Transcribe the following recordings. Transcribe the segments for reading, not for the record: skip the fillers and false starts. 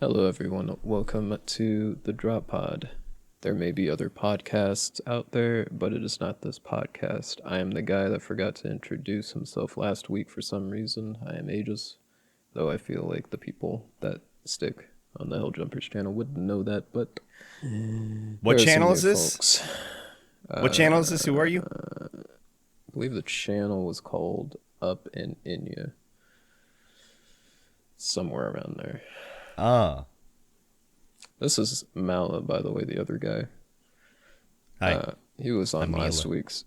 Hello, everyone. Welcome to the Drop Pod. There may be other podcasts out there, but it is not this podcast. I am the guy that forgot to introduce himself last week for some reason. I am Aegis, though I feel like the people that stick on the Hell Jumpers channel would know that, but What there are some channel new is this? folks. What channel is this? Who are you? I believe the channel was called Up in Inya. Somewhere around there. Ah, This is Mala, by the way, the other guy. hi. He was on I'm last Mila. week's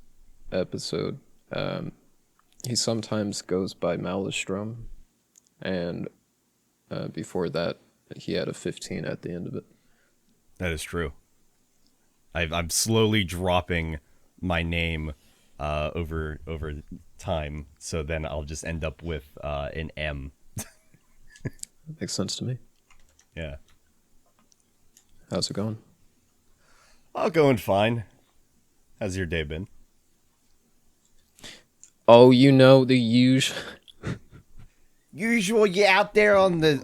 episode. He sometimes goes by Malistrom, and before that, he had a 15 at the end of it. That is true. I'm slowly dropping my name over time, so then I'll just end up with an M. Makes sense to me. Yeah. How's it going? All going fine. How's your day been? Oh, you know the usual. Usual, you out there on the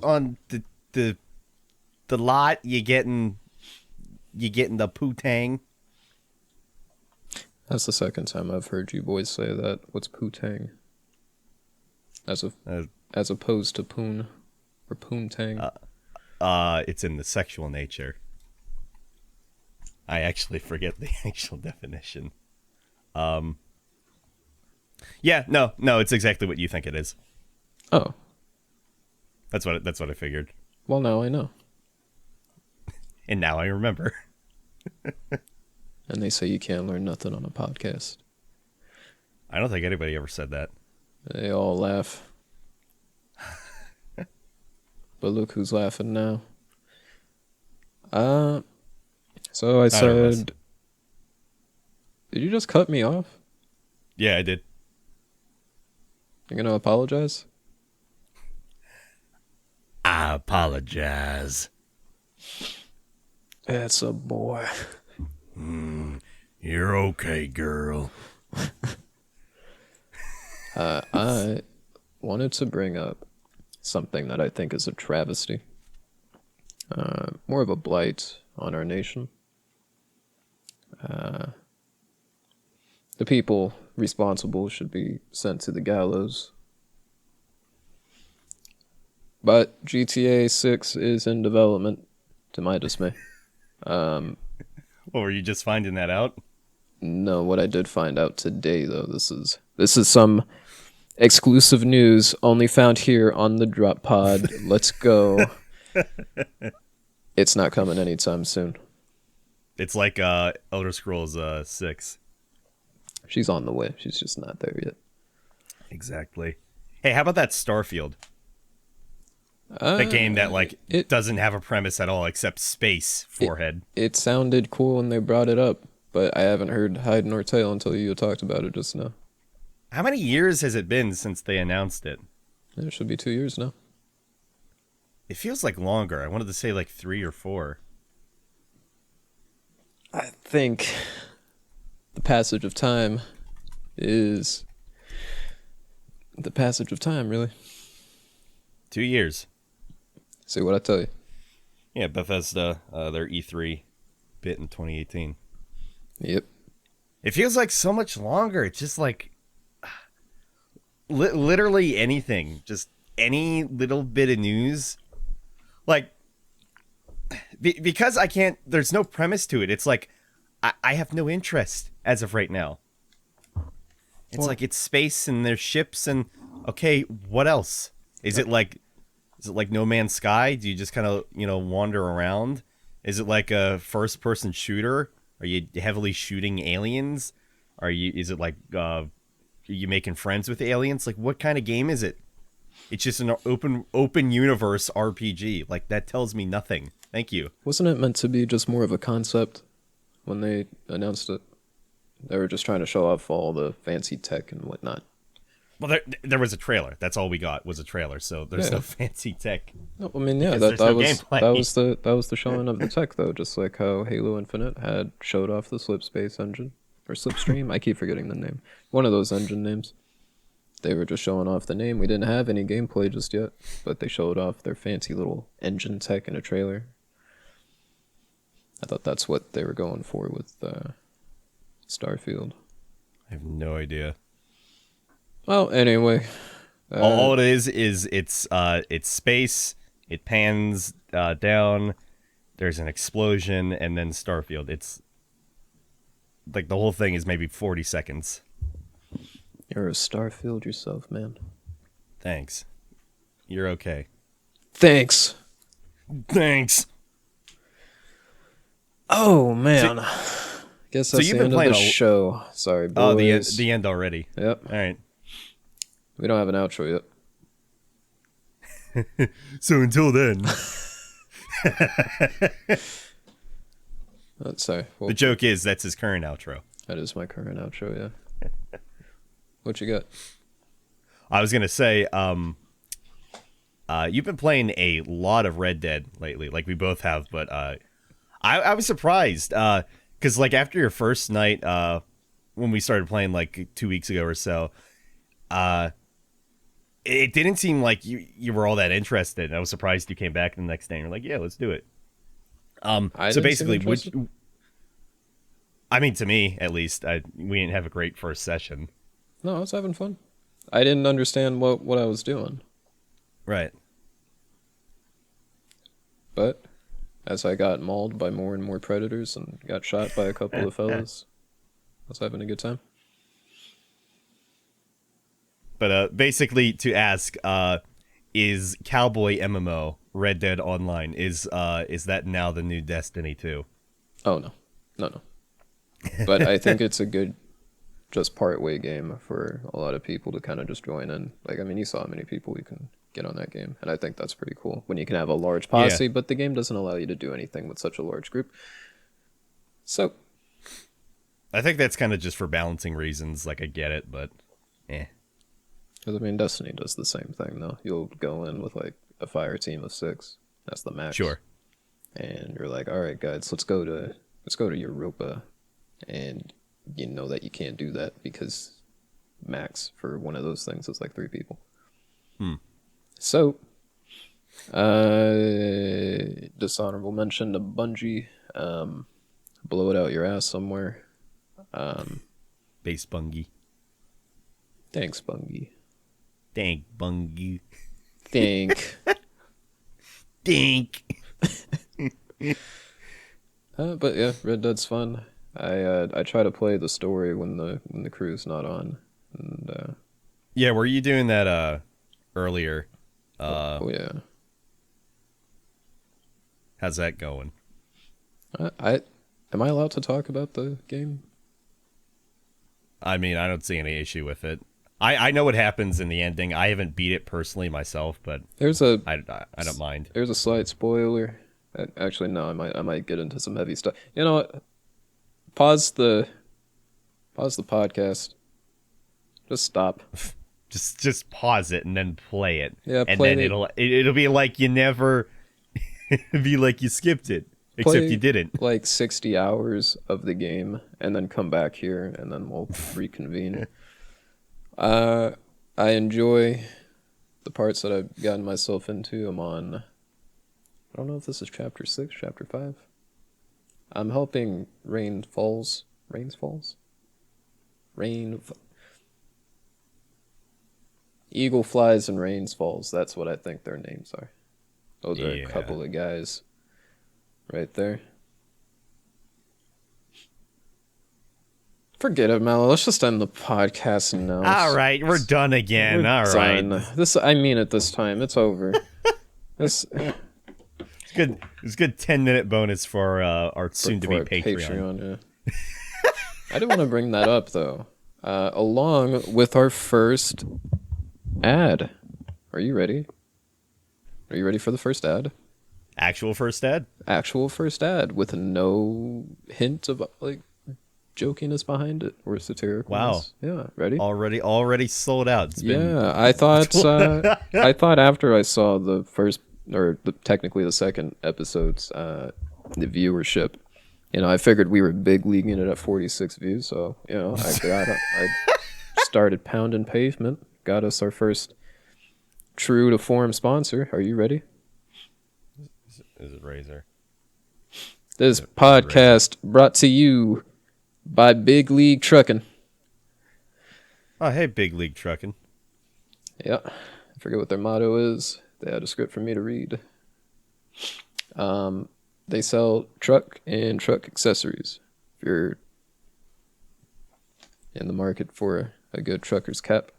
lot. You getting the poo-tang. That's the second time I've heard you boys say that. What's poo-tang? As opposed to poon or poontang. It's in the sexual nature. I actually forget the actual definition. Yeah, no, it's exactly what you think it is. Oh, That's what I figured. well, now I know. And now I remember. And they say you can't learn nothing on a podcast. I don't think anybody ever said that. They all laugh. But look who's laughing now. So I Neither of us. said, did you just cut me off? Yeah, I did. You're gonna apologize? I apologize. It's a boy. You're okay, girl. I wanted to bring up something that I think is a travesty. More of a blight on our nation. The people responsible should be sent to the gallows. But GTA 6 is in development, to my dismay. Well, were you just finding that out? No, what I did find out today, though, this is some exclusive news only found here on the Drop Pod. Let's go. It's not coming anytime soon. It's like Elder Scrolls 6. She's on the way. She's just not there yet. Exactly. Hey, how about that Starfield? That game that it doesn't have a premise at all except space forehead. it sounded cool when they brought it up, but I haven't heard hide nor tail until you talked about it just now. How many years has it been since they announced it? It should be 2 years now. It feels like longer. I wanted to say like 3 or 4. I think the passage of time is the passage of time, really. 2 years. See what I tell you. Yeah, Bethesda, their E3 bit in 2018. Yep. It feels like so much longer. It's just like literally anything, just any little bit of news. Like, because I can't, there's no premise to it. It's like, I have no interest as of right now. It's Well- like it's space and there's ships and, okay, what else? Is it like No Man's Sky? Do you just kind of, wander around? Is it like a first person shooter? Are you heavily shooting aliens? Is it like, are you making friends with aliens? Like, what kind of game is it? It's just an open universe RPG. Like, that tells me nothing. Thank you. Wasn't it meant to be just more of a concept when they announced it? They were just trying to show off all the fancy tech and whatnot. Well, there was a trailer. That's all we got was a trailer. So there's Yeah. no fancy tech. No, I mean, yeah, Because that there's no was gameplay. that was the showing of the tech though, just like how Halo Infinite had showed off the Slipspace engine or Slipstream. I keep forgetting the name. One of those engine names. They were just showing off the name. We didn't have any gameplay just yet, but they showed off their fancy little engine tech in a trailer. I thought that's what they were going for with Starfield. I have no idea. Well, anyway, All it is it's space. It pans down. There's an explosion, and then Starfield. It's like the whole thing is maybe 40 seconds. you're a Starfield yourself, man. Thanks. You're okay. Thanks. Thanks. Oh man. Guess that's you've the been end of playing the show. Sorry, boys. Oh, the end already. Yep. All right. We don't have an outro yet. So until then. Sorry. Well, The joke is that's his current outro. that is my current outro, yeah. What you got? I was gonna say, you've been playing a lot of Red Dead lately, like we both have, but I was surprised, because like after your first night, when we started playing like 2 weeks ago or so, it didn't seem like you were all that interested. I was surprised you came back the next day and you're like, yeah, let's do it. So basically, I mean, to me at least, we didn't have a great first session. No, I was having fun. I didn't understand what I was doing. Right. But as I got mauled by more and more predators and got shot by a couple of fellas, I was having a good time. But basically, to ask, is Cowboy MMO Red Dead Online is that now the new Destiny 2? Oh no. But I think it's a good, just part-way game for a lot of people to kind of just join in. Like, I mean, you saw how many people you can get on that game, and I think that's pretty cool when you can have a large posse, Yeah. but the game doesn't allow you to do anything with such a large group. So, I think that's kind of just for balancing reasons. Like, I get it, but because I mean, Destiny does the same thing, though. You'll go in with like a fire team of 6. That's the max. Sure. And you're like, all right, guys, let's go to Europa, and you know that you can't do that because max for one of those things is like 3 people. So, dishonorable mention to Bungie. Blow it out your ass somewhere. Base Bungie. Thanks, Bungie. Thank Bungie. Think. Dink. But yeah, Red Dead's fun. I try to play the story when the crew's not on. And Yeah, were you doing that earlier? oh yeah. How's that going? I am I allowed to talk about the game? I mean, I don't see any issue with it. I know what happens in the ending. I haven't beat it personally myself, but There's a I don't mind. There's a slight spoiler. Actually, no, I might get into some heavy stuff. You know what? Pause the podcast. Just stop. Just pause it and then play it. Yeah, and play then it. it'll be like you never it'll be like you skipped it. Except Play you didn't. like 60 hours of the game and then come back here and then we'll reconvene. I enjoy the parts that I've gotten myself into. I'm on, I don't know if this is chapter 6, chapter 5. I'm helping Eagle Flies and Rains Falls. That's what I think their names are. Those are a Yeah. couple of guys right there. Forget it, Mello. Let's just end the podcast now. All right, we're done again. We're All right. done. I mean it this time. It's over. It's good. It's a good 10-minute bonus for our soon-to-be for Patreon. yeah. I didn't want to bring that up, though. Along with our first ad. Are you ready? Are you ready for the first ad? Actual first ad? Actual first ad with no hint of, like, jokiness behind it or satiricalness. Wow. Yeah, ready? Already sold out. It's been Yeah, I thought after I saw the first or technically the second episode's the viewership, I figured we were big leaguing it at 46 views, so I started pounding pavement, got us our first true to form sponsor. Are you ready? Is it Razor? This podcast brought to you by Big League Truckin. Oh, hey, Big League Truckin. Yeah, I forget what their motto is. They had a script for me to read. They sell truck and truck accessories. If you're in the market for a good trucker's cap.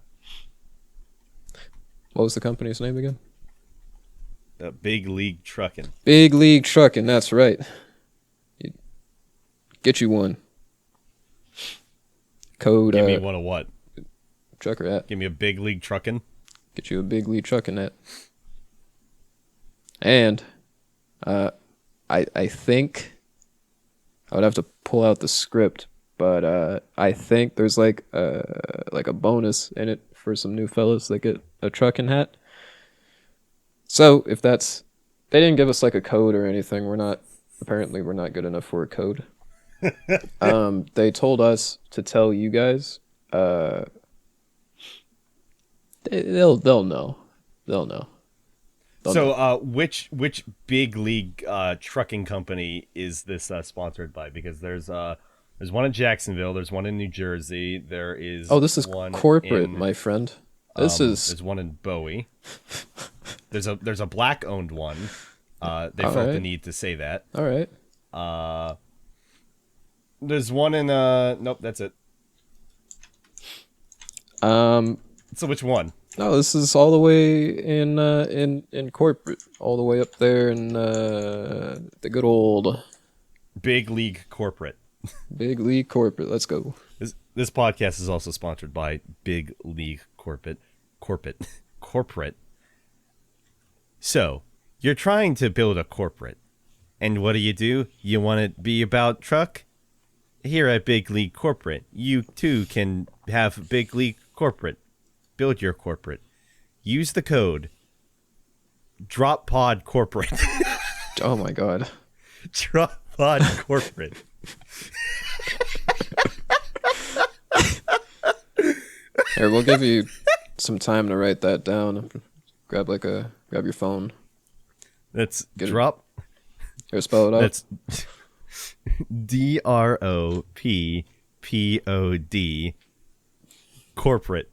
What was the company's name again? Big League Truckin. Big League Truckin', that's right. Get you one. Code Give me one of what? trucker hat. Give me a Big League Truckin. Get you a Big League Truckin' hat. And I think I would have to pull out the script, but I think there's like a bonus in it for some new fellas that get a truckin' hat. So if that's, they didn't give us like a code or anything. We're not good enough for a code. They told us to tell you guys. They'll know. They'll know. Which Big League trucking company is this sponsored by? Because there's one in Jacksonville, there's one in New Jersey, there is this is one corporate, my friend. There's one in Bowie. There's a black owned one. They felt the need to say that. All right. There's one in nope, that's it. So which one? No, this is all the way in corporate, all the way up there in the good old Big League Corporate. Big League Corporate. Let's go. This podcast is also sponsored by Big League Corporate. So, you're trying to build a corporate. And what do? You want it to be about truck? Here at Big League Corporate, you too can have Big League Corporate. Build your corporate. Use the code DropPod Corporate. Oh my god. DropPod Corporate. Here, we'll give you some time to write that down. Grab your phone. That's drop. Here, spell it out. That's DROPPOD corporate.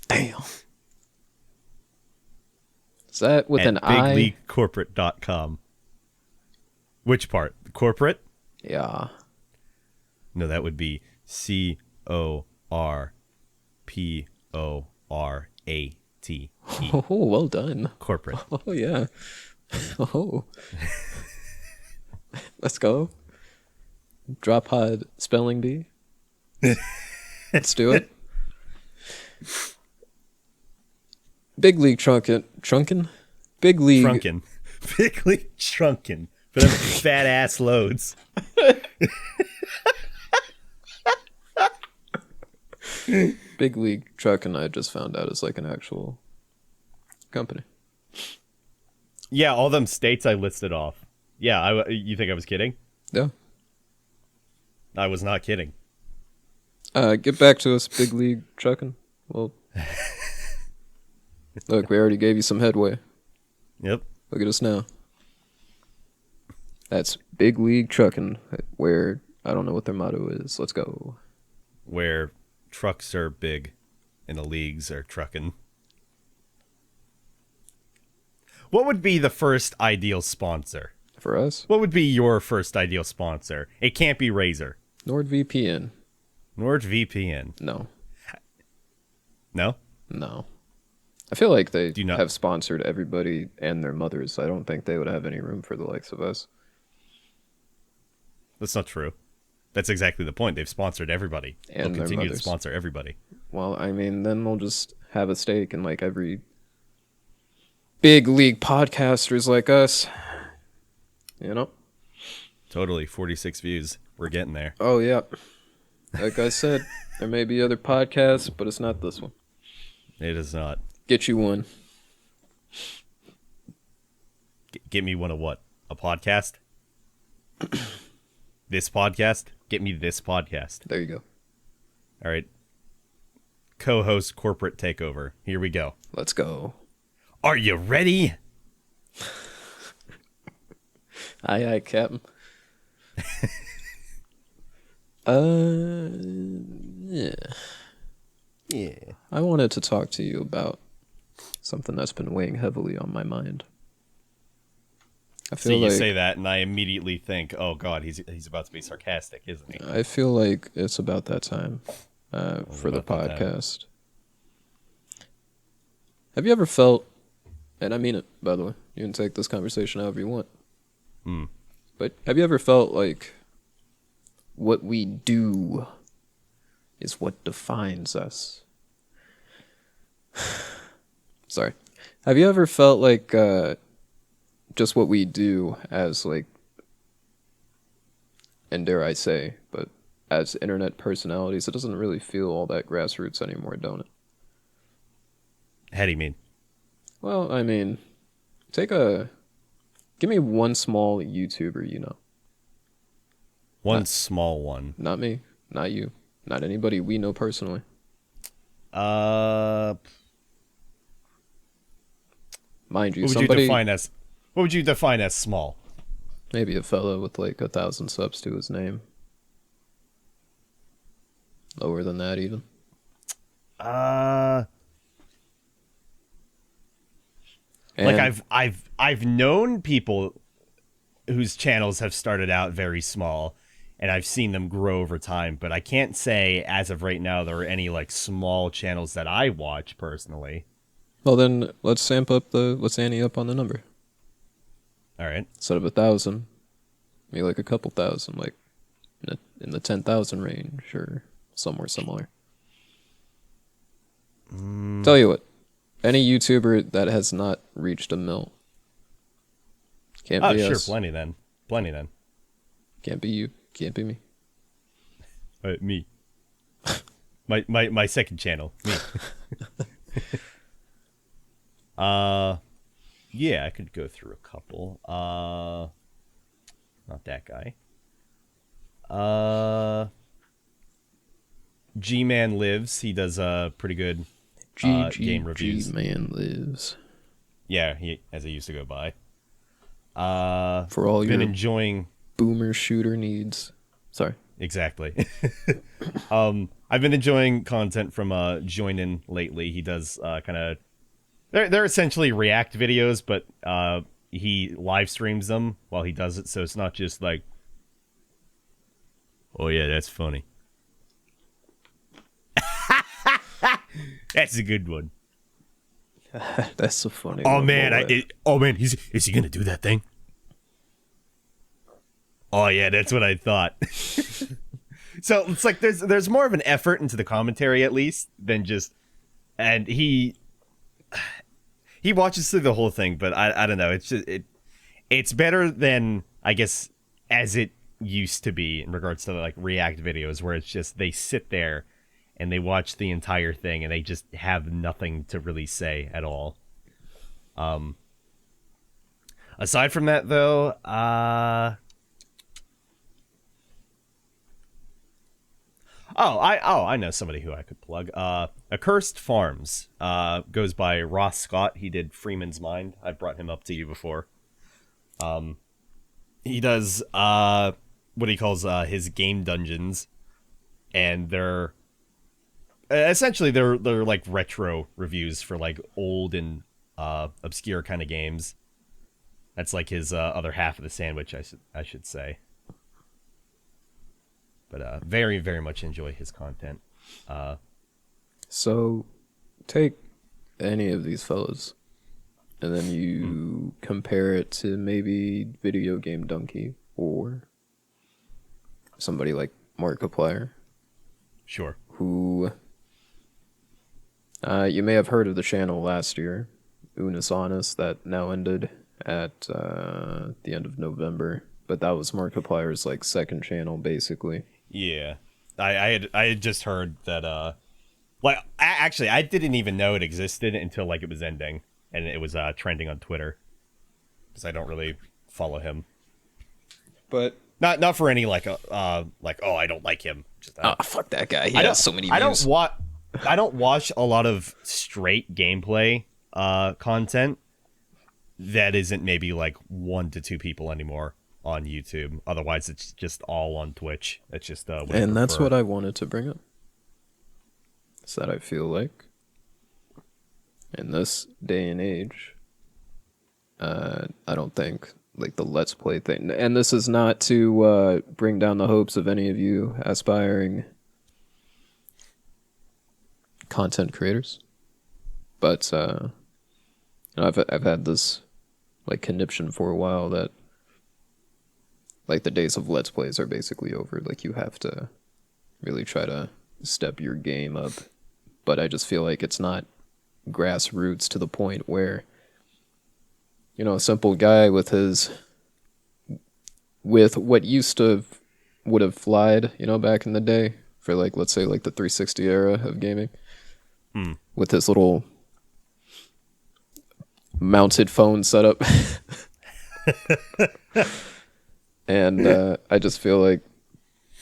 Damn. Is that with an I? BigLeagueCorporate.com. Which part? Corporate? Yeah. No, that would be CORPORATE. Oh, well done. Corporate. Oh, yeah. Oh. Let's go. Drop pod spelling bee. Let's do it. Big League Trunkin? Big League... Trunkin. Big League Trunkin. For them fat ass loads. Big League Truckin', I just found out, is like an actual company. Yeah, all them states I listed off. Yeah, you think I was kidding? Yeah. I was not kidding. Get back to us, Big League Truckin'. Well, look, we already gave you some headway. Yep. Look at us now. That's Big League Truckin', where I don't know what their motto is. Let's go. Where trucks are big and the leagues are truckin'. What would be the first ideal sponsor? For us? What would be your first ideal sponsor? It can't be Razor. NordVPN. NordVPN. No. No? No. I feel like they Do not have sponsored everybody and their mothers. I don't think they would have any room for the likes of us. That's not true. That's exactly the point. They've sponsored everybody. And they'll continue to mothers. sponsor everybody. Well, I mean, then we'll just have a stake in like every big league podcasters like us. You know? Totally. 46 views. We're getting there. Oh, yeah. Like I said, there may be other podcasts, but it's not this one. It is not. Get you one. Get me one of what? A podcast? This podcast? Get me this podcast. There you go. All right. co-host corporate takeover. Here we go. Let's go. Are you ready? Aye, aye, Captain. Yeah. Yeah. I wanted to talk to you about something that's been weighing heavily on my mind. I So feel you like say that, and I immediately think, "Oh God, he's about to be sarcastic, isn't he?" I feel like it's about that time for the about that time. podcast. Have you ever felt, and I mean it, by the way, you can take this conversation however you want, but have you ever felt like what we do is what defines us? Sorry. Have you ever felt like just what we do as like, and dare I say, but as internet personalities, it doesn't really feel all that grassroots anymore, don't it? How do you mean? Well, I mean, give me one small YouTuber you know. One small one. Not me, not you, not anybody we know personally. What Mind you, would somebody, you define as? What would you define as small? maybe a fella with like 1,000 subs to his name. Lower than that even. Like And I've known people whose channels have started out very small, and I've seen them grow over time, but I can't say as of right now there are any like small channels that I watch personally. well, then let's ante up on the number. All right. Instead of 1,000, maybe like a couple thousand, like in the 10,000 range or somewhere similar. Tell you what, any YouTuber that has not reached a mil can't Oh, be sure, us. plenty then. Can't be you. Can't be me. Me. my second channel. Me. Yeah, I could go through a couple. Not that guy. G-Man Lives. He does pretty good game reviews. Man lives. Yeah, as he used to go by. For all Been your enjoying boomer shooter needs. Sorry. exactly. I've been enjoying content from Joinin lately. He does kind of they're essentially React videos, but he live streams them while he does it, so it's not just like, oh yeah, that's funny. That's a good one. That's so funny. Oh one, man, boy. is he gonna do that thing? Oh yeah, that's what I thought. So it's like there's more of an effort into the commentary at least than just, and he watches through the whole thing, but I don't know. It's just it's better than I guess as it used to be in regards to like React videos where it's just they sit there and they watch the entire thing and they just have nothing to really say at all. Aside from that though, I know somebody who I could plug. Accursed Farms goes by Ross Scott. He did Freeman's Mind. I've brought him up to you before. He does what he calls his game dungeons, and they're essentially they're like retro reviews for like old and obscure kind of games. That's like his other half of the sandwich, I should say. But very, very much enjoy his content. So, take any of these fellas, and then you compare it to maybe Video Game Donkey or somebody like Markiplier, Sure. who you may have heard of the channel last year, Unis Honest, that now ended at the end of November. But that was Markiplier's like second channel, basically. Yeah. I had just heard that actually I didn't even know it existed until like it was ending and it was trending on Twitter, because I don't really follow him. But Not for any like oh I don't like him. Just fuck that guy. He I don't has so many I views. don't watch I don't watch a lot of straight gameplay content that isn't maybe like 1 to 2 people anymore on YouTube. Otherwise, it's just all on Twitch. That's just what I And that's prefer. what I wanted to bring up. Is that I feel like in this day and age, I don't think like the Let's Play thing, and this is not to bring down the hopes of any of you aspiring content creators, but you know, I've had this like conniption for a while that like the days of Let's Plays are basically over. Like you have to really try to step your game up, but I just feel like it's not grassroots to the point where, you know, a simple guy with his with what used to would have flied, you know, back in the day for like let's say like the 360 era of gaming, with his little mounted phone setup. And I just feel like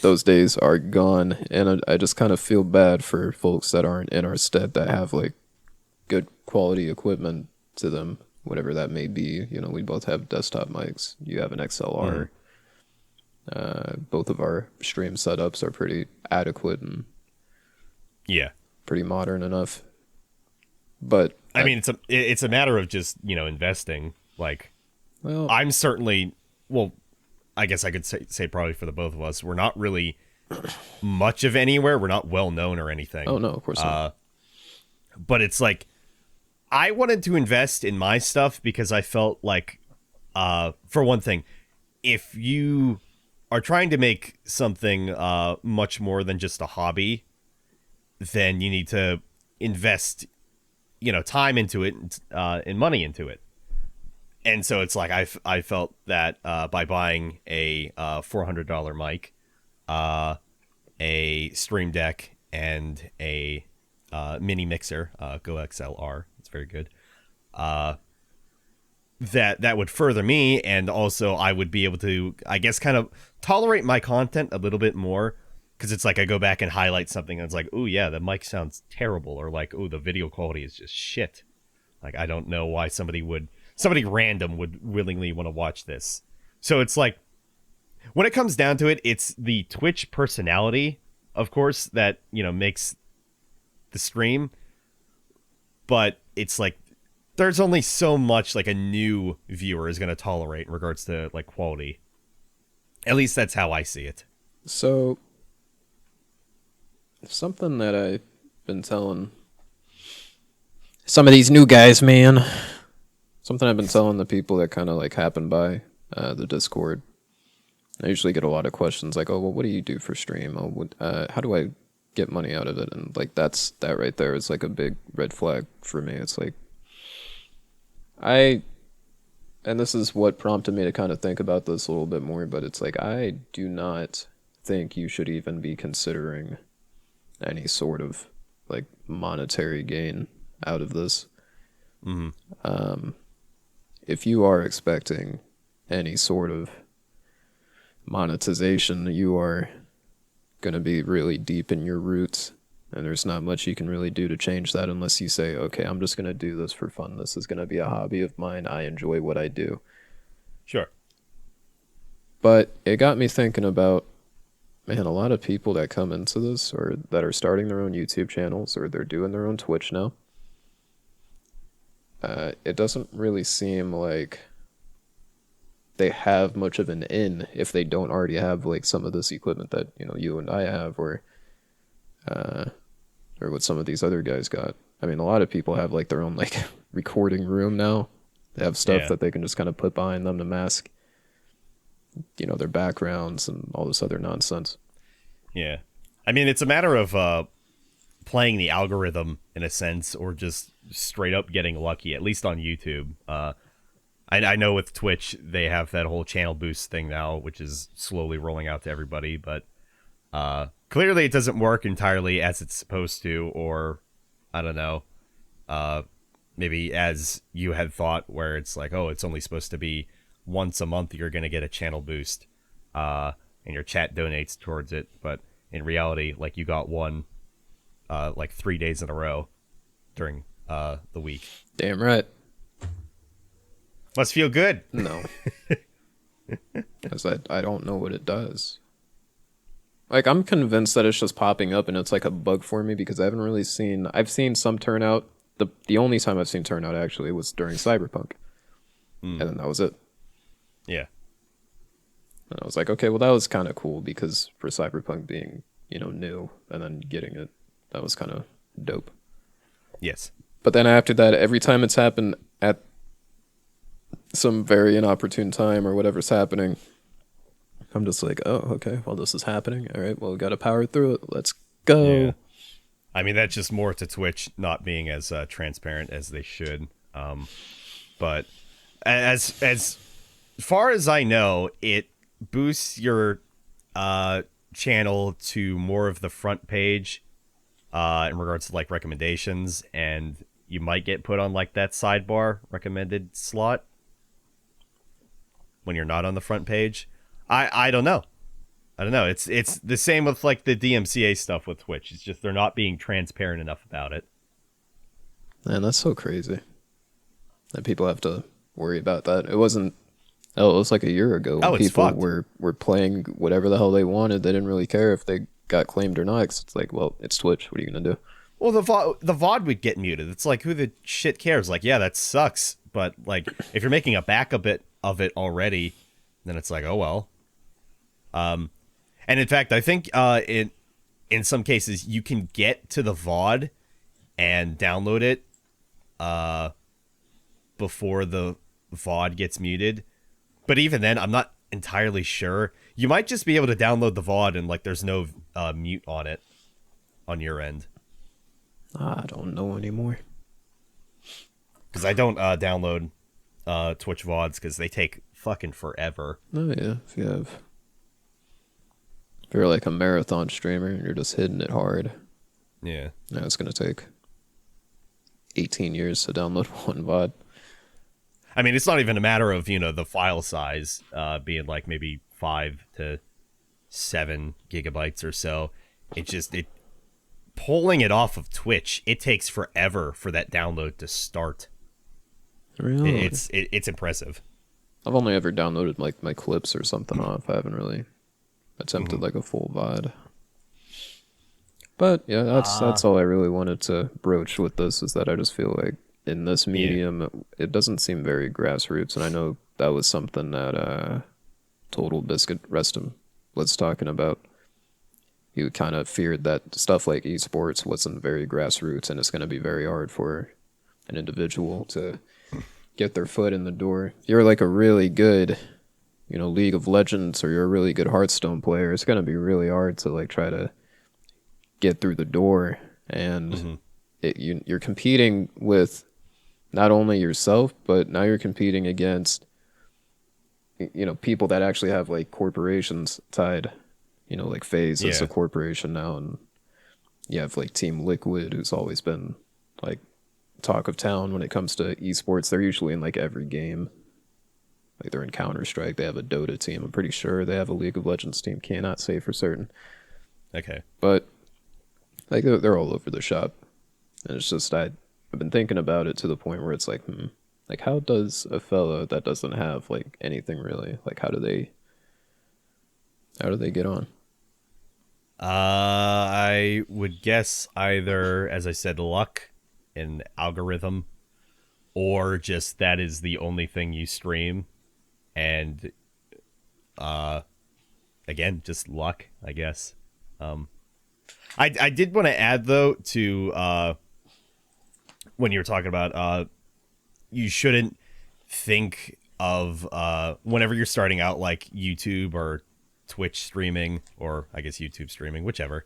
those days are gone, and I just kind of feel bad for folks that aren't in our stead that have like good quality equipment to them, whatever that may be. You know, we both have desktop mics. You have an XLR. Both of our stream setups are pretty adequate and Yeah. pretty modern enough. But I mean, it's a matter of just, investing. Like, well, I'm certainly, well, I guess I could say probably for the both of us, we're not really much of anywhere. We're not well known or anything. oh no, of course not. But it's like, I wanted to invest in my stuff because I felt like, for one thing, if you are trying to make something much more than just a hobby, then you need to invest, time into it and money into it. And so it's like I felt that by buying a $400 mic, a stream deck, and a mini mixer, Go XLR, it's very good, that would further me, and also I would be able to, I guess, kind of tolerate my content a little bit more, because it's like I go back and highlight something and it's like, oh yeah, the mic sounds terrible, or like, oh, the video quality is just shit. Like, I don't know why somebody random would willingly want to watch this. So it's like, when it comes down to it, it's the Twitch personality, of course, that, makes the stream. But it's like, there's only so much like a new viewer is going to tolerate in regards to like quality. At least that's how I see it. So something that I've been telling some of these new guys, man. Something I've been telling the people that kind of like happen by the Discord. I usually get a lot of questions like, "Oh, well, what do you do for stream? Oh, how do I get money out of it?" And like that right there is like a big red flag for me. It's like and this is what prompted me to kind of think about this a little bit more. But it's like I do not think you should even be considering any sort of like monetary gain out of this. If you are expecting any sort of monetization, you are going to be really deep in your roots, and there's not much you can really do to change that unless you say, okay, I'm just going to do this for fun. This is going to be a hobby of mine. I enjoy what I do. Sure. But it got me thinking about, man, a lot of people that come into this or that are starting their own YouTube channels or they're doing their own Twitch now, it doesn't really seem like they have much of an in if they don't already have like some of this equipment that you and I have, or what some of these other guys got. I mean, a lot of people have like their own like recording room now. They have stuff that they can just kind of put behind them to mask, their backgrounds and all this other nonsense. Yeah. I mean, it's a matter of playing the algorithm in a sense, or just straight up getting lucky, at least on YouTube. I know with Twitch, they have that whole channel boost thing now, which is slowly rolling out to everybody, but clearly it doesn't work entirely as it's supposed to, or I don't know, maybe as you had thought, where it's like, oh, it's only supposed to be once a month you're going to get a channel boost, and your chat donates towards it, but in reality, like, you got one like 3 days in a row during the week. Damn right. Must feel good. No. Because I don't know what it does. Like, I'm convinced that it's just popping up and it's like a bug for me because I haven't really seen... I've seen some turnout. The only time I've seen turnout, actually, was during Cyberpunk. And then that was it. Yeah. And I was like, okay, well, that was kind of cool because for Cyberpunk being, new and then getting it, that was kind of dope. Yes. But then after that, every time it's happened at some very inopportune time or whatever's happening, I'm just like, oh, okay, well, this is happening. All right, well, we got to power through it. Let's go. Yeah. I mean, that's just more to Twitch not being as transparent as they should. But as far as I know, it boosts your channel to more of the front page in regards to like recommendations, and you might get put on like that sidebar recommended slot when you're not on the front page. I don't know. It's the same with like the DMCA stuff with Twitch. It's just they're not being transparent enough about it. Man, that's so crazy that people have to worry about that. It wasn't. Oh, it was like a year ago when people were playing whatever the hell they wanted. They didn't really care if they got claimed or not. 'Cause it's like, well, it's Twitch. What are you gonna do? Well, the VOD would get muted. It's like, who the shit cares? Like, yeah, that sucks. But like, if you're making a backup of it already, then it's like, oh well. And in fact, I think in some cases you can get to the VOD and download it before the VOD gets muted. But even then, I'm not entirely sure. You might just be able to download the VOD and like there's no mute on it on your end. I don't know anymore. Because I don't download Twitch VODs because they take fucking forever. Oh yeah, if you're like a marathon streamer and you're just hitting it hard, yeah, it's gonna take 18 years to download one VOD. I mean, it's not even a matter of the file size being like maybe 5 to 7 gigabytes or so. It pulling it off of Twitch, it takes forever for that download to start. Really? It's impressive. I've only ever downloaded like my clips or something off. I haven't really attempted like a full VOD. But yeah, that's all I really wanted to broach with this, is that I just feel like in this medium, it doesn't seem very grassroots, and I know that was something that Total Biscuit Restum was talking about. You kind of feared that stuff like esports wasn't very grassroots, and it's going to be very hard for an individual to get their foot in the door. If you're like a really good, League of Legends, or you're a really good Hearthstone player, it's going to be really hard to like try to get through the door. And you're competing with not only yourself, but now you're competing against people that actually have like corporations tied. Like FaZe is a corporation now, and you have like Team Liquid, who's always been like talk of town when it comes to esports. They're usually in like every game. Like they're in Counter-Strike, they have a Dota team. I'm pretty sure they have a League of Legends team. Cannot say for certain. Okay. But like they're all over the shop. And it's just I've been thinking about it to the point where it's like, like how does a fellow that doesn't have like anything really, like how do they get on? I would guess either, as I said, luck and algorithm, or just that is the only thing you stream, and again, just luck, I guess. I did want to add though to when you were talking about you shouldn't think of whenever you're starting out like YouTube or Twitch streaming, or I guess YouTube streaming, whichever,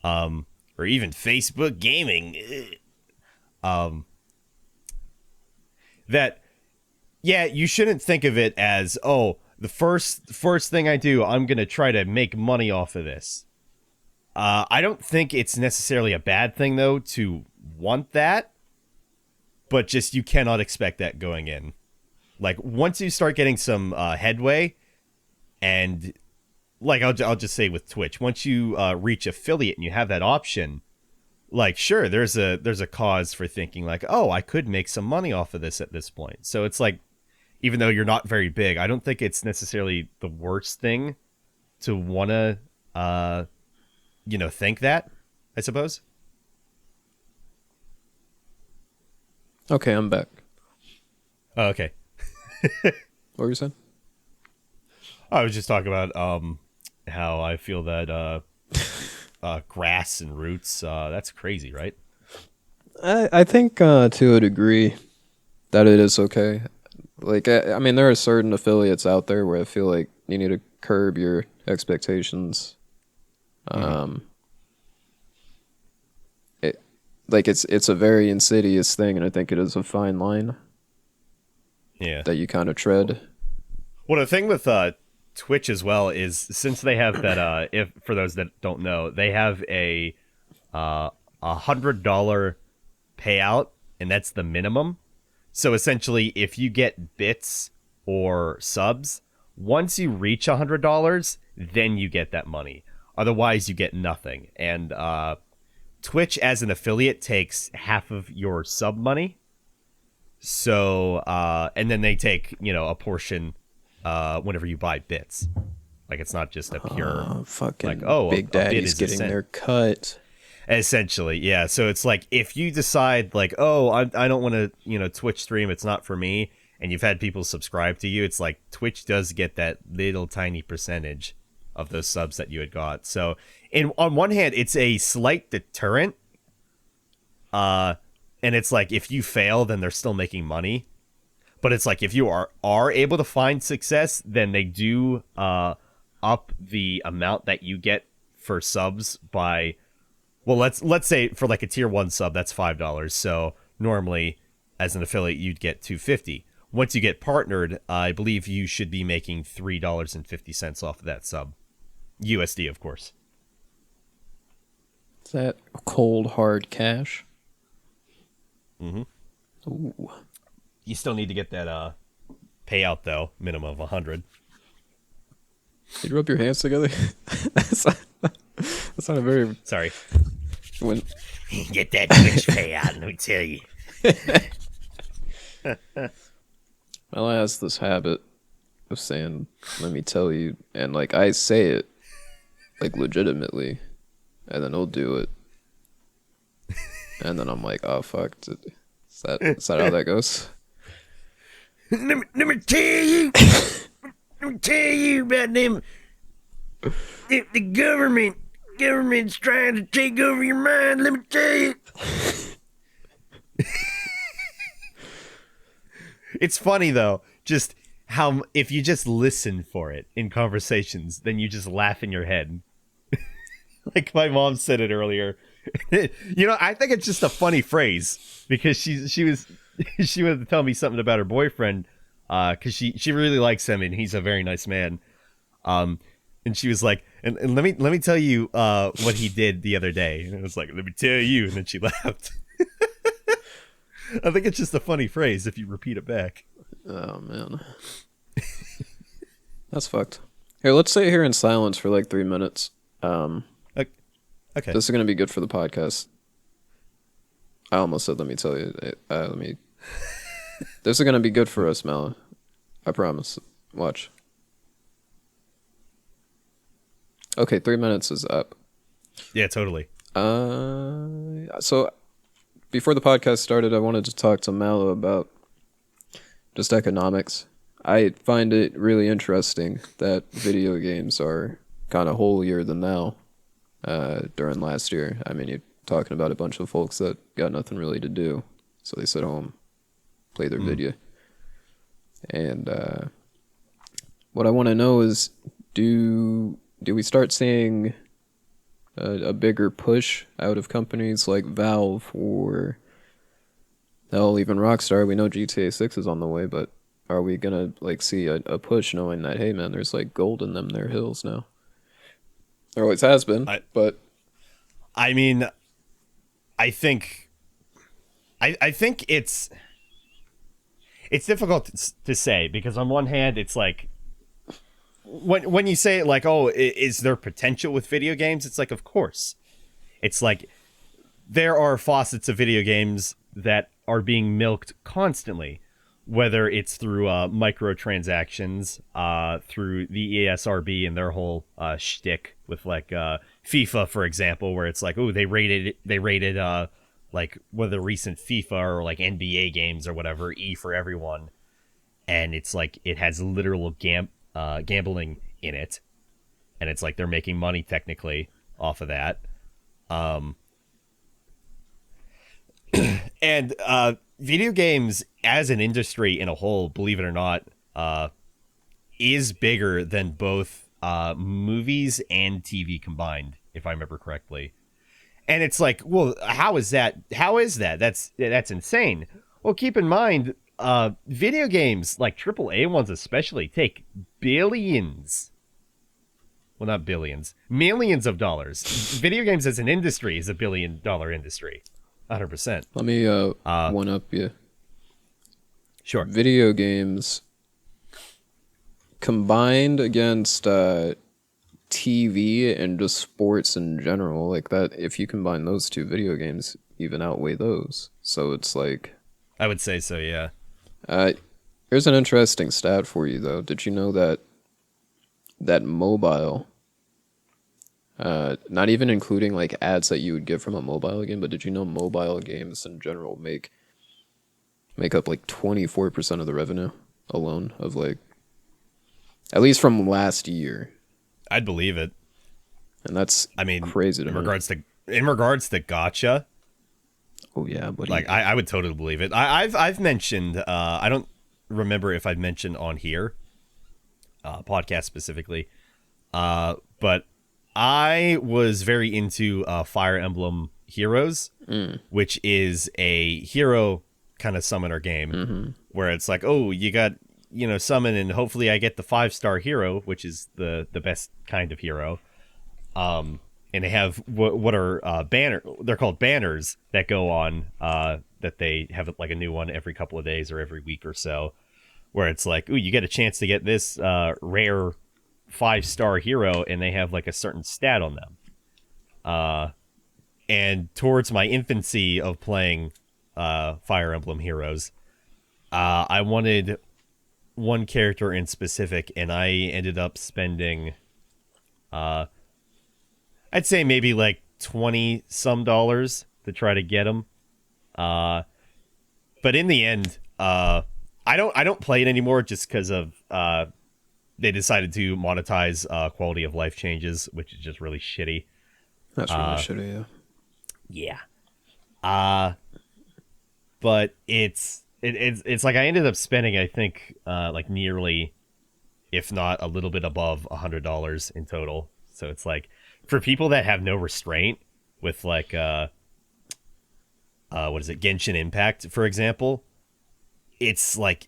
or even Facebook gaming, that you shouldn't think of it as, oh, the first thing I do, I'm gonna try to make money off of this. I don't think it's necessarily a bad thing though to want that, but just you cannot expect that going in. Like once you start getting some headway, and like I'll just say with Twitch, once you reach affiliate and you have that option, like, sure, there's a cause for thinking like, oh, I could make some money off of this at this point. So it's like, even though you're not very big, I don't think it's necessarily the worst thing to wanna think that, I suppose. Okay, I'm back. Oh, okay. What were you saying? I was just talking about how I feel that grass and roots, that's crazy, right? I think to a degree that it is okay. Like, I mean, there are certain affiliates out there where I feel like you need to curb your expectations. It like it's a very insidious thing, and I think it is a fine line Yeah. that you kind of tread. Well, the thing with Twitch as well is, since they have that, if for those that don't know, they have $100 payout, and that's the minimum. So essentially, if you get bits or subs, once you reach $100, then you get that money. Otherwise, you get nothing. And Twitch, as an affiliate, takes half of your sub money. So, and then they take, a portion whenever you buy bits. Like, it's not just a pure, Fucking like, oh, Big a bit Daddy's is a getting cent. their cut. Essentially, yeah. So it's like, if you decide like, oh, I don't want to, Twitch stream, it's not for me, and you've had people subscribe to you, it's like Twitch does get that little tiny percentage of those subs that you had got. So, on one hand, it's a slight deterrent. And it's like, if you fail, then they're still making money. But it's like, if you are able to find success, then they do up the amount that you get for subs by, well, let's say for like a tier 1 sub, that's $5. So normally, as an affiliate, you'd get $2.50. Once you get partnered, I believe you should be making $3.50 off of that sub. USD, of course. Is that cold hard cash? Mm-hmm. Ooh. You still need to get that payout, though, minimum of 100. Did you rub your hands together? That's not a very... Sorry. When... Get that Twitch payout, let me tell you. Well, I has this habit of saying, let me tell you, and like I say it like legitimately, and then he'll do it. And then I'm like, oh fuck, is that how that goes? Let me tell you. Let me tell you about them. The government's trying to take over your mind. Let me tell you. It's funny though, just how if you just listen for it in conversations, then you just laugh in your head. Like my mom said it earlier. I think it's just a funny phrase because she was telling me something about her boyfriend, because she really likes him and he's a very nice man. And she was like, and let me tell you what he did the other day. And I was like, let me tell you, and then she laughed. I think it's just a funny phrase if you repeat it back. Oh man, that's fucked. Here, let's sit here in silence for like 3 minutes. Okay. This is gonna be good for the podcast. I almost said, let me tell you. This is gonna be good for us, Mel. I promise. Watch. Okay, 3 minutes is up. Yeah, totally. So before the podcast started, I wanted to talk to Mallow about just economics. I find it really interesting that video games are kind of holier than thou during last year. I mean, you're talking about a bunch of folks that got nothing really to do, so they sit home, play their video. And what I want to know is, do we start seeing a bigger push out of companies like Valve or hell, even Rockstar? We know GTA 6 is on the way, but are we gonna like see a push knowing that, hey man, there's like gold in them their hills now? There always has been, but I mean, I think it's difficult to say, because on one hand, it's like when you say it like, oh, is there potential with video games? It's like, of course. It's like there are faucets of video games that are being milked constantly, whether it's through microtransactions, through the ESRB and their whole shtick with like FIFA, for example, where it's like, oh, they rated like one of the recent FIFA or like NBA games or whatever, E for everyone, and it's like it has literal gambling in it, and it's like they're making money technically off of that. And video games as an industry in a whole, believe it or not, is bigger than both movies and TV combined, if I remember correctly. And it's like, well, how is that? How is that? That's insane. Well, keep in mind, video games, like AAA ones especially, take billions. Well, not billions, millions of dollars. Video games as an industry is $1 billion industry. 100%. Let me one up you. Sure. Video games combined against TV and just sports in general, like that, if you combine those two, video games even outweigh those. So it's like, I would say so, yeah. Here's an interesting stat for you though. Did you know that mobile, not even including like ads that you would get from a mobile game, but did you know mobile games in general make up like 24% of the revenue alone of like, at least from last year? I'd believe it. And that's, I mean, crazy to in me. regards to gotcha. Oh yeah, buddy. Like I would totally believe it. I've mentioned, I don't remember if I've mentioned on here, podcast specifically, but I was very into Fire Emblem Heroes, which is a hero kind of summoner game, where it's like, oh, you got, summon, and hopefully I get the 5-star hero, which is the best kind of hero. And they have what are they're called banners that go on, that they have like a new one every couple of days or every week or so, where it's like, ooh, you get a chance to get this rare 5-star hero, and they have like a certain stat on them. And towards my infancy of playing Fire Emblem Heroes, I wanted one character in specific, and I ended up spending, I'd say maybe like $20 some to try to get him. But in the end, I don't play it anymore just because of they decided to monetize quality of life changes, which is just really shitty. That's really shitty, yeah. Yeah. But it's like I ended up spending, I think, like nearly, if not a little bit above $100 in total. So it's like, for people that have no restraint with like what is it, Genshin Impact, for example, it's like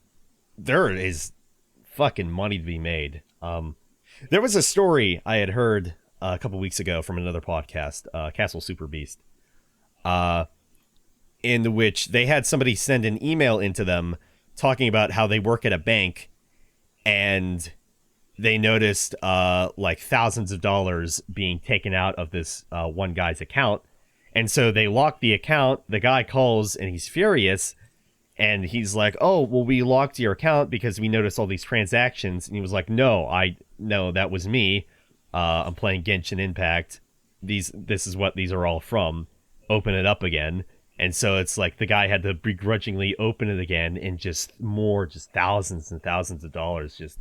there is fucking money to be made. There was a story I had heard a couple weeks ago from another podcast, Castle Super Beast, in which they had somebody send an email into them talking about how they work at a bank, and they noticed like thousands of dollars being taken out of this one guy's account. And so they locked the account. The guy calls and he's furious. And he's like, oh, well, we locked your account because we noticed all these transactions. And he was like, no, that was me. I'm playing Genshin Impact. This is what these are all from. Open it up again. And so it's like the guy had to begrudgingly open it again, and just thousands and thousands of dollars just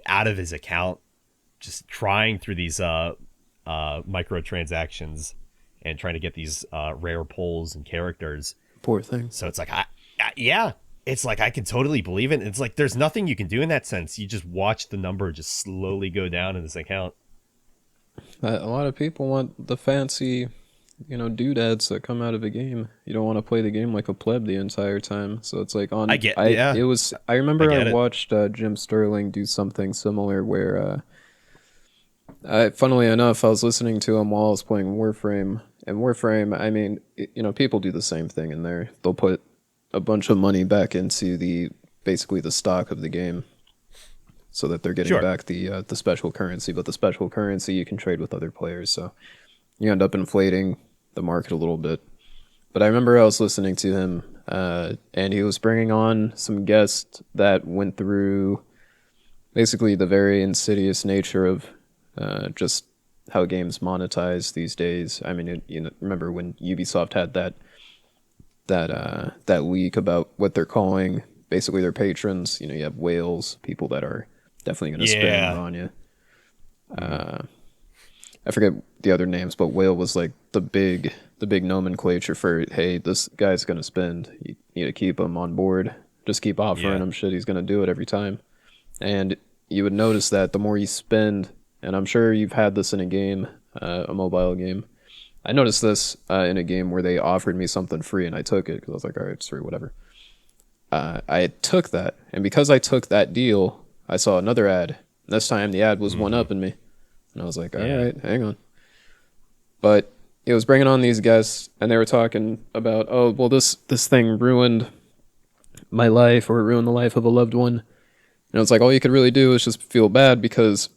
out of his account, just trying through these microtransactions and trying to get these rare pulls and characters. Poor thing. So it's like, yeah, it's like I can totally believe it. It's like there's nothing you can do in that sense. You just watch the number just slowly go down in this account. A lot of people want the fancy, doodads that come out of a game. You don't want to play the game like a pleb the entire time. So it's like I remember I watched Jim Sterling do something similar where, funnily enough, I was listening to him while I was playing Warframe. And Warframe, I mean, people do the same thing in there. They'll put a bunch of money back into basically the stock of the game, so that they're getting back the special currency. But the special currency you can trade with other players, so you end up inflating the market a little bit. But I remember I was listening to him, and he was bringing on some guests that went through basically the very insidious nature of just how games monetize these days. I mean, remember when Ubisoft had that leak about what they're calling basically their patrons. You have whales, people that are definitely going to spend Yeah. on you. I forget the other names, but whale was like the big nomenclature for, hey, this guy's going to spend. You need to keep him on board. Just keep offering Yeah. him shit. He's going to do it every time. And you would notice that the more you spend, and I'm sure you've had this in a game, a mobile game. I noticed this in a game where they offered me something free and I took it because I was like, all right, it's free, whatever. I took that, and because I took that deal, I saw another ad. This time the ad was one up in me, and I was like, all Yeah. right, hang on. But it was bringing on these guests, and they were talking about, oh, well, this thing ruined my life, or it ruined the life of a loved one. And it's like all you could really do is just feel bad because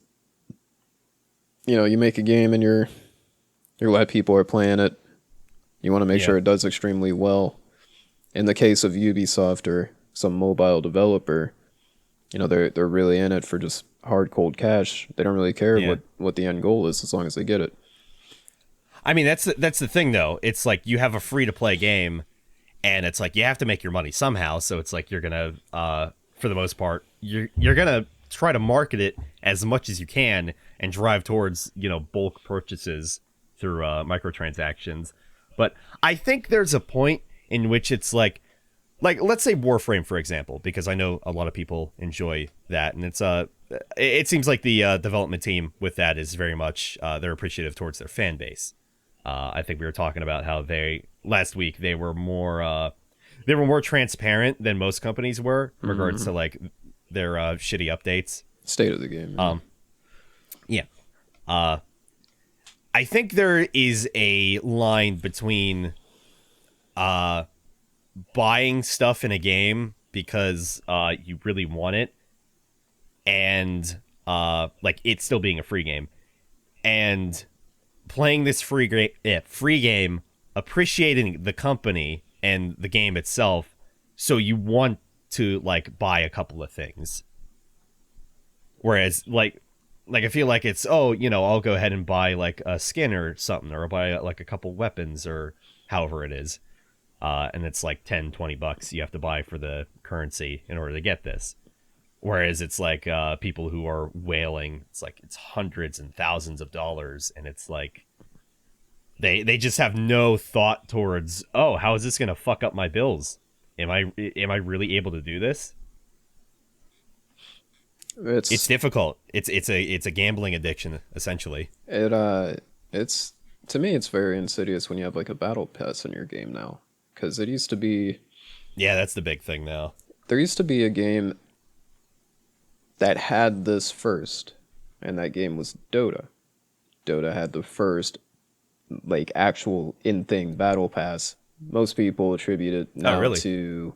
you make a game and you're glad people are playing it. You want to make Yeah. sure it does extremely well. In the case of Ubisoft or some mobile developer, they're really in it for just hard cold cash. They don't really care Yeah. what the end goal is as long as they get it. I mean, that's the thing though. It's like you have a free to play game, and it's like you have to make your money somehow. So it's like you're gonna, for the most part, you're gonna try to market it as much as you can and drive towards bulk purchases through microtransactions. But I think there's a point in which it's like let's say Warframe, for example, because I know a lot of people enjoy that, and it seems like the development team with that is very much they're appreciative towards their fan base. I think we were talking about how last week they were more transparent than most companies were in regards to like their shitty updates. State of the game. Yeah. I think there is a line between buying stuff in a game because you really want it, and like it still being a free game, and playing this free game, appreciating the company and the game itself, so you want to like buy a couple of things. Whereas like I feel like it's I'll go ahead and buy like a skin or something, or I'll buy like a couple weapons or however it is. And it's like $10-$20 you have to buy for the currency in order to get this. Whereas it's like people who are whaling, it's hundreds and thousands of dollars, and it's like they just have no thought towards, oh, how is this gonna fuck up my bills? Am I really able to do this? It's difficult. It's a gambling addiction essentially. It's to me it's very insidious when you have like a battle pass in your game now, because it used to be Yeah, that's the big thing now. there used to be a game that had this first, and that game was Dota. Dota had the first like actual in-thing battle pass. Most people attribute it now really? to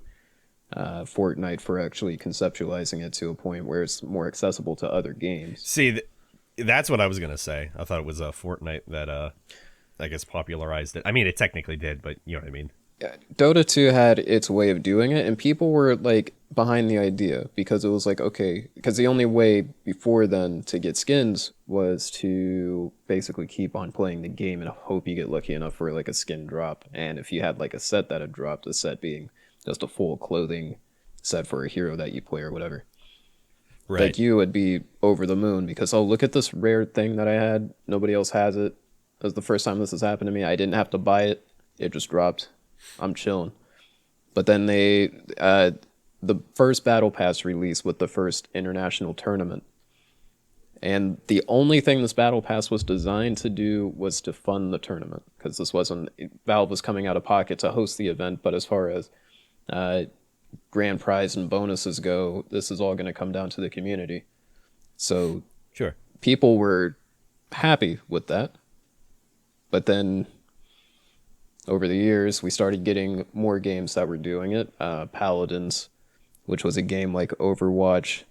Fortnite for actually conceptualizing it to a point where it's more accessible to other games. See, that's what I was gonna say. I thought it was Fortnite that I guess popularized it. I mean, it technically did, but you know what I mean. Dota 2 had its way of doing it, and people were like behind the idea because it was like, okay, because the only way before then to get skins was to basically keep on playing the game and hope you get lucky enough for like a skin drop. And if you had like a set that had dropped, the set being just a full clothing set for a hero that you play or whatever, Right. like you would be over the moon because, oh, look at this rare thing that I had. Nobody else has it. It was the first time this has happened to me. I didn't have to buy it. It just dropped. I'm chilling. But then the first battle pass released with the first international tournament. And the only thing this battle pass was designed to do was to fund the tournament, because this wasn't, Valve was coming out of pocket to host the event, but as far as grand prize and bonuses go, this is all going to come down to the community. So Sure. people were happy with that. But then over the years, we started getting more games that were doing it. Paladins, which was a game like Overwatch,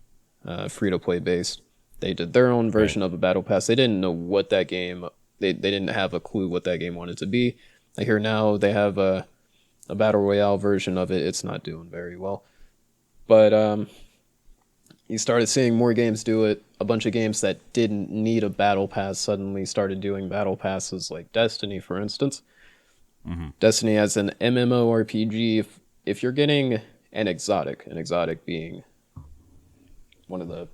free-to-play based. They did their own version of a battle pass. They didn't know what that game... They didn't have a clue what that game wanted to be. I hear now they have a battle royale version of it. It's not doing very well, but you started seeing more games do it. A bunch of games that didn't need a battle pass suddenly started doing battle passes, like Destiny, for instance. Hmm. Destiny as an MMORPG, if you're getting an exotic being one of the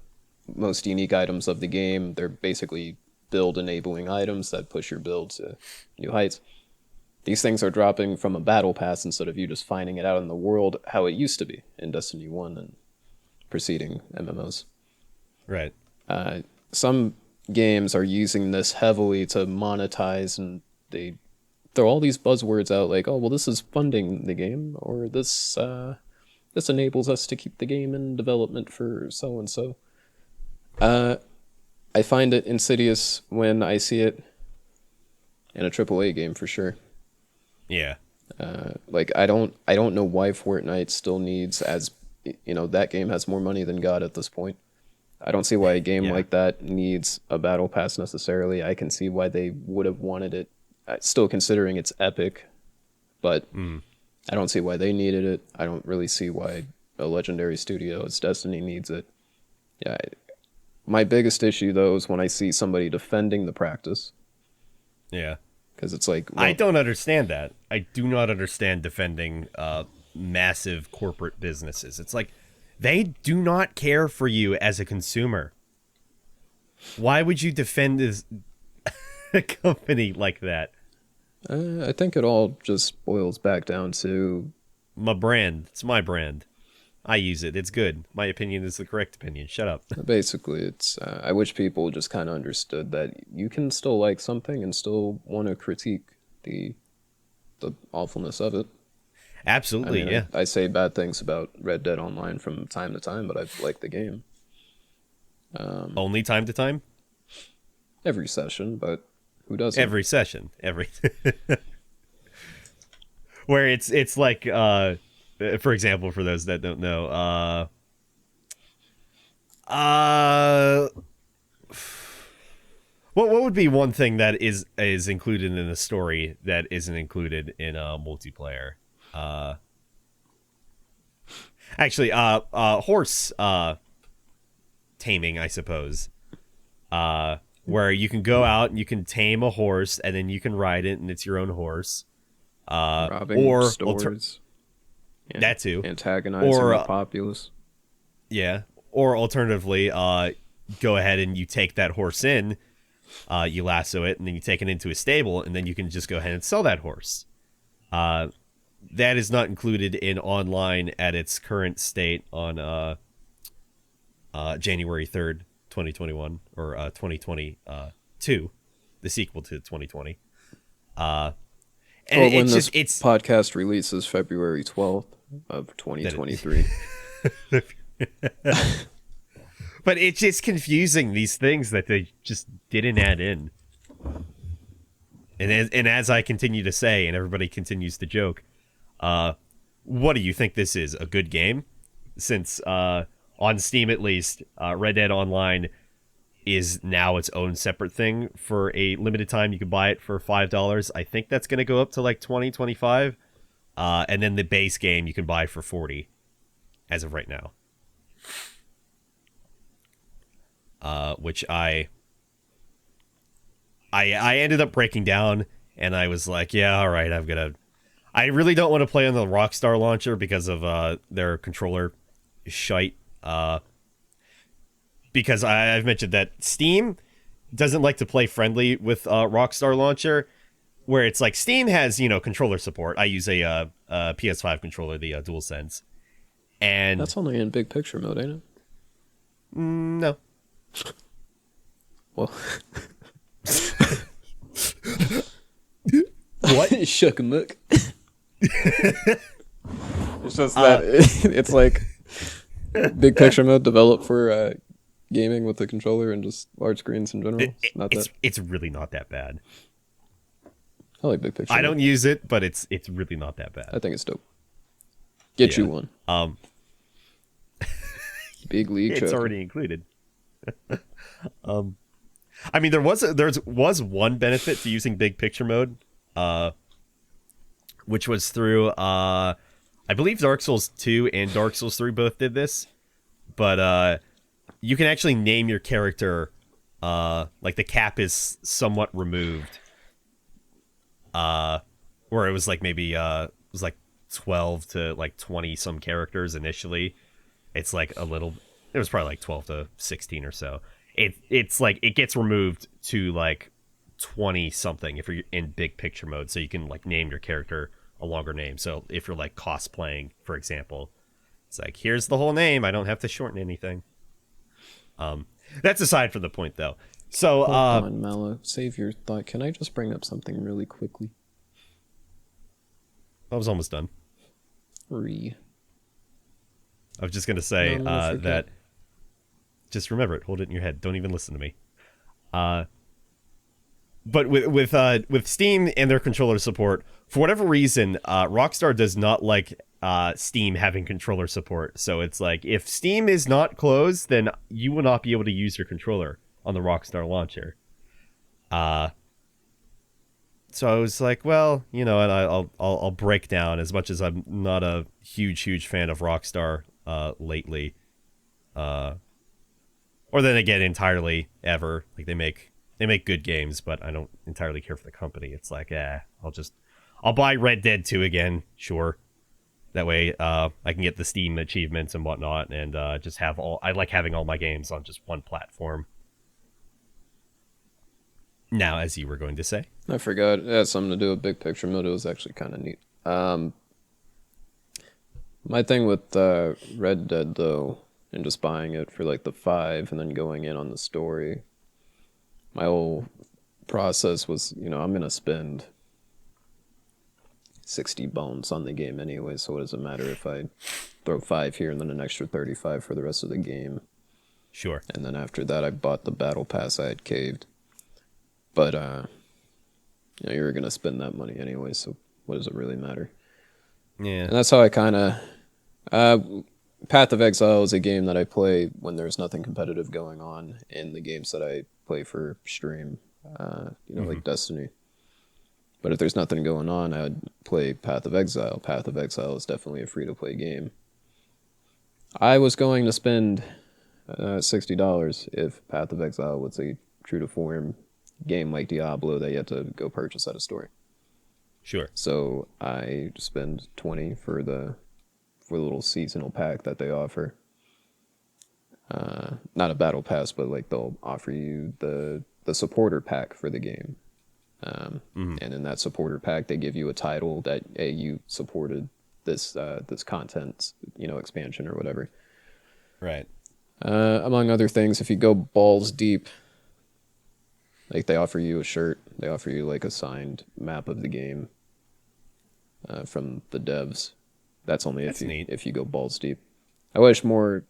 most unique items of the game, they're basically build enabling items that push your build to new heights. These things are dropping from a battle pass instead of you just finding it out in the world how it used to be in Destiny 1 and preceding MMOs. Right. Some games are using this heavily to monetize, and they throw all these buzzwords out like, oh, well, this is funding the game, or this enables us to keep the game in development for so and so. I find it insidious when I see it in a AAA game for sure. Yeah. Like I don't know why Fortnite still needs, as that game has more money than God at this point. I don't see why a game Yeah. like that needs a battle pass necessarily. I can see why they would have wanted it, still considering it's epic, but I don't see why they needed it. I don't really see why a legendary studio as Destiny needs it. Yeah, my biggest issue though is when I see somebody defending the practice, Yeah. because it's like, I well, don't understand that. I do not understand defending massive corporate businesses. It's like they do not care for you as a consumer. Why would you defend this a company like that? I think it all just boils back down to My brand. It's my brand. I use it. It's good. My opinion is the correct opinion. Shut up. basically it's. I wish people just kind of understood that you can still like something and still want to critique the awfulness of it. I Absolutely, mean, yeah. I say bad things about Red Dead Online from time to time, but I like the game Only time to time? every session. But who doesn't? Every session. Every where it's like for example, for those that don't know, what would be one thing that is included in a story that isn't included in a multiplayer? Actually, horse taming, I suppose. Where you can go out and you can tame a horse and then you can ride it and it's your own horse. Robbing Or stores, that too. antagonizing Or the populace. yeah. Or alternatively, go ahead and you take that horse in, you lasso it, and then you take it into a stable, and then you can just go ahead and sell that horse. That is not included in online at its current state on January 3rd, 2021, or 2022, the sequel to 2020. And Well, when it's this just, it's podcast releases February 12th of 2023. But it's just confusing, these things that they just didn't add in. And as I continue to say, and everybody continues to joke, what do you think this is? A good game? Since on Steam at least, Red Dead Online is now its own separate thing for a limited time. You can buy it for $5. I think that's going to go up to like 20, 25. And then the base game you can buy for 40 as of right now. Which I ended up breaking down, and I was like, yeah, all right, I really don't want to play on the Rockstar launcher because of their controller shite. Because I've mentioned that Steam doesn't like to play friendly with Rockstar launcher, where it's like Steam has, controller support. I use a PS5 controller, the DualSense. And That's only in big picture mode, ain't it? No. Well, What? shook a mook. It's just that it's like big picture mode developed for gaming with the controller and just large screens in general. It's really not that bad. I like big picture. I mode. don't use it, but it's really not that I bad. think it's dope. Get Yeah. you one. Big league. It's truck. already included. I mean, there was one benefit to using big picture mode, which was through I believe Dark Souls 2 and Dark Souls 3 both did this, but you can actually name your character like the cap is somewhat removed. Where it was like maybe it was like 12 to like 20 some characters initially. It's like a little it was probably like 12 to 16 or so. It's like it gets removed to like 20 something if you're in big picture mode, so you can like name your character a longer name. So if you're like cosplaying, for example, it's like here's the whole name. I don't have to shorten anything. That's aside from the point though. So Hold on, Mallow. Save your thought. Can I just bring up something really quickly? I was almost done. I I was just gonna say No, that just remember it, hold it in your head. Don't even listen to me. But with Steam and their controller support, for whatever reason, Rockstar does not like Steam having controller support. So it's like if Steam is not closed, then you will not be able to use your controller on the Rockstar launcher. So I was like, well, you know, and I'll break down as much as I'm not a huge fan of Rockstar lately, or then again entirely ever. Like they make good games, but I don't entirely care for the company. It's like, I'll buy Red Dead 2 again, sure. That way, I can get the Steam achievements and whatnot, and just have all. I like having all my games on just one platform. Now, as you were going to say, I forgot. It had something to do with big picture mode. It was actually kind of neat. My thing with Red Dead though, and just buying it for like the 5 and then going in on the story, my whole process was, you know, I'm gonna spend 60 bones on the game anyway, so what does it matter if I throw 5 here and then an extra 35 for the rest of the game? sure. And then after that, I bought the battle pass. I had caved, but you know, you're gonna spend that money anyway, so what does it really matter? Yeah. And that's how I kind of. Path of Exile is a game that I play when there's nothing competitive going on in the games that I play for stream, you know, like Destiny. But if there's nothing going on, I would play Path of Exile. Path of Exile is definitely a free-to-play game. I was going to spend $60 if Path of Exile was a true-to-form game like Diablo that you had to go purchase at a store. Sure. So I spend 20 for the little seasonal pack that they offer. Not a battle pass, but like they'll offer you the supporter pack for the game. And in that supporter pack, they give you a title that hey, you supported this this content, you know, expansion or whatever. Right. Among other things, if you go balls deep, like they offer you a shirt, they offer you like a signed map of the game from the devs. That's only That's neat. if you go balls deep. I wish more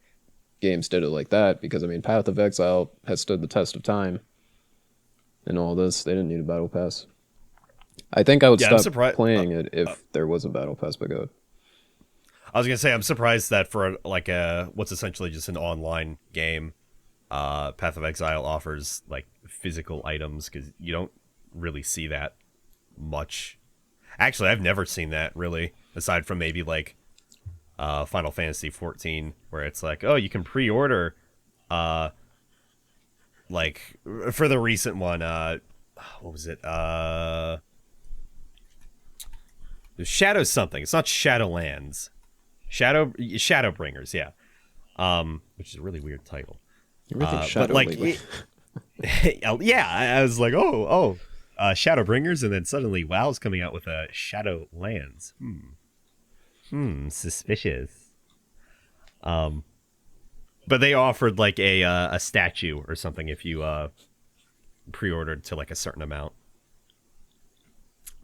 games did it like that because I mean, Path of Exile has stood the test of time. And all this, they didn't need a battle pass. I think I would Yeah, I'm stop surprised. playing it if there was a battle pass. But go ahead. I was gonna say I'm surprised that for like a what's essentially just an online game, Path of Exile offers like physical items because you don't really see that much. Actually, I've never seen that really, aside from maybe like Final Fantasy 14, where it's like, oh, you can pre-order, like for the recent one. What was it? It was Shadow something. It's not Shadowlands. Shadowbringers, yeah. Which is a really weird title. You really think But Shadow like, lately? yeah, I was like, Shadowbringers, and then suddenly WoW's coming out with a Shadowlands. Suspicious. But they offered like a statue or something if you pre-ordered to like a certain amount.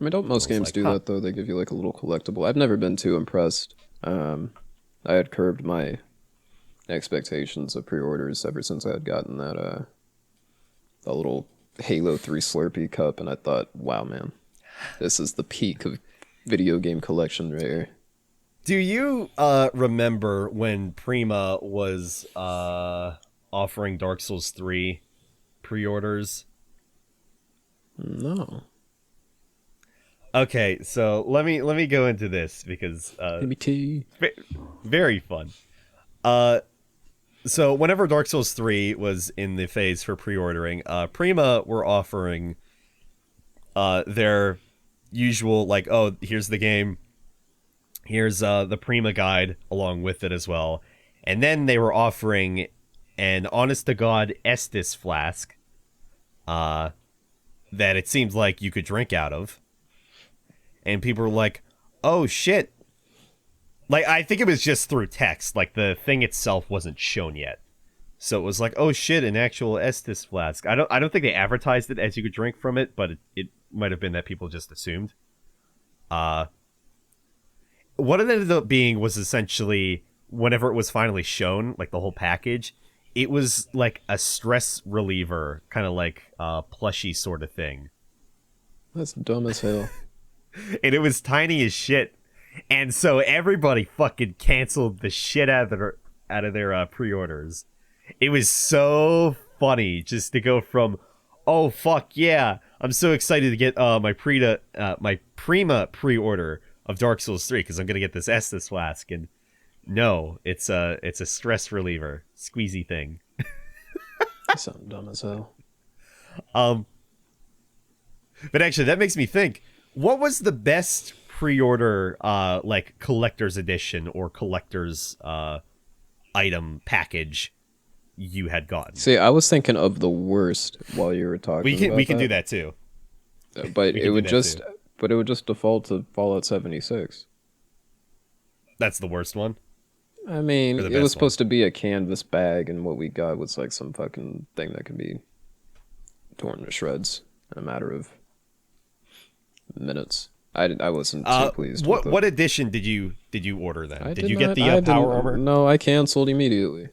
I mean, don't most I was games like, do huh. that though? They give you like a little collectible. I've never been too impressed. I had curbed my expectations of pre-orders ever since I had gotten that little Halo 3 Slurpee cup, and I thought, wow, man, this is the peak of video game collection right here. Do you remember when Prima was offering Dark Souls 3 pre-orders? No. Okay, so let me go into this because Let me tell you. ve- very fun. Uh, so whenever Dark Souls 3 was in the phase for pre-ordering, Prima were offering their usual like, oh, here's the game, here's the Prima guide along with it as well, and then they were offering an honest to god Estus flask, uh, that it seems like you could drink out of, and people were like, oh shit. Like, I think it was just through text. Like, the thing itself wasn't shown yet. So it was like, oh shit, an actual Estus flask. I don't think they advertised it as you could drink from it, but it might have been that people just assumed. Uh what it ended up being was essentially whenever it was finally shown, like the whole package, it was like a stress reliever, kind of like plushy sort of thing. That's dumb as hell. And it was tiny as shit. And so everybody fucking canceled the shit out of their pre-orders. It was so funny just to go from, oh fuck yeah, I'm so excited to get my Prima pre-order of Dark Souls 3 because I'm gonna get this Estus flask, and no, it's a stress reliever squeezy thing. That sounds dumb as hell. Um, but actually, that makes me think: what was the best pre-order, like collector's edition or collector's item package you had gotten? See, I was thinking of the worst while you were talking. We can do that too. But We it can do would that just too. but it would just default to Fallout 76. That's the worst one. I mean, Or the it was best one. supposed to be a canvas bag, and what we got was like some fucking thing that could be torn to shreds in a matter of minutes. I wasn't too pleased with it. What edition did you order then? I Did did you get not. the I power didn't. armor? No, I canceled immediately.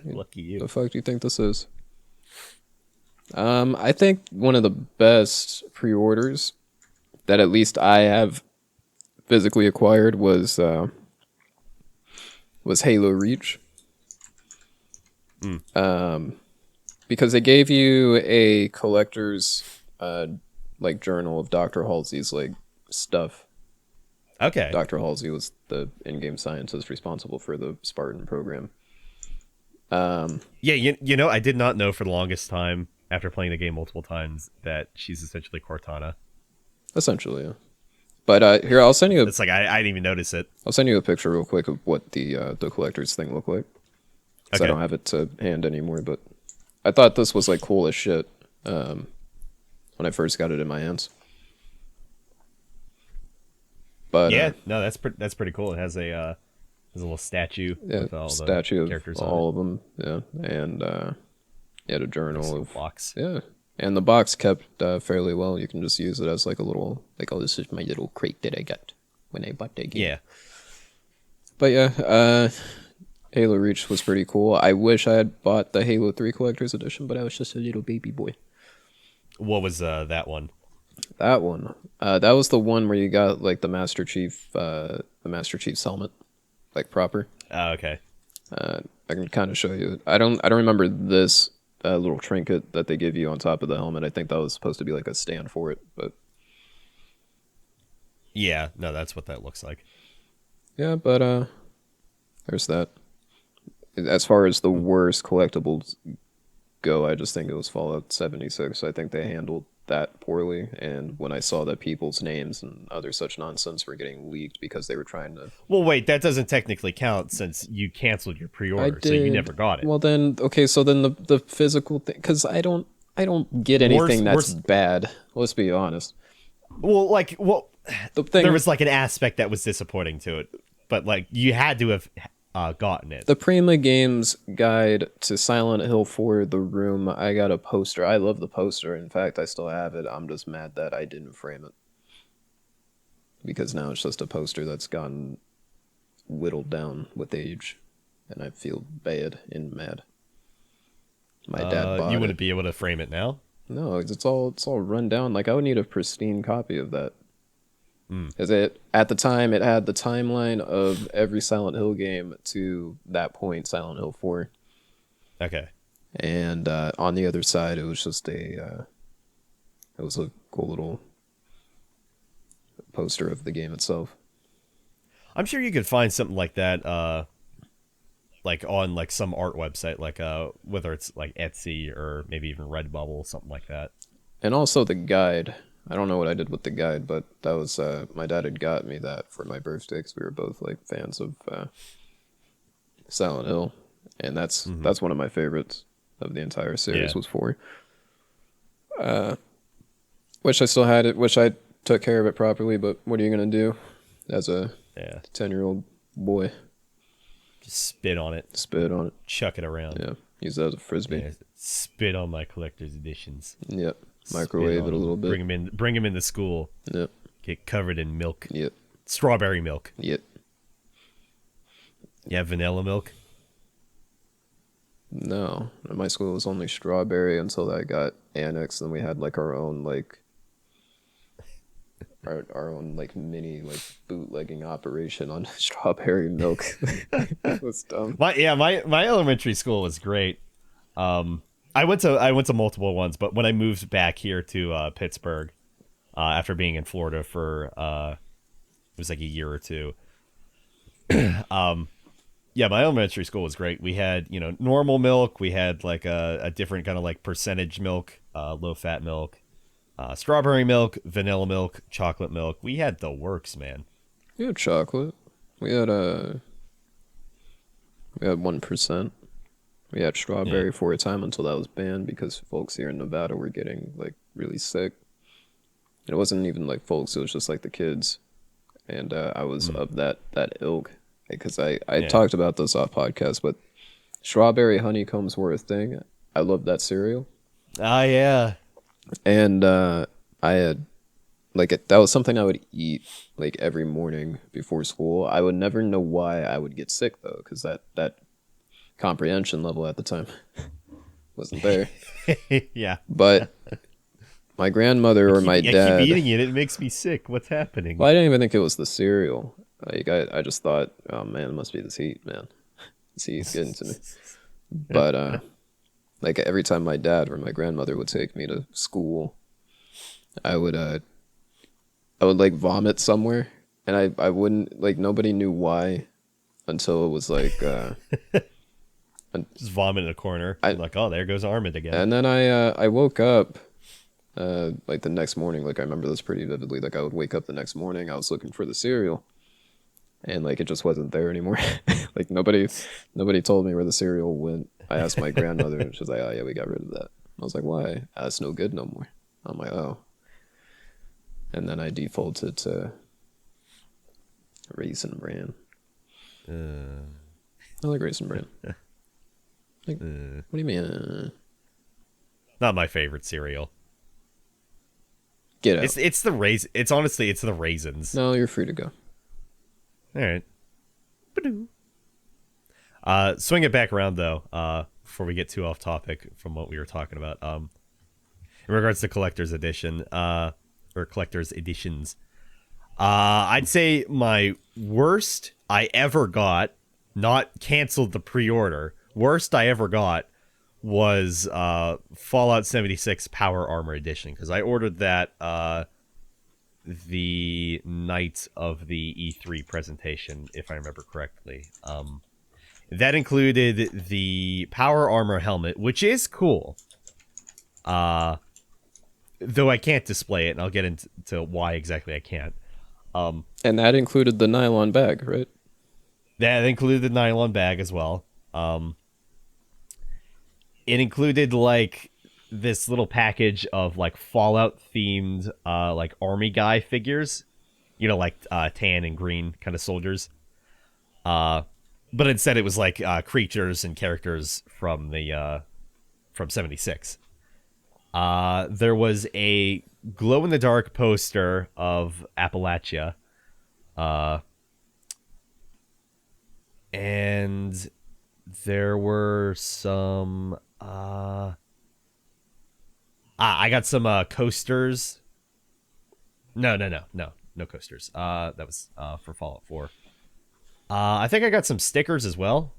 Lucky you. The fuck do you think this is? I think one of the best pre-orders that at least I have physically acquired was Halo Reach. Because they gave you a collector's like journal of Dr. Halsey's like stuff. Okay. Dr. Halsey was the in-game scientist responsible for the Spartan program. Yeah, you know, I did not know for the longest time after playing the game multiple times that she's essentially Cortana. Essentially, yeah. But here, It's like I didn't even notice it. I'll send you a picture real quick of what the collector's thing looked like. 'Cause I Okay. don't have it to hand anymore, but I thought this was like cool as shit when I first got it in my hands. But Yeah, no, that's pretty cool. It has a little statue yeah, with all statue the of characters all on of them, yeah, and yeah, a journal it. of Box. yeah, and the box kept fairly well. You can just use it as like a little like, oh, this is my little crate that I got when I bought that game. Yeah. But yeah, Halo Reach was pretty cool. I wish I had bought the Halo 3 Collector's Edition, but I was just a little baby boy. What was that one? That one. That was the one where you got like the Master Chief's helmet, like proper. Oh, okay. I can kind of show you. I don't remember this little trinket that they give you on top of the helmet. I think that was supposed to be like a stand for it, but Yeah, no, that's what that looks like. yeah. But there's that. As far as the worst collectibles go, I just think it was Fallout 76. I think they handled that poorly, and when I saw that people's names and other such nonsense were getting leaked because they were trying to, Well, wait, that doesn't technically count since you canceled your I pre-order, did. so you never got it. Well, then okay, so then the physical thing, because I don't get anything that's worse- bad. Let's be honest. Well, The thing, there was like an aspect that was disappointing to it, but like you had to have gotten it. the Prima Games guide to Silent Hill 4, The Room. I got a poster. I love the poster. In fact, I still have it. I'm just mad that I didn't frame it, because now it's just a poster that's gotten whittled down with age, and I feel bad and mad. My dad bought You it. wouldn't be able to frame it now. No, it's all run down. Like, I would need a pristine copy of that. Hmm. Because at the time it had the timeline of every Silent Hill game to that point, Silent Hill 4, Okay. and on the other side it was just a It was a cool little poster of the game itself. I'm sure you could find something like that, like on like some art website, like whether it's like Etsy or maybe even Redbubble, something like that. And also the guide. I don't know what I did with the guide, but that was my dad had got me that for my birthday because we were both like fans of Silent Hill, and that's one of my favorites of the entire series Yeah. was 4. Wish I still had it. Wish I took care of it properly. But what are you gonna do as a Yeah. 10-year-old boy? Just spit on it, Spit on it. chuck it around. Yeah, use that as a frisbee. Yeah, spit on my collector's editions. Yep. Spit Microwave on it a 'em. little bit. Bring him into school. Yep. Get covered in milk. Yep. Strawberry milk. Yep. Yeah, vanilla milk. No, at my school it was only strawberry until I got annexed, and we had like our own like our own like mini like bootlegging operation on strawberry milk. That was dumb. My elementary school was great. I went to multiple ones, but when I moved back here to Pittsburgh, after being in Florida for it was like a year or two. Yeah, my elementary school was great. We had, normal milk. We had like a different kind of like percentage milk, low fat milk, strawberry milk, vanilla milk, chocolate milk. We had the works, man. We had chocolate. We had 1%. We had strawberry for a time until that was banned because folks here in Nevada were getting like really sick. It wasn't even like folks; it was just like the kids, and I was of that ilk because I talked about this off podcast, but strawberry honeycombs were a thing. I loved that cereal. Ah, yeah. And I had that was something I would eat like every morning before school. I would never know why I would get sick though, because that comprehension level at the time wasn't there. Yeah. But my grandmother or my dad. I keep eating it. It makes me sick. What's happening? Well, I didn't even think it was the cereal. Like I just thought, oh man, it must be this heat, man. This heat's getting to me. But like every time my dad or my grandmother would take me to school, I would like vomit somewhere, and I wouldn't like nobody knew why until it was like Just vomit in a corner. Like, oh, there goes Armand again. and then I woke up like the next morning. Like I remember this pretty vividly. Like I would wake up the next morning, I was looking for the cereal, and like it just wasn't there anymore. Like nobody told me where the cereal went. I asked my grandmother, and she was like, "Oh yeah, we got rid of that." I was like, "Why? It's no good no more." I'm like, "Oh." And then I defaulted to Raisin Bran. I like Raisin Bran. Like, what do you mean? Not my favorite cereal. Get out. It's the raisin. It's honestly the raisins. No, you're free to go. All right. Swing it back around though. Before we get too off topic from what we were talking about. In regards to collector's edition, or collector's editions, I'd say my worst I ever got, not canceled the pre-order. Worst I ever got was Fallout 76 Power Armor Edition, because I ordered that the night of the E3 presentation, if I remember correctly. That included the Power Armor helmet, which is cool. Though I can't display it, and I'll get into why exactly I can't. And that included the nylon bag, right? That included the nylon bag as well. It included like this little package of like Fallout themed like army guy figures, like tan and green kind of soldiers. But instead it was like creatures and characters from the from 76. There was a glow in the dark poster of Appalachia. And there were some I got some coasters. No coasters. That was for Fallout 4. I think I got some stickers as well.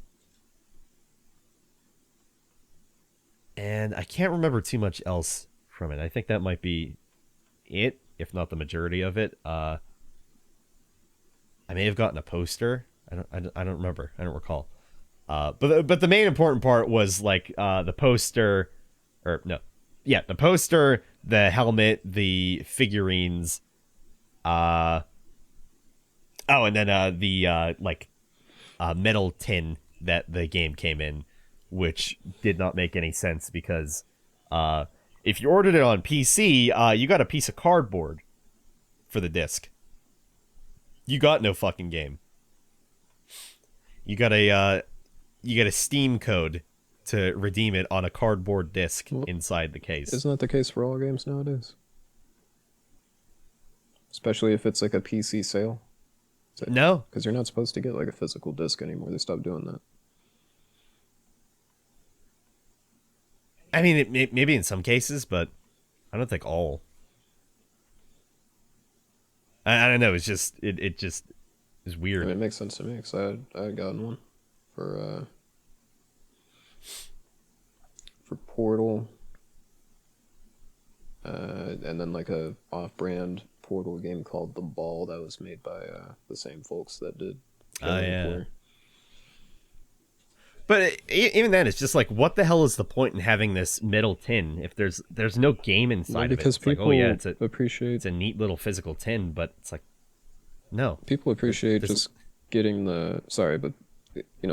And I can't remember too much else from it. I think that might be it, if not the majority of it. I may have gotten a poster. I don't remember. I don't recall. But the main important part was like the poster, or no, yeah, the poster, the helmet, the figurines. Oh, and then the metal tin that the game came in, which did not make any sense because if you ordered it on PC, you got a piece of cardboard for the disc. You got no fucking game. You got a Steam code to redeem it on a cardboard disc inside the case. Isn't that the case for all games nowadays? Especially if it's like a PC sale. No, because you're not supposed to get like a physical disc anymore. They stopped doing that. I mean maybe in some cases, but I don't think all. I don't know. It's just it just is weird. I mean, it makes sense to me because I had gotten one for Portal, and then like a off-brand Portal game called The Ball that was made by the same folks that did. Oh yeah. But even then, it's just like, what the hell is the point in having this metal tin if there's no game inside of it? Because people appreciate it's a neat little physical tin, but it's like, no. People appreciate just getting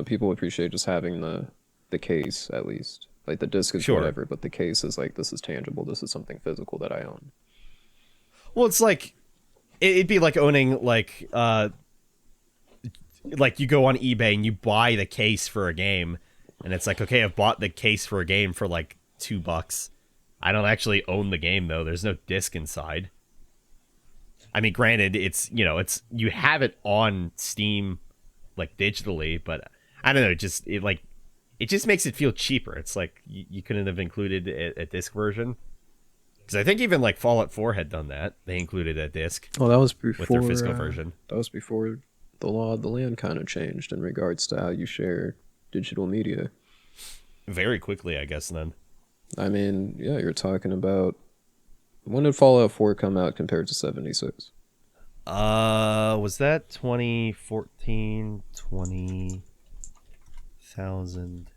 people appreciate just having the case at least. Like the disc is whatever, but the case is like, this is tangible. This is something physical that I own. Well, it's like it'd be like owning like you go on eBay and you buy the case for a game, and it's like, okay, I've bought the case for a game for like $2. I don't actually own the game though. There's no disc inside. I mean, granted, it's you have it on Steam, like digitally, but I don't know. It just makes it feel cheaper. It's like you couldn't have included a disc version. Because I think even like Fallout 4 had done that. They included a disc. Well, that was before with their physical version. That was before the law of the land kind of changed in regards to how you share digital media. Very quickly, I guess, then. I mean, yeah, you're talking about... When did Fallout 4 come out compared to 76? Was that 2014, 20,000...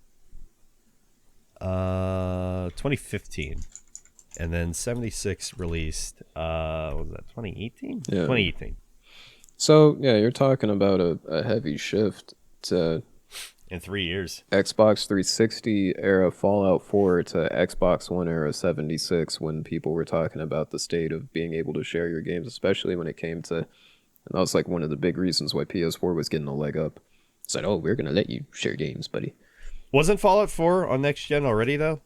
2015. And then 76 released, what was that, 2018? Yeah. 2018. So, yeah, you're talking about a heavy shift to... In 3 years. Xbox 360 era Fallout 4 to Xbox One era 76, when people were talking about the state of being able to share your games, especially when it came to... And that was like one of the big reasons why PS4 was getting a leg up. It's like, oh, we're going to let you share games, buddy. Wasn't Fallout 4 on next gen already, though?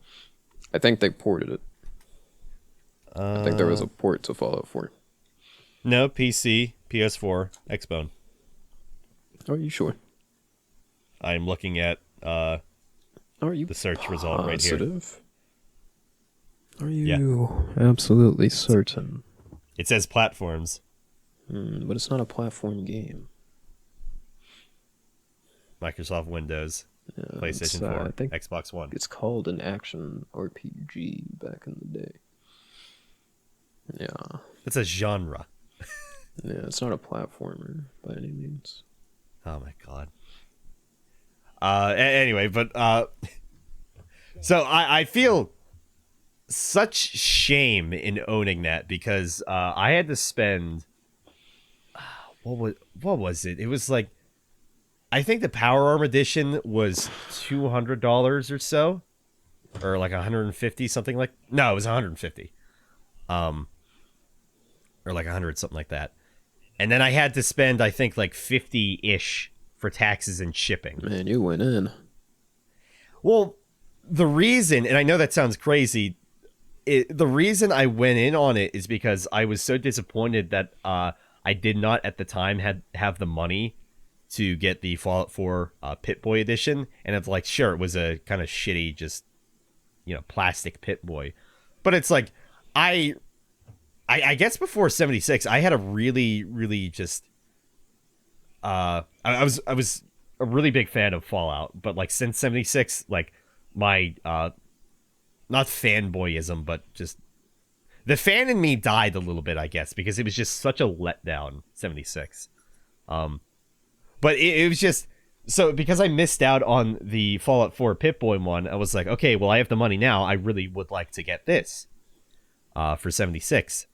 I think they ported it. I think there was a port to Fallout 4. No, PC, PS4, Xbone. Are you sure? I'm looking at Are you the search result right here. Are you absolutely certain? It says platforms. But it's not a platform game. Microsoft Windows, PlayStation 4, I think Xbox One. It's called an action RPG back in the day. Yeah. It's a genre. Yeah, it's not a platformer by any means. Oh my god. Anyway, but so I feel such shame in owning that because I had to spend what was it? It was like, I think the Power Armor edition was $200 or so, or like 150, something like. No, it was 150. Or like 100, something like that. And then I had to spend, I think, like 50-ish for taxes and shipping. Man, you went in. Well, the reason, and I know that sounds crazy, the reason I went in on it is because I was so disappointed that I did not at the time have the money to get the Fallout 4 Pip-Boy edition. And it's like, sure, it was a kind of shitty, just, plastic Pip-Boy. But it's like, I guess before 76, I had a really, really just... I was a really big fan of Fallout, but like since 76, like my not fanboyism, but just the fan in me died a little bit, I guess, because it was just such a letdown. 76. But it was just so because I missed out on the Fallout 4 Pip-Boy one. I was like, okay, well, I have the money now. I really would like to get this for 76.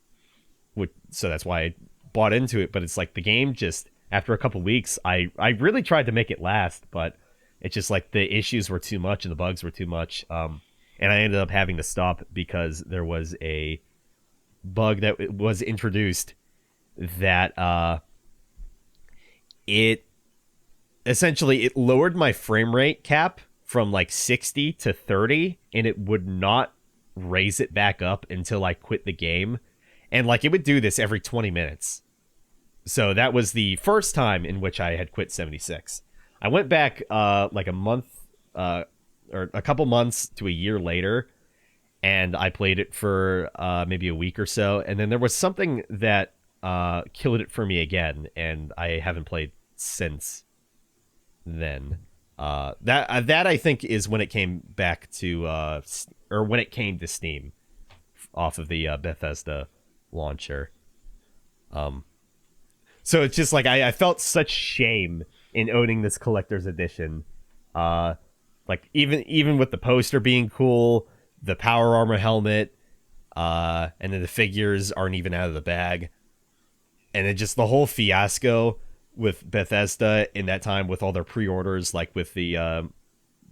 So that's why I bought into it. But it's like the game just after a couple weeks, I really tried to make it last, but it's just like the issues were too much and the bugs were too much. And I ended up having to stop because there was a bug that was introduced that it lowered my frame rate cap from like 60 to 30, and it would not raise it back up until I quit the game. And like it would do this every 20 minutes. So that was the first time in which I had quit 76. I went back like a month or a couple months to a year later, and I played it for maybe a week or so. And then there was something that killed it for me again, and I haven't played since then. That I think is when it came back to or when it came to Steam off of the Bethesda launcher. So it's just like I felt such shame in owning this collector's edition. Like even with the poster being cool, the power armor helmet, and then the figures aren't even out of the bag, and then just the whole fiasco with Bethesda in that time with all their pre-orders, like with the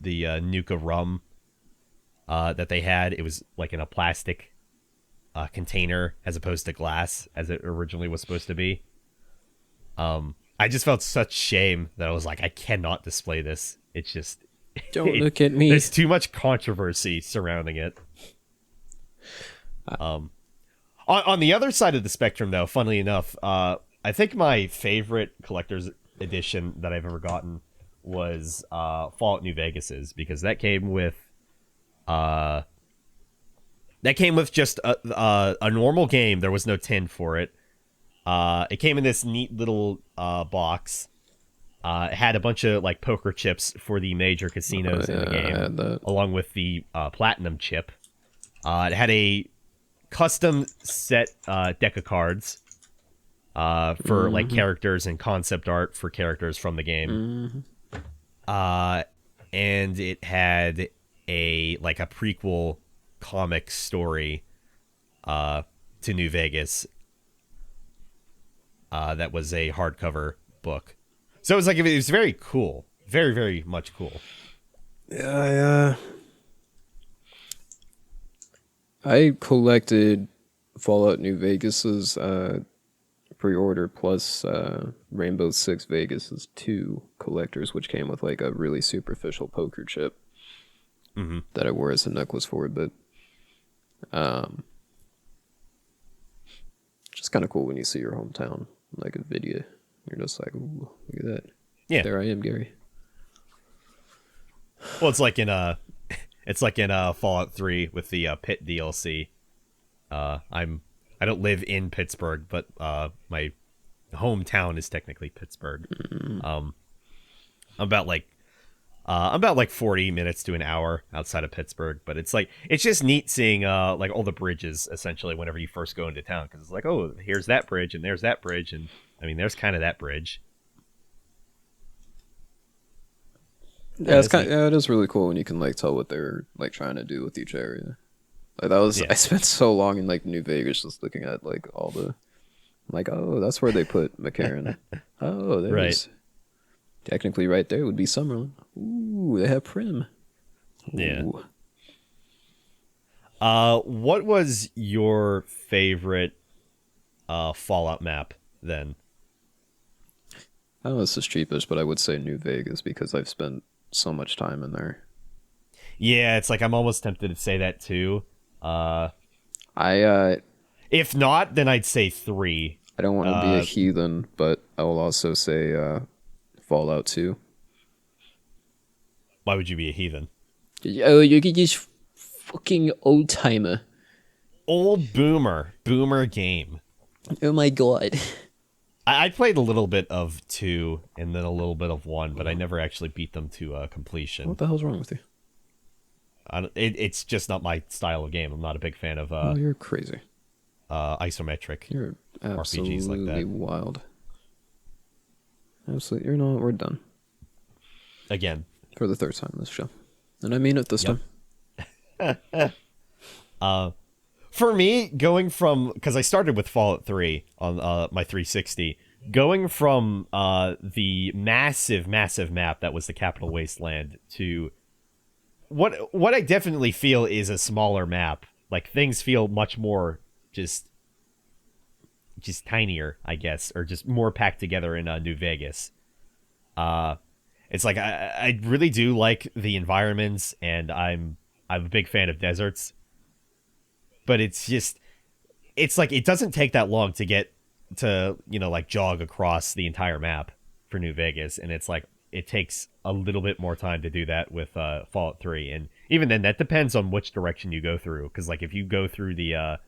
Nuka rum that they had. It was like in a plastic container as opposed to glass as it originally was supposed to be. I just felt such shame that I was like, I cannot display this. It's just Don't look at me. There's too much controversy surrounding it. On the other side of the spectrum, though, funnily enough, I think my favorite collector's edition that I've ever gotten was Fallout New Vegas's, because that came with just a normal game. There was no tin for it. It came in this neat little box. It had a bunch of like poker chips for the major casinos in the game, along with the platinum chip. It had a custom set deck of cards for like characters and concept art for characters from the game. And it had a prequel comic story to New Vegas. That was a hardcover book. So it was very cool. Very, very much cool. Yeah, I collected Fallout New Vegas's pre-order plus Rainbow Six Vegas's 2 collectors, which came with like a really superficial poker chip that I wore as a necklace for it. But just kind of cool when you see your hometown like a video. You're just like, ooh, look at that. Yeah, there I am, Gary. Well, it's like in Fallout 3 with the Pit DLC. I don't live in Pittsburgh, but my hometown is technically Pittsburgh. I'm about 40 minutes to an hour outside of Pittsburgh, but it's just neat seeing like all the bridges essentially whenever you first go into town, because it's like, oh, here's that bridge and there's that bridge, and I mean there's kind of that bridge. Yeah, it is really cool when you can like tell what they're like trying to do with each area. Like that was I spent so long in like New Vegas just looking at like all the like, oh, that's where they put McCarran. Oh, there's right. Technically right there would be Summerlin. Ooh, they have Prim. Yeah. Ooh. What was your favorite Fallout map then? I know this is cheapish, but I would say New Vegas because I've spent so much time in there. Yeah, it's like I'm almost tempted to say that too. If not, then I'd say 3. I don't want to be a heathen, but I will also say Fallout 2. Why would you be a heathen? Oh, you're just fucking old timer. Old boomer game. Oh my god. I played a little bit of 2 and then a little bit of 1, but I never actually beat them to completion. What the hell's wrong with you? It's just not my style of game. I'm not a big fan of. Oh, you're crazy. isometric You're RPGs like absolutely that. wild. Absolutely. You know what? We're done Again, for the third time this show. And I mean it this yep. time. For me, going from, because I started with Fallout 3 on my 360, going from the massive map that was the Capital Wasteland to what I definitely feel is a smaller map. Like, things feel much more just tinier, I guess, or just more packed together in New Vegas. It's like I really do like the environments, and I'm a big fan of deserts, but it's like it doesn't take that long to get to, like, jog across the entire map for New Vegas, and it's like it takes a little bit more time to do that with Fallout 3. And even then, that depends on which direction you go through, because, like, if you go through the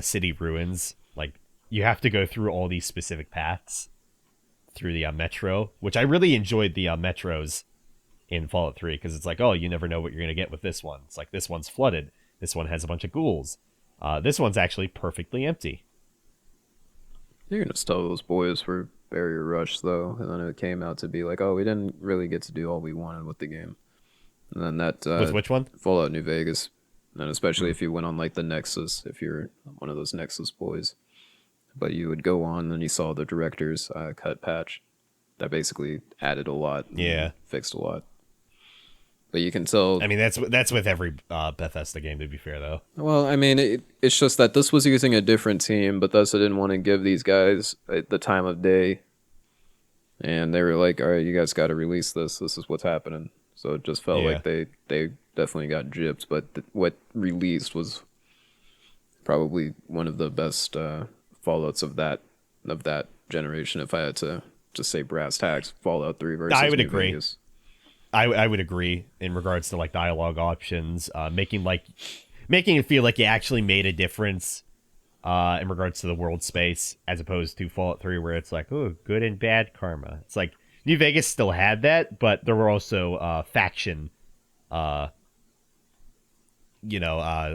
city ruins, like, you have to go through all these specific paths through the metro, which I really enjoyed the metros in Fallout 3, because it's like, oh, you never know what you're going to get with this one. It's like, this one's flooded. This one has a bunch of ghouls. This one's actually perfectly empty. You're gonna tell those boys were Barrier Rush though, and then it came out to be like, oh, we didn't really get to do all we wanted with the game. And then that With which one? Fallout New Vegas, and especially if you went on like the Nexus, if you're one of those Nexus boys, but you would go on and you saw the director's cut patch that basically added a lot, and fixed a lot. But you can tell. I mean, that's with every Bethesda game, to be fair, though. Well, I mean, it's just that this was using a different team, Bethesda didn't want to give these guys the time of day, and they were like, "All right, you guys got to release this. This is what's happening." So it just felt like they definitely got gypped. But what released was probably one of the best Fallouts of that generation. If I had to just say brass tacks, Fallout 3 versus I would New agree. Vegas. I would agree in regards to, like, dialogue options, making it feel like you actually made a difference in regards to the world space, as opposed to Fallout 3, where it's like, oh, good and bad karma. It's like New Vegas still had that, but there were also faction, like, oh,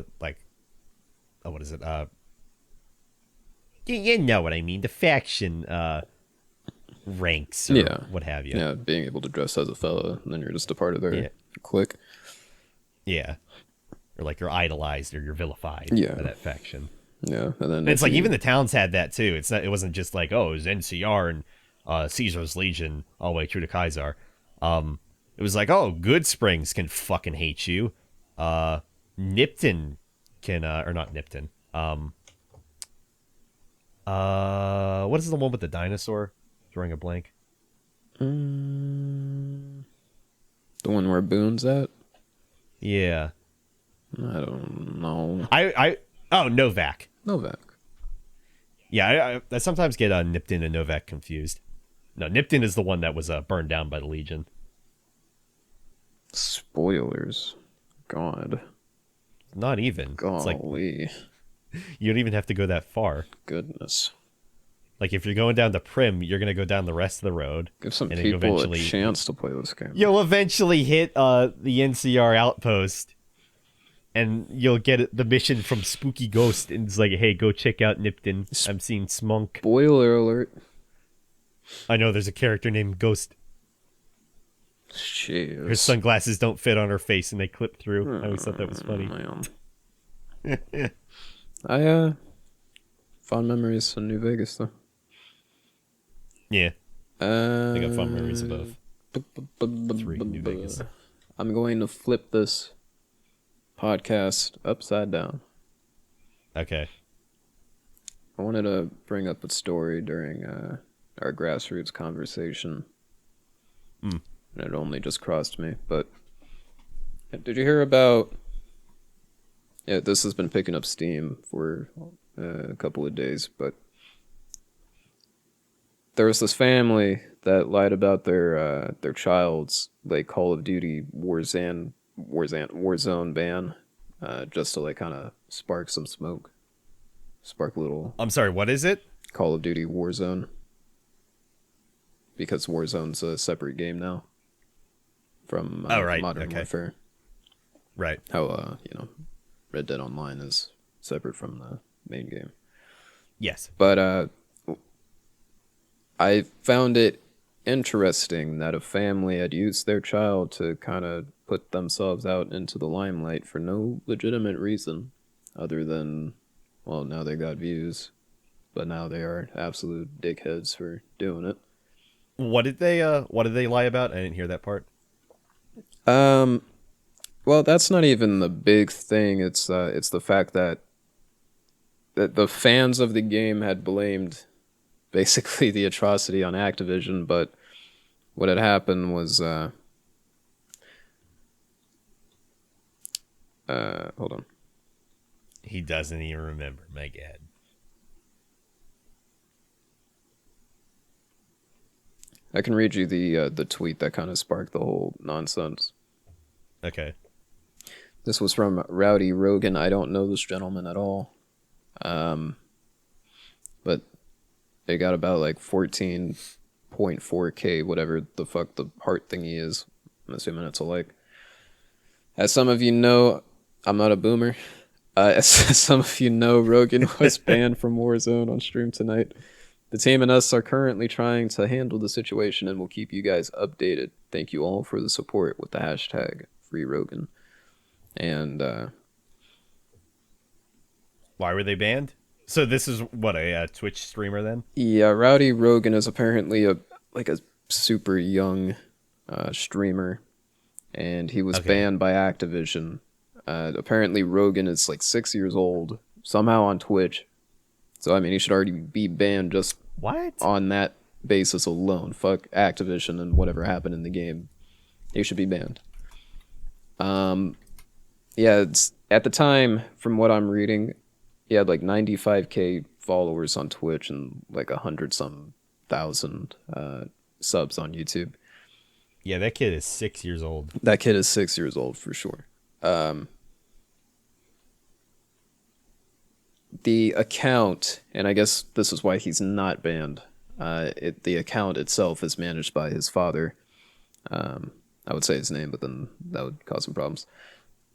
what is it? You know what I mean? The faction ranks, or what have you. Yeah, being able to dress as a fella, and then you're just a part of their clique. Yeah. Or, like, you're idolized or you're vilified by that faction. Yeah, and then It's like even the towns had that too. It wasn't just like, oh, it was NCR and Caesar's Legion all the way through to Kaiser. It was like, oh, Good Springs can fucking hate you. Nipton can or not Nipton. What is the one with the dinosaur? Drawing a blank. the one where Boone's at. Yeah. I don't know. Novak. Novak. Yeah, I sometimes get Nipton and Novak confused. No, Nipton is the one that was burned down by the Legion. Spoilers. God. Not even. Golly. It's like, you don't even have to go that far. Goodness. Like, if you're going down the Prim, you're going to go down the rest of the road. Give some people a chance to play this game. You'll eventually hit the NCR outpost, and you'll get the mission from Spooky Ghost, and it's like, hey, go check out Nipton. I'm seeing Smunk. Spoiler alert. I know there's a character named Ghost. Jeez. Her sunglasses don't fit on her face, and they clip through. I always thought that was funny. Man. Fond memories in New Vegas, though. Yeah. I got fun memories of both. 3 New Vegas. I'm going to flip this podcast upside down. Okay. I wanted to bring up a story during our Grassroots conversation. And it only just crossed me, but did you hear about... Yeah, this has been picking up steam for a couple of days, but there was this family that lied about their child's like Call of Duty Warzone ban, just to like kind of spark some smoke, spark a little. I'm sorry, what is it? Call of Duty Warzone, because Warzone's a separate game now from Modern Warfare. Right. How Red Dead Online is separate from main game. Yes. But I found it interesting that a family had used their child to kind of put themselves out into the limelight for no legitimate reason other than, well, now they got views, but now they are absolute dickheads for doing it. What did they lie about? I didn't hear that part. Um, well, that's not even the big thing. It's the fact that the fans of the game had blamed basically the atrocity on Activision, but what had happened was hold on. He doesn't even remember. My God. I can read you the tweet that kind of sparked the whole nonsense. Okay. This was from Rowdy Rogan. I don't know this gentleman at all, but they got about like 14.4K, whatever the fuck the heart thingy is. I'm assuming it's a like. As some of you know, I'm not a boomer. As some of you know, Rogan was banned from Warzone on stream tonight. The team and us are currently trying to handle the situation and will keep you guys updated. Thank you all for the support with the hashtag #FreeRogan. And why were they banned? So this is what a Twitch streamer then? yeah, Rowdy Rogan is apparently a super young streamer, and he was banned by Activision. Apparently, Rogan is like 6 years old somehow on Twitch. So I mean, he should already be banned just on that basis alone. Fuck Activision and whatever happened in the game. He should be banned. Yeah, it's, at the time, from what I'm reading, he had like 95K followers on Twitch and like 100-some thousand subs on YouTube. Yeah, that kid is 6 years old. That kid is 6 years old for sure. The account, and I guess this is why he's not banned. The account itself is managed by his father. I would say his name, but then that would cause some problems.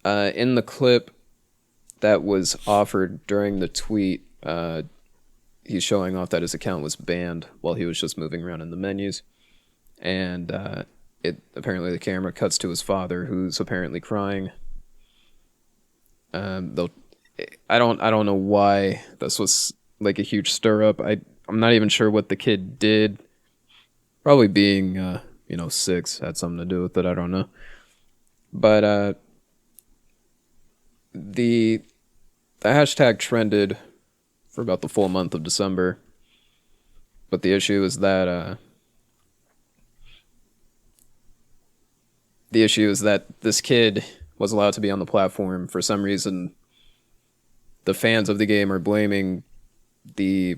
In the clip that was offered during the tweet, he's showing off that his account was banned while he was just moving around in the menus, and apparently the camera cuts to his father, who's apparently crying. I don't know why this was like a huge stir up. I'm not even sure what the kid did. Probably being 6 had something to do with it. I don't know. But the hashtag trended for about the full month of December. But the issue is that this kid was allowed to be on the platform. For some reason, the fans of the game are blaming the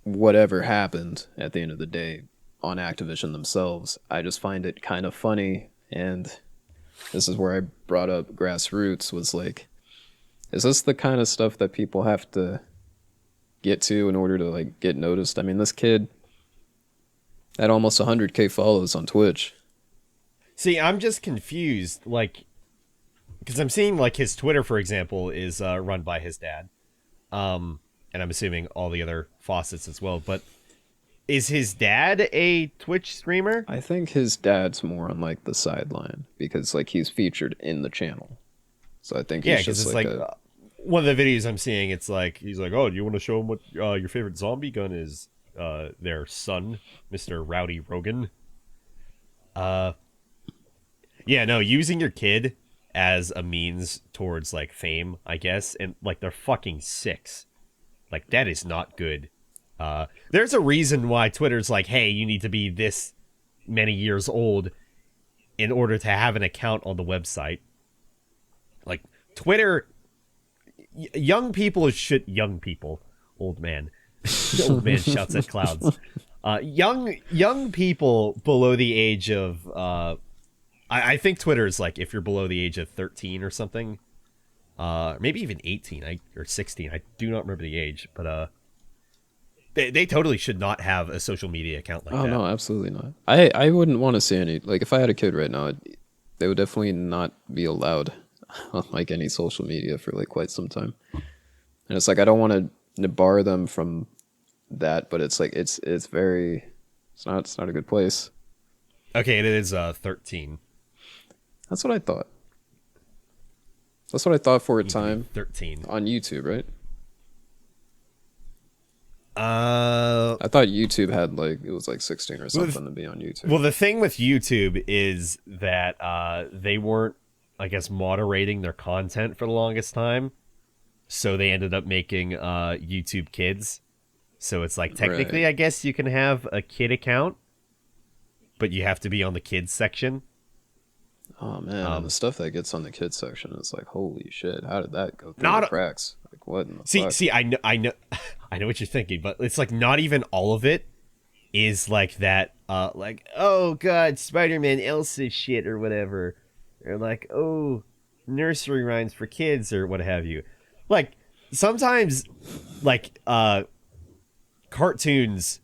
whatever happened at the end of the day on Activision themselves. I just find it kind of funny, and this is where I brought up Grassroots, was like, is this the kind of stuff that people have to get to in order to like get noticed? I mean, this kid had almost 100K follows on Twitch. See, I'm just confused, like, because I'm seeing like his Twitter, for example, is run by his dad, and I'm assuming all the other faucets as well. But is his dad a Twitch streamer? I think his dad's more on like the sideline because like he's featured in the channel. So I think because it's like one of the videos I'm seeing. It's like he's like, "Oh, do you want to show him what your favorite zombie gun is?" Their son, Mr. Rowdy Rogan. Yeah, no, using your kid as a means towards like fame, I guess, and like they're fucking 6. Like that is not good. There's a reason why Twitter's like, hey, you need to be this many years old in order to have an account on the website. Like Twitter, young people, old man shouts at clouds. Young people below the age of I think Twitter is like if you're below the age of 13 or something, maybe even 18 or 16. I do not remember the age, but they totally should not have a social media account like that. Oh no, absolutely not. I wouldn't want to see any, like if I had a kid right now, they would definitely not be allowed on like any social media for like quite some time. And it's like I don't want to bar them from that, but it's like it's very it's not a good place. Okay, it is 13. That's what I thought. That's what I thought for a Need to be time 13. on YouTube, right? Uh, I thought YouTube had like it was like 16 or something to be on YouTube. well, the thing with YouTube is that they weren't, I guess, moderating their content for the longest time, so they ended up making YouTube Kids. So it's like technically, Right. I guess you can have a kid account, but you have to be on the kids section. Oh man, and the stuff that gets on the kids section is like, holy shit! How did that go through the Not cracks? Like, what in the see, fuck? see, I know, I know what you're thinking, but it's like not even all of it is like that. Like, oh god, Spider-Man Elsa shit or whatever, or like, oh, nursery rhymes for kids or what have you. Like sometimes, like cartoons.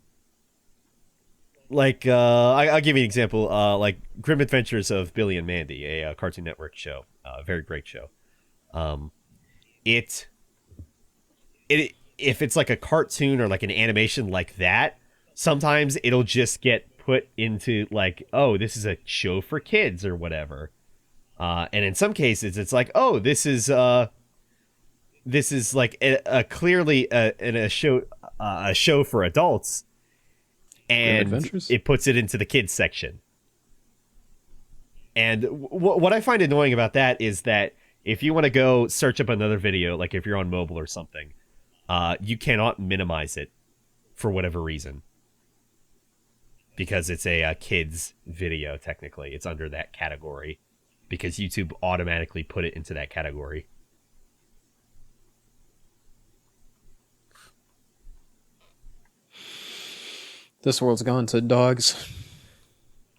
Like I'll give you an example. Like Grim Adventures of Billy and Mandy, a Cartoon Network show, very great show. Um, it if it's like a cartoon or like an animation like that, sometimes it'll just get put into like, oh, this is a show for kids or whatever. And in some cases, it's like, oh, this is like a clearly a show for adults, Grim and Adventures? it puts it into the kids section. And what I find annoying about that is that if you want to go search up another video, like if you're on mobile or something, you cannot minimize it for whatever reason, because it's a kids video. Technically, it's under that category because YouTube automatically put it into that category. This world's gone to dogs.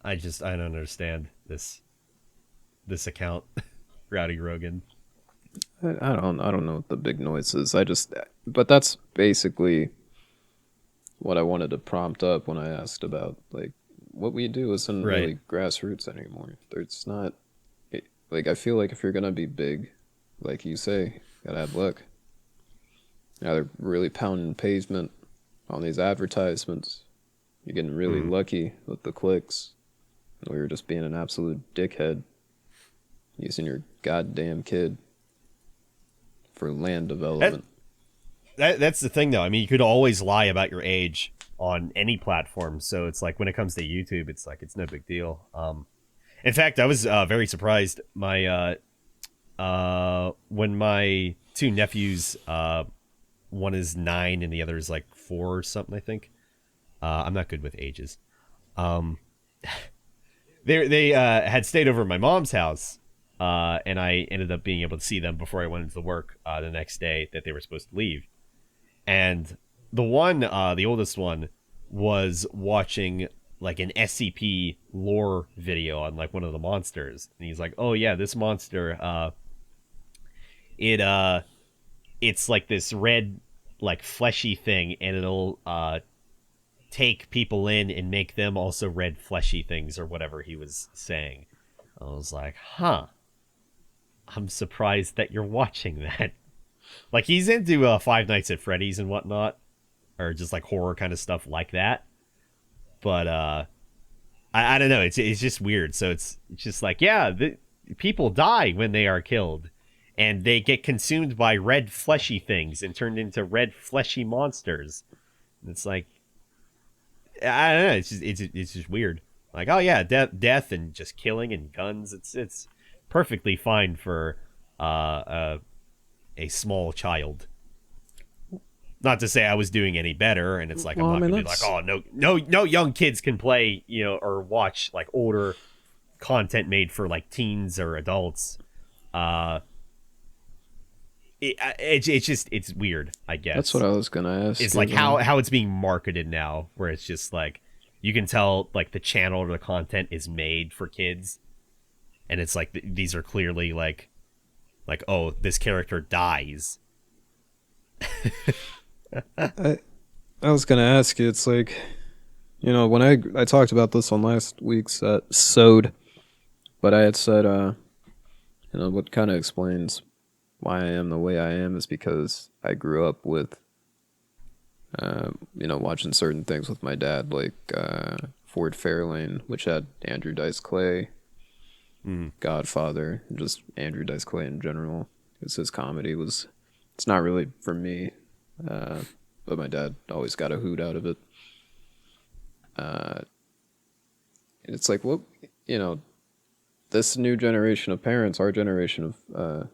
I don't understand this account, Rowdy Rogan. I don't know what the big noise is. But that's basically what I wanted to prompt up when I asked about like what we do isn't Right. really grassroots anymore. There's not like I feel like if you're gonna be big, like you say, you gotta have luck. Now they're really pounding pavement on these advertisements. You're getting really lucky with the clicks. We were just being an absolute dickhead using your goddamn kid for land development. That's the thing, though. I mean, you could always lie about your age on any platform. So it's like when it comes to YouTube, it's like it's no big deal. In fact, I was very surprised. When my two nephews, one is 9 and the other is like 4 or something, I think. I'm not good with ages. They had stayed over at my mom's house, and I ended up being able to see them before I went into work the next day that they were supposed to leave. And the oldest one, was watching like an SCP lore video on like one of the monsters, and he's like, "Oh yeah, this monster, it's like this red, like fleshy thing, and it'll take people in and make them also red fleshy things," or whatever he was saying. I was like, huh, I'm surprised that you're watching that. Like, he's into Five Nights at Freddy's and whatnot, or just like horror kind of stuff like that. But I don't know, it's just weird. So it's just like, yeah, people die when they are killed, and they get consumed by red fleshy things and turned into red fleshy monsters. And it's like, I don't know. It's just weird. Like, oh yeah, death and just killing and guns. It's perfectly fine for a small child. Not to say I was doing any better, and it's like, Well, I'm I not mean, gonna be like, oh no young kids can play, or watch like older content made for like teens or adults. It's weird, I guess. That's what I was gonna ask. It's like how it's being marketed now, where it's just like you can tell like the channel or the content is made for kids, and it's like these are clearly like oh, this character dies. I was gonna ask you. It's like, when I talked about this on last week's episode, but I had said, what kind of explains why I am the way I am is because I grew up with, watching certain things with my dad, like Ford Fairlane, which had Andrew Dice Clay, Mm. Godfather, just Andrew Dice Clay in general. Because his comedy was, it's not really for me, but my dad always got a hoot out of it. It's like, what, you know, this new generation of parents, our generation of,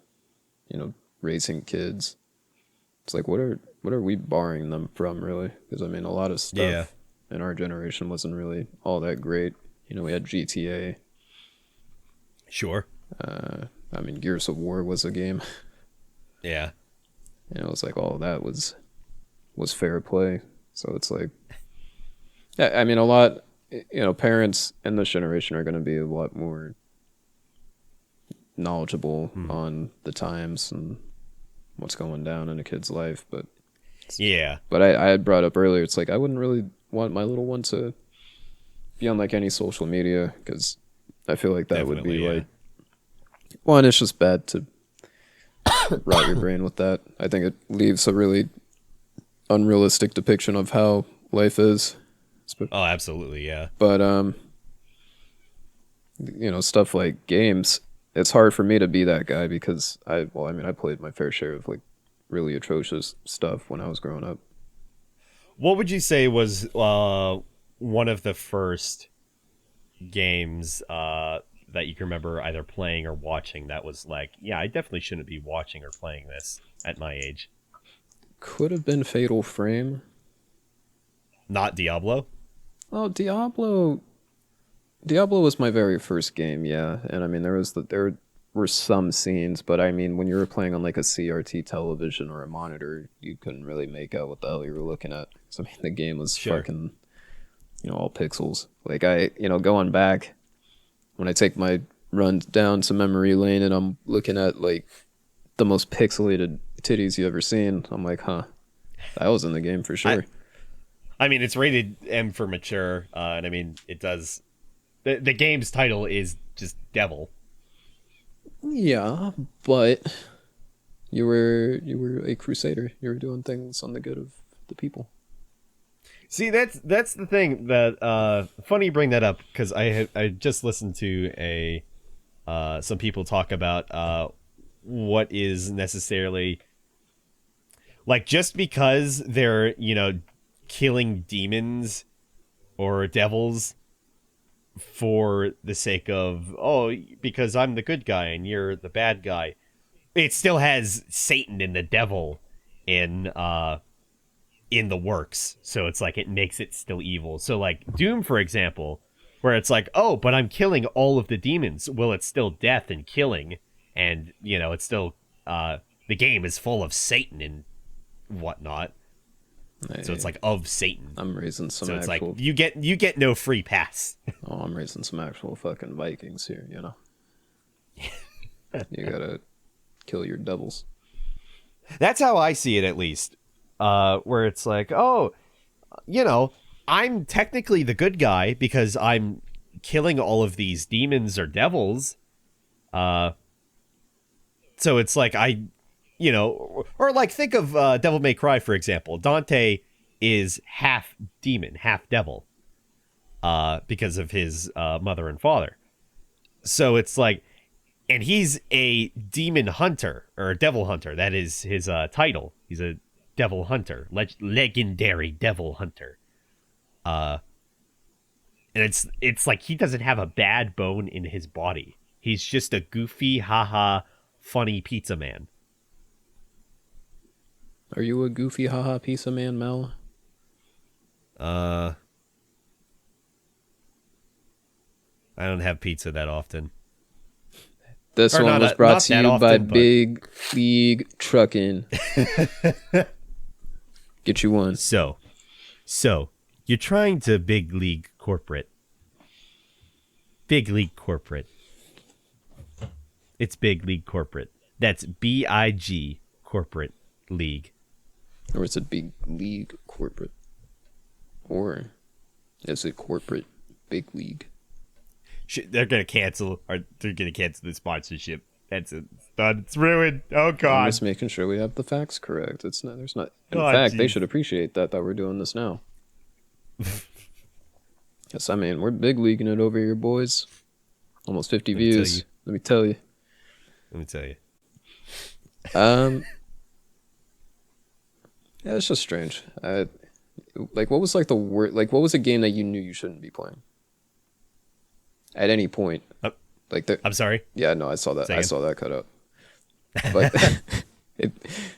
raising kids, it's like, what are we barring them from, really? Because I mean, a lot of Yeah. stuff in our generation wasn't really all that great. We had GTA. Sure. I mean, Gears of War was a game. Yeah. It was like all of that was fair play. So it's like, yeah, I mean, a lot. Parents in this generation are going to be a lot more knowledgeable on the times and what's going down in a kid's life. Yeah. But I had brought up earlier, it's like I wouldn't really want my little one to be on like any social media because I feel like that would be Definitely, yeah. like, one, it's just bad to rot your brain with that. I think it leaves a really unrealistic depiction of how life is. Oh, absolutely, yeah. But stuff like games, it's hard for me to be that guy because I played my fair share of like really atrocious stuff when I was growing up. What would you say was one of the first games that you can remember either playing or watching that was like, yeah, I definitely shouldn't be watching or playing this at my age? Could have been Fatal Frame. Not Diablo? Oh, Diablo was my very first game, yeah. And I mean, there were some scenes, but I mean, when you were playing on like a CRT television or a monitor, you couldn't really make out what the hell you were looking at. So I mean, the game was Sure. fucking, all pixels. Like going back, when I take my run down to memory lane and I'm looking at like the most pixelated titties you ever seen, I'm like, huh, that was in the game for sure. I mean, it's rated M for mature, and I mean, it does. The game's title is just Devil. Yeah, but you were a crusader. You were doing things on the good of the people. See, that's the thing that funny you bring that up because I just listened to a some people talk about what is necessarily like just because they're killing demons or devils for the sake of because I'm the good guy and you're the bad guy, it still has Satan and the devil in the works. So it's like it makes it still evil. So like Doom, for example, where it's like, oh, but I'm killing all of the demons. Well, it's still death and killing, and it's still the game is full of Satan and whatnot. So it's like of Satan. I'm raising some So it's actual. like you get no free pass. Oh, I'm raising some actual fucking Vikings here. You gotta kill your devils. That's how I see it, at least. Where it's like, I'm technically the good guy because I'm killing all of these demons or devils. So it's like or like think of Devil May Cry, for example. Dante is half demon, half devil, because of his mother and father. So it's like, and he's a demon hunter or a devil hunter. That is his title. He's a devil hunter, legendary devil hunter. And it's like he doesn't have a bad bone in his body. He's just a goofy, haha, funny pizza man. Are you a goofy haha pizza man, Mel? I don't have pizza that often. This Or one not was a- brought not to that you by often, but- Big League Truckin. Get you one. So you're trying to big league corporate. Big league corporate. It's big league corporate. That's BIG corporate league. Or is it Big League Corporate? Or is it Corporate Big League? They're gonna cancel, or they're gonna cancel the sponsorship. It's done. It's ruined. Oh I'm God. just making sure we have the facts correct. It's not. There's not. In Oh fact, they jeez. should appreciate that we're doing this now. Yes, I mean we're big leaguing it over here, boys. Almost 50 Let me tell views. you. Let me tell you. Let me tell you. Um, yeah, it's just strange. Like, what was like the word? Like, what was a game that you knew you shouldn't be playing at any point? Like, I'm sorry. yeah, no, I saw that. Say I again. saw that cut out. But it,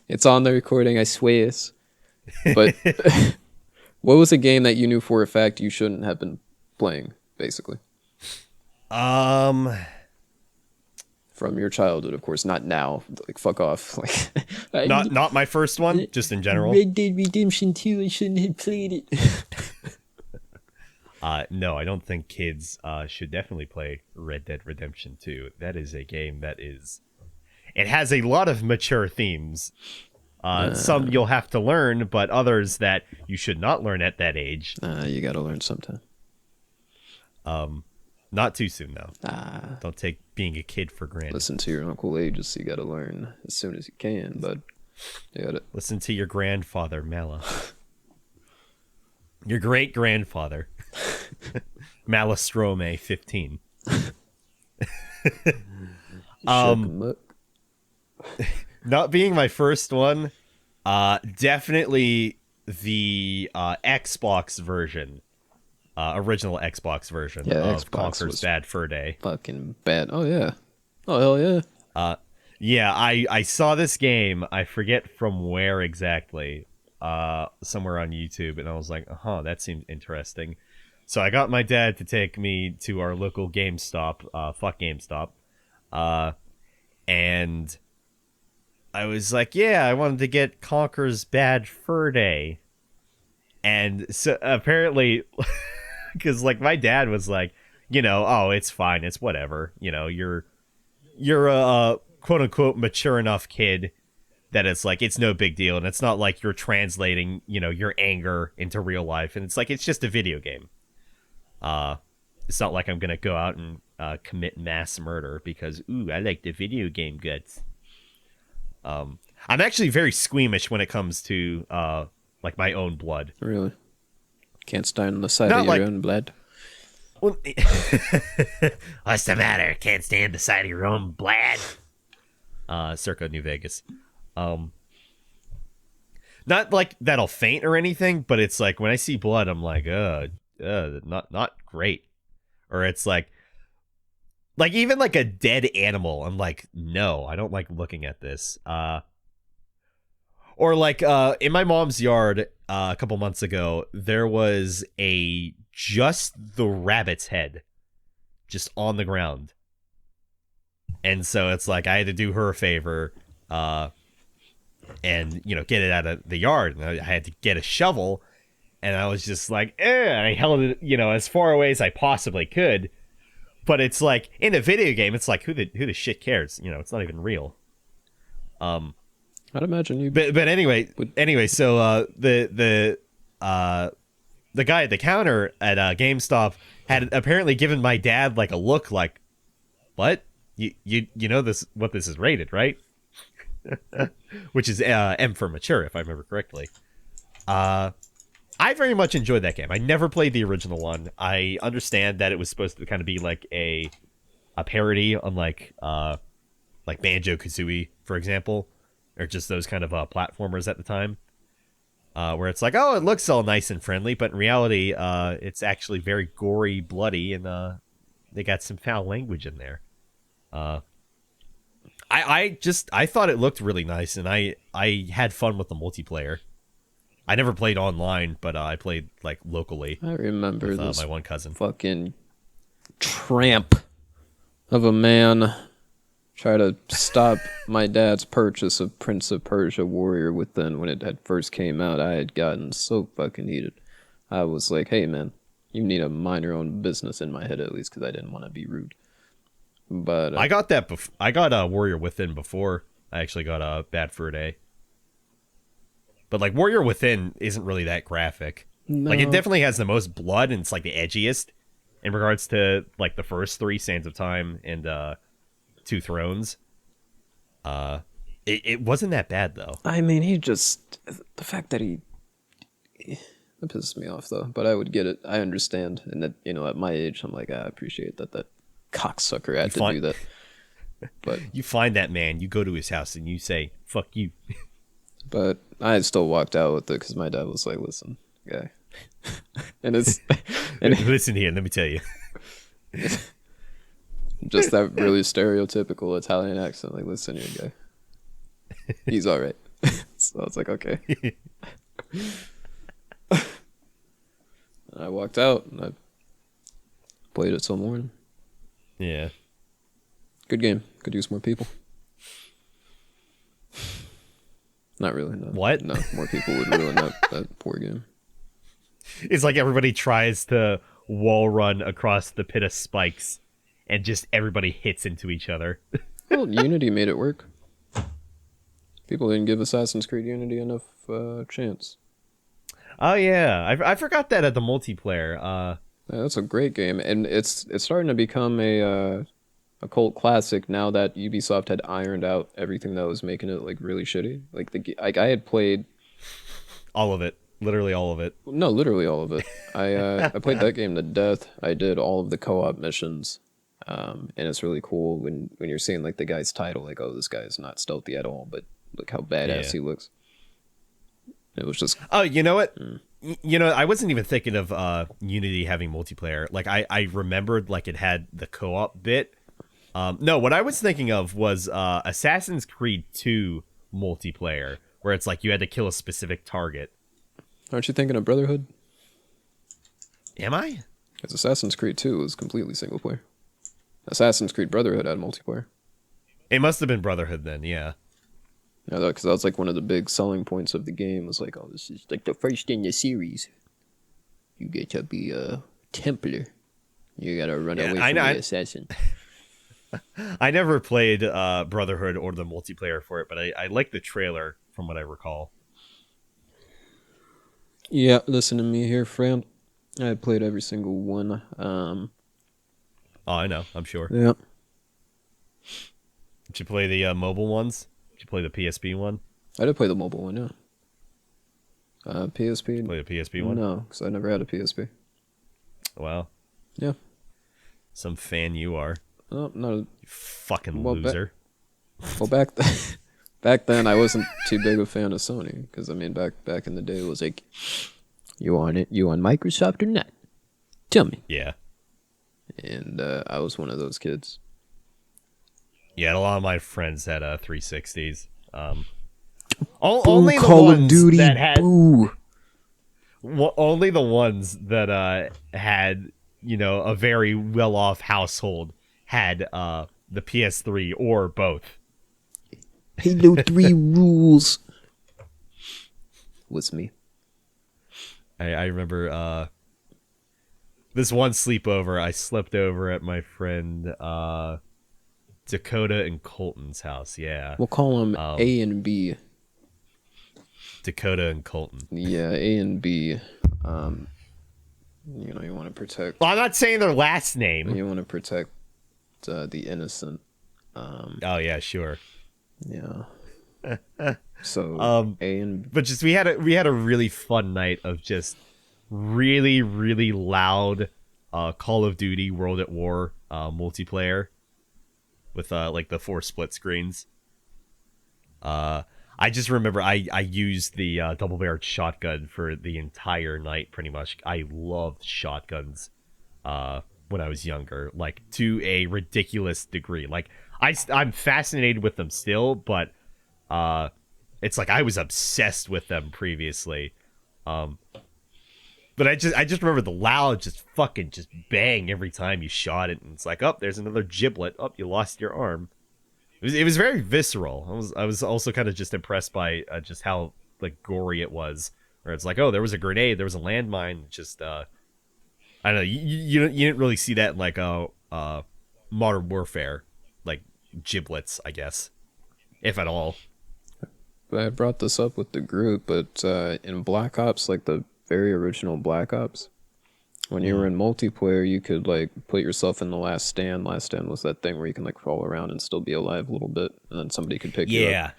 it's on the recording. I swear. But what was a game that you knew for a fact you shouldn't have been playing, basically, Um. from your childhood? Of course, not now. Like, fuck off. Like, Not my first one. Just in general. Red Dead Redemption 2. I shouldn't have played it. No, I don't think kids should definitely play Red Dead Redemption 2. That is a game that is. It has a lot of mature themes. Some you'll have to learn, but others that you should not learn at that age. You gotta learn sometime. Not too soon, though. Don't take being a kid for granted. Listen to your Uncle Aegis. You gotta learn as soon as you can, bud. You gotta. Listen to your grandfather, Mala. Your great-grandfather. Malastrome 15. Not being my first one, definitely the Xbox version, original Xbox version of Xbox Conker's was Bad Fur Day. fucking bad. Oh yeah. Oh hell yeah. Yeah, I saw this game. I forget from where exactly. Somewhere on YouTube, and I was like, that seems interesting. So I got my dad to take me to our local GameStop, fuck GameStop, and I was like, yeah, I wanted to get Conker's Bad Fur Day. And so apparently, because like my dad was like, oh, it's fine, it's whatever, you're a quote unquote mature enough kid that it's like it's no big deal, and it's not like you're translating your anger into real life, and it's like it's just a video game. It's not like I'm gonna go out and commit mass murder because I like the video game guts. I'm actually very squeamish when it comes to like my own blood. Really? Can't stand on the side Not of like- your own blood. Well, what's the matter? Can't stand the sight of your own blood. Circa New Vegas. Not like that I'll faint or anything, but it's like when I see blood, I'm like, not great. Or it's like even like a dead animal, I'm like, no, I don't like looking at this. Or like in my mom's yard a couple months ago, there was just the rabbit's head just on the ground. And so it's like I had to do her a favor and get it out of the yard, and I had to get a shovel, and I was just like, I held it as far away as I possibly could. But it's like in a video game, it's like who the shit cares? It's not even real. I'd imagine you. But anyway, so the guy at the counter at GameStop had apparently given my dad like a look like, what? You know what this is rated, right? Which is M for mature, if I remember correctly. I very much enjoyed that game. I never played the original one. I understand that it was supposed to kind of be like a parody on like Banjo-Kazooie, for example, or just those kind of platformers at the time, where it's like, oh, it looks all nice and friendly, but in reality, it's actually very gory, bloody, and they got some foul language in there. I thought it looked really nice, and I had fun with the multiplayer. I never played online, but I played like locally. I remember with, this my one cousin. fucking tramp of a man try to stop my dad's purchase of Prince of Persia Warrior Within when it had first came out. I had gotten so fucking heated. I was like, hey man, you need to mind your own business, in my head at least, because I didn't want to be rude. But I got that. I got Warrior Within before I actually got Bad Fur Day. But like Warrior Within isn't really that graphic. No. Like it definitely has the most blood, and it's like the edgiest in regards to like the first three, Sands of Time and Two Thrones. It wasn't that bad though. I mean, the fact that that pisses me off though. But I would get it. I understand, and that at my age, I'm like, I appreciate that cocksucker You had to find do that. But you find that man, you go to his house and you say, "Fuck you." but I still walked out with it because my dad was like, "Listen, guy," and it's and Listen here, let me tell you. just that really stereotypical Italian accent. Like, listen here, guy. He's all right. So I was like, okay. I walked out and I played it till morning. Yeah. Good game. Could use more people. Not really. No. What? No, more people would ruin that poor game. It's like everybody tries to wall run across the pit of spikes and just everybody hits into each other. Well, Unity made it work. People didn't give Assassin's Creed Unity enough chance. Oh yeah, I forgot that at the multiplayer. Yeah, that's a great game, and it's starting to become a cult classic now that Ubisoft had ironed out everything that was making it like really shitty. Like I had played All of it, literally all of it. no, literally all of it. I played that game to death. I did all of the co-op missions, and it's really cool when you're seeing like the guy's title, like, oh, this guy is not stealthy at all, but look how badass he looks. It was just Oh, you know what? I wasn't even thinking of Unity having multiplayer. Like I remembered like it had the co-op bit. No, what I was thinking of was Assassin's Creed 2 multiplayer, where it's like you had to kill a specific target. Aren't you thinking of Brotherhood? Am I? Because Assassin's Creed 2 was completely single player. Assassin's Creed Brotherhood had multiplayer. It must have been Brotherhood then, yeah. Yeah, because that was like one of the big selling points of the game. Was like, oh, this is like the first in the series. You get to be a Templar. You gotta run away from the assassin. I never played Brotherhood or the multiplayer for it, but I like the trailer from what I recall. Yeah, listen to me here, friend. I played every single one. Oh, I know. I'm sure. Yeah. Did you play the mobile ones? Did you play the PSP one? I did play the mobile one, yeah. PSP? Play the PSP one? No, because I never had a PSP. Wow. Yeah. Some fan you are. Oh, not a... You fucking loser. Back then, I wasn't too big a fan of Sony. Because, I mean, back in the day, it was like, you on it? You on Microsoft or not? Tell me. Yeah. And I was one of those kids. Yeah, a lot of my friends had 360s. Only the Call ones of Duty, that had boo. only the ones that had a very well-off household had the PS3 or both. Halo 3 rules. Was me. I remember this one sleepover. I slept over at my friend Dakota and Colton's house. Yeah, We'll call them A and B. Dakota and Colton. Yeah, A and B. You want to protect. Well, I'm not saying their last name. You want to protect the innocent. Oh yeah, sure. Yeah. So A and But just we had a really fun night of just really really loud Call of Duty World at War multiplayer with like the 4 split screens. I just remember I used the double-barreled shotgun for the entire night pretty much. I loved shotguns when I was younger, like to a ridiculous degree. Like I'm fascinated with them still, but it's like I was obsessed with them previously. But I just remember the loud just fucking just bang every time you shot it, and it's like, oh, there's another giblet. Oh, you lost your arm. It was very visceral. I was also kind of just impressed by just how like gory it was. Where it's like, oh, there was a grenade, there was a landmine. Just I don't know. You didn't really see that in like Modern Warfare, like giblets, I guess, if at all. I brought this up with the group, but in Black Ops, like the very original Black Ops, When you were in multiplayer, you could like put yourself in the last stand. Last stand was that thing where you can like crawl around and still be alive a little bit, and then somebody could pick you up. Yeah.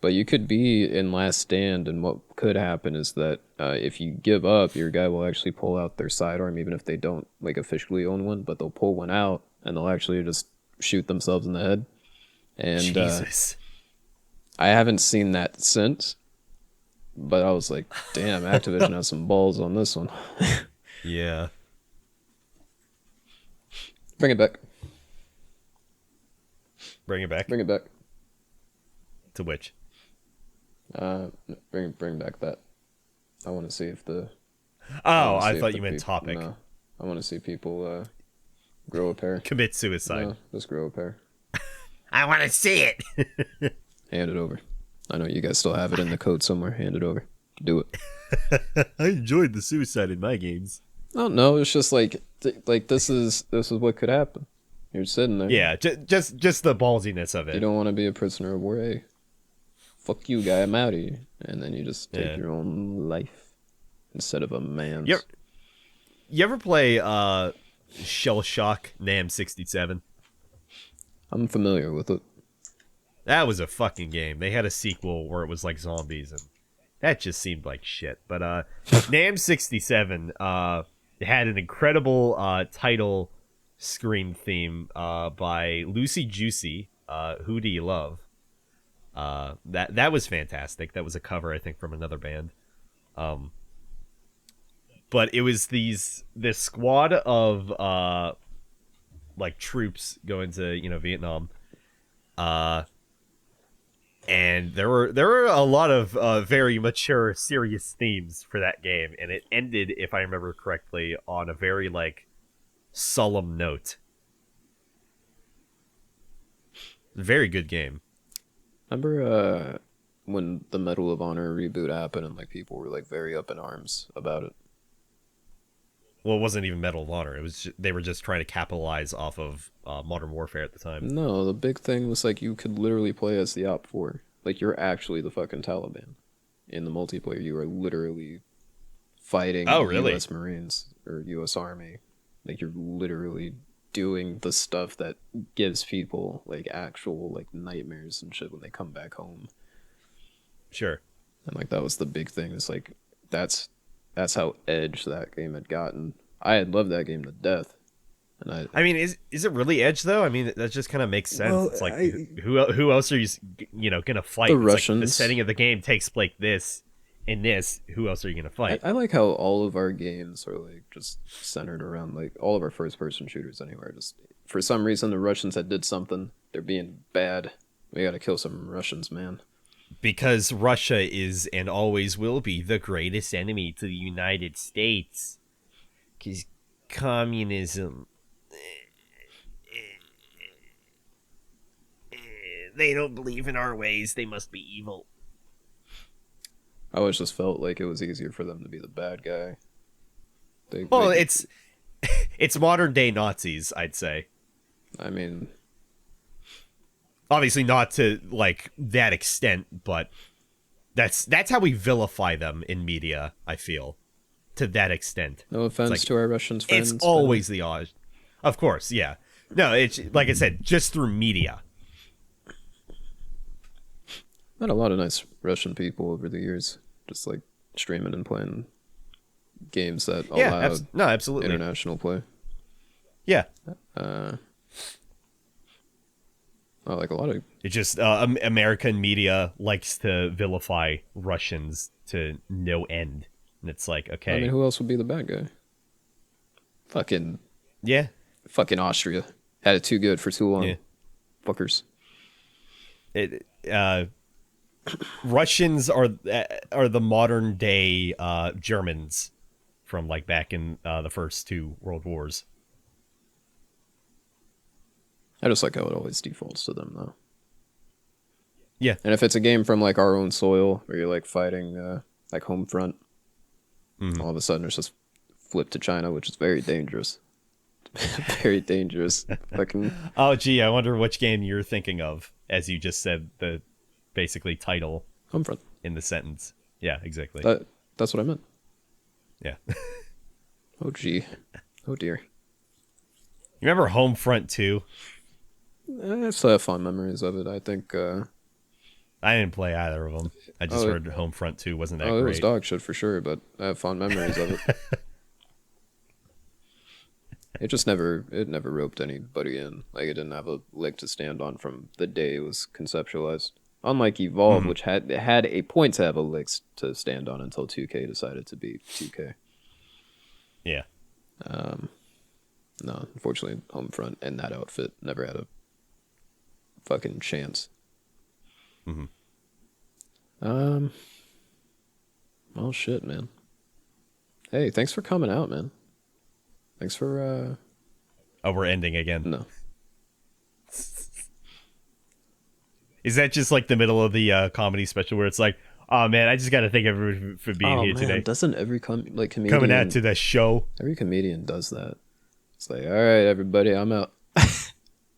But you could be in last stand, and what could happen is that if you give up, your guy will actually pull out their sidearm, even if they don't like officially own one. But they'll pull one out, and they'll actually just shoot themselves in the head. And Jesus. I haven't seen that since. But I was like, damn, Activision has some balls on this one. Yeah. Bring it back. Bring it back. Bring it back. To which? Bring back that. I want to see if the. Oh, I thought you meant topic. No, I want to see people grow a pair. Commit suicide. No, just grow a pair. I want to see it. Hand it over. I know you guys still have it in the code somewhere. Hand it over. Do it. I enjoyed the suicide in my games. Oh no, it's just like this is what could happen. You're sitting there. Yeah, just the ballsiness of it. You don't want to be a prisoner of war. Hey, fuck you, guy. I'm out of here. And then you just take your own life instead of a man's. You ever play Shell Shock NAM 67? I'm familiar with it. That was a fucking game. They had a sequel where it was like zombies, and that just seemed like shit. But NAM 67 had an incredible title screen theme by Lucy Juicy. Who Do You Love? That was fantastic. That was a cover, I think, from another band. But it was this squad of like troops going to Vietnam. And there were a lot of very mature, serious themes for that game, and it ended, if I remember correctly, on a very like solemn note. Very good game. Remember when the Medal of Honor reboot happened and like people were like very up in arms about it? Well, it wasn't even Medal of Honor. It was they were just trying to capitalize off of Modern Warfare at the time. No, the big thing was like you could literally play as the Op 4. Like you're actually the fucking Taliban. In the multiplayer, you are literally fighting U.S. Marines or U.S. Army. Like you're literally doing the stuff that gives people like actual like nightmares and shit when they come back home. Sure. And like that was the big thing. It's like that's how edge that game had gotten. I had loved that game to death. And I mean, is it really edge though? I mean, that just kind of makes sense. Well, it's like who else are you gonna fight? The It's Russians. Like the setting of the game takes like this. In this, who else are you gonna fight? I like how all of our games are like just centered around like all of our first person shooters anywhere. Just for some reason the Russians had did something. They're being bad. We gotta kill some Russians, man. Because Russia is and always will be the greatest enemy to the United States. Because communism. They don't believe in our ways. They must be evil. I always just felt like it was easier for them to be the bad guy. It's modern day Nazis, I'd say. I mean, obviously not to like that extent, but that's how we vilify them in media, I feel, to that extent. no offense to our Russian friends. It's always the odd. Of course, yeah. No, it's like I said, just through media. Met a lot of nice Russian people over the years, just like streaming and playing games that allowed absolutely international play. Yeah. Like a lot of It's just American media likes to vilify Russians to no end. And it's like, okay. I mean, who else would be the bad guy? Fucking Austria. Had it too good for too long. Yeah. Fuckers. Russians are the modern day Germans from like back in the first two world wars. I just like how it always defaults to them, though. Yeah. And if it's a game from like our own soil, where you're like fighting like home front, all of a sudden it's just flipped to China, which is very dangerous. Very dangerous. Fucking. Oh, gee, I wonder which game you're thinking of, as you just said the basically title Home front. in the sentence. Yeah, exactly. That's what I meant. Yeah. Oh gee. Oh dear. You remember Homefront 2? I still have fond memories of it. I think. I didn't play either of them. I just Oh, heard Homefront 2 wasn't that oh, it was great. dog shit for sure, but I have fond memories of it. It never roped anybody in. Like it didn't have a leg to stand on from the day it was conceptualized. Unlike Evolve, Hmm. which had a point to have a leg to stand on until 2K decided to be 2K. Yeah. No, unfortunately, Homefront and that outfit never had a fucking chance. Hmm. Um, well, shit, man. Hey, thanks for coming out, man. Thanks for Oh, we're ending again. no. Is that just like the middle of the comedy special where it's like, oh man, I just got to thank everyone for being Oh here man, today. doesn't every Coming out comedian to the show. every comedian does that? It's like, all right, everybody, I'm out.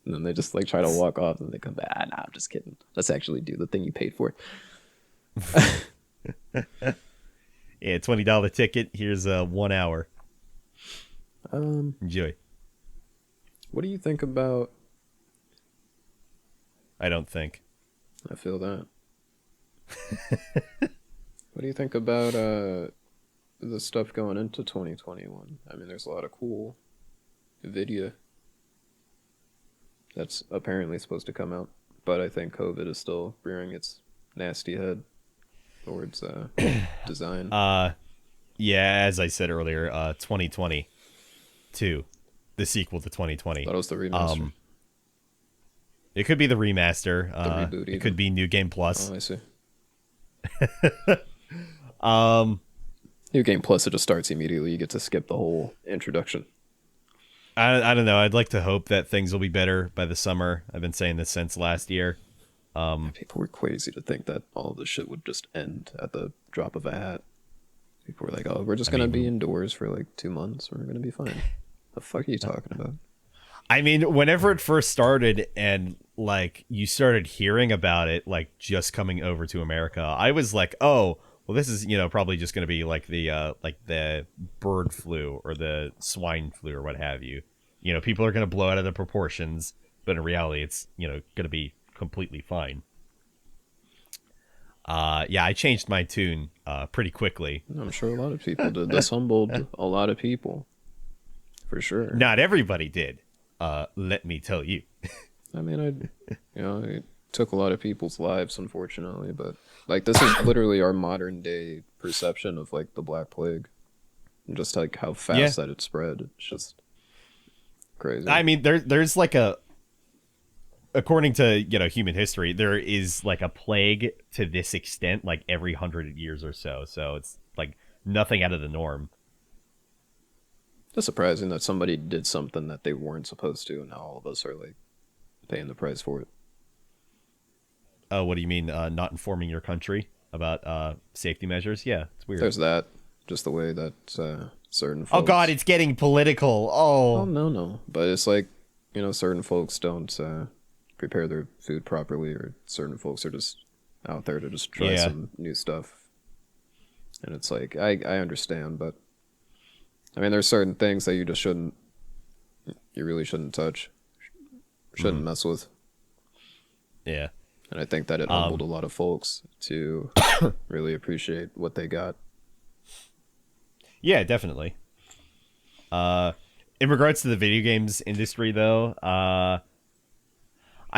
And then they just like try to walk off, and they come back. Nah, I'm just kidding. Let's actually do the thing you paid for. Yeah, $20 ticket. Here's 1 hour. Um, Enjoy. what do you think about? I don't think. I feel that. What do you think about the stuff going into 2021? I mean, there's a lot of cool video that's apparently supposed to come out, but I think COVID is still rearing its nasty head towards design. Yeah, as I said earlier, 2022, the sequel to 2020. Thought it was the remaster, It could be the remaster. the reboot. It Even. could be New Game Plus. Oh, I see. Um, New Game Plus, it just starts immediately. You get to skip the whole introduction. I don't know. I'd like to hope that things will be better by the summer. I've been saying this since last year. People were crazy to think that all of this shit would just end at the drop of a hat. People were like, "Oh, we're just gonna be indoors for like 2 months. We're gonna be fine." The fuck are you talking about? I mean, whenever it first started and like you started hearing about it, like just coming over to America, I was like, oh, well, this is, probably just going to be like the bird flu or the swine flu or what have you. People are going to blow out of the proportions, but in reality, it's, going to be completely fine. Yeah, I changed my tune pretty quickly. I'm sure a lot of people did. This humbled a lot of people, for sure. Not everybody did. Let me tell you. I mean, it took a lot of people's lives, unfortunately, but like this is literally our modern day perception of like the Black Plague, and just like how fast that it spread. It's just crazy. I mean, there's like according to human history, there is like a plague to this extent like every 100 years or so. So it's like nothing out of the norm. It's surprising that somebody did something that they weren't supposed to, and now all of us are like paying the price for it. Oh, what do you mean? Not informing your country about safety measures? Yeah, it's weird. There's that. Just the way that certain folks... Oh God, it's getting political. Oh, Oh, no. But it's like, certain folks don't prepare their food properly, or certain folks are just out there to just try some new stuff. And it's like, I understand, but I mean, there's certain things that you really shouldn't touch, shouldn't mess with. yeah. And I think that it humbled a lot of folks to really appreciate what they got. Yeah, definitely. In regards to the video games industry, though, I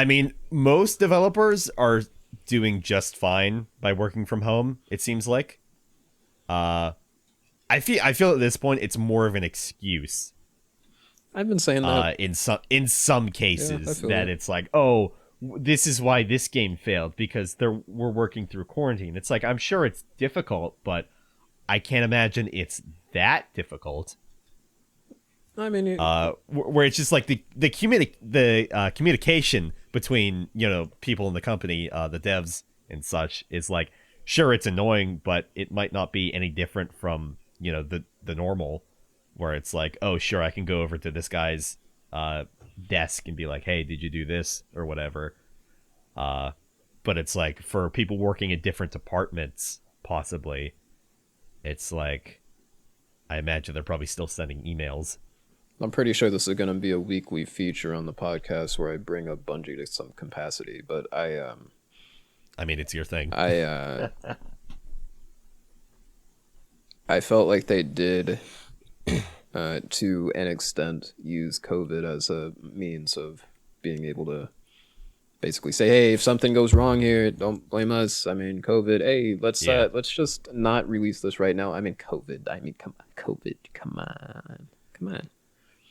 mean, most developers are doing just fine by working from home. It seems like. I feel at this point it's more of an excuse. I've been saying that In some cases that it's like, oh, this is why this game failed because we're working through quarantine. It's like, I'm sure it's difficult, but I can't imagine it's that difficult. I mean, Where it's just like the communication between people in the company, the devs and such, is like, sure, it's annoying, but it might not be any different from the normal, where it's like, oh, sure, I can go over to this guy's desk and be like, hey, did you do this or whatever. But it's like for people working in different departments, possibly, it's like I imagine they're probably still sending emails. I'm pretty sure this is going to be a weekly feature on the podcast where I bring up Bungie to some capacity, but I mean, it's your thing. I felt like they did, to an extent, use COVID as a means of being able to basically say, hey, if something goes wrong here, don't blame us. I mean, COVID. Hey, let's just not release this right now. I mean, COVID. I mean, come on, COVID. Come on.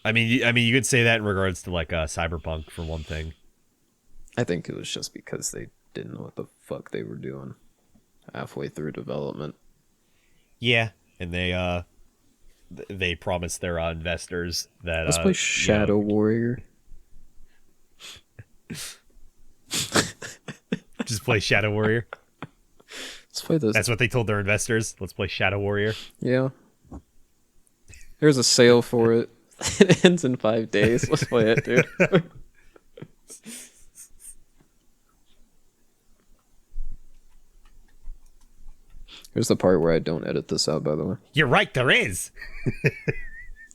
I mean, you could say that in regards to like Cyberpunk for one thing. I think it was just because they didn't know what the fuck they were doing halfway through development. Yeah, and they promised their investors that let's play Shadow Warrior. Just play Shadow Warrior. Let's play this. That's what they told their investors. Let's play Shadow Warrior. Yeah. There's a sale for it. It ends in 5 days. Let's play it, dude. Here's the part where I don't edit this out, by the way. You're right, there is.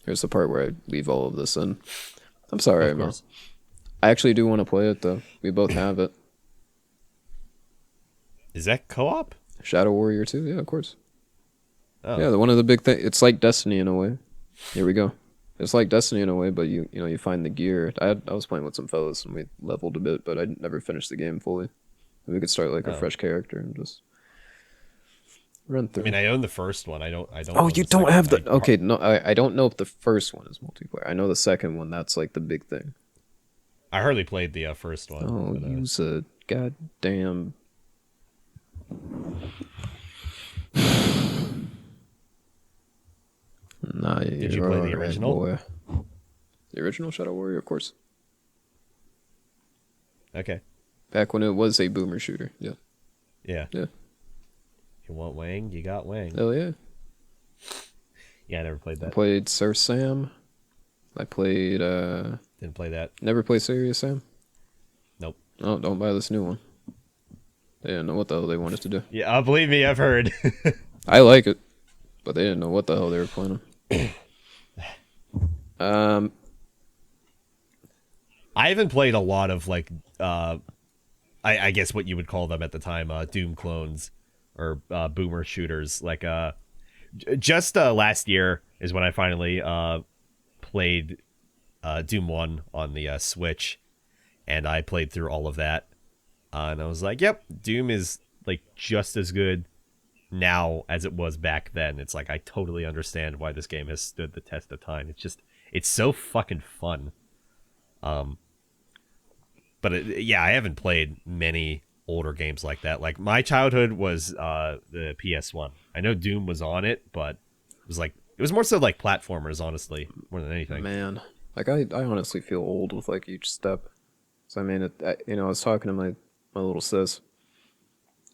Here's the part where I leave all of this in. I'm sorry, Mo. I actually do want to play it, though. We both have it. Is that co-op? Shadow Warrior 2? Yeah, of course. Oh. Yeah, one of the big things. It's like Destiny in a way. Here we go. It's like Destiny in a way, but you find the gear. I was playing with some fellas and we leveled a bit, but I never finished the game fully. We could start like a fresh character and just run through. I mean, I own the first one. I don't. Oh, you don't have the. Okay, no, I don't know if the first one is multiplayer. I know the second one. That's like the big thing. I hardly played the first one. Oh, but, use a goddamn. Nah, did you play the original? Boy. The original Shadow Warrior, of course. Okay. Back when it was a boomer shooter. Yeah. Yeah. Yeah. You want Wang? You got Wang. Hell yeah. Yeah, I never played that. I played Sir Sam. I played. Didn't play that. Never played Serious Sam? Nope. Oh, don't buy this new one. They didn't know what the hell they wanted to do. Yeah, believe me, I've heard. I like it, but they didn't know what the hell they were playing. I haven't played a lot of like, I guess what you would call them at the time, Doom clones or boomer shooters. Like, just last year is when I finally played Doom 1 on the Switch, and I played through all of that. And I was like, yep, Doom is like just as good now as it was back then. It's like I totally understand why this game has stood the test of time. It's so fucking fun. But I haven't played many older games like that. Like my childhood was the PS1. I know Doom was on it, but it was more so like platformers, honestly, more than anything. Man, like I honestly feel old with like each step. So I mean, I was talking to my little sis,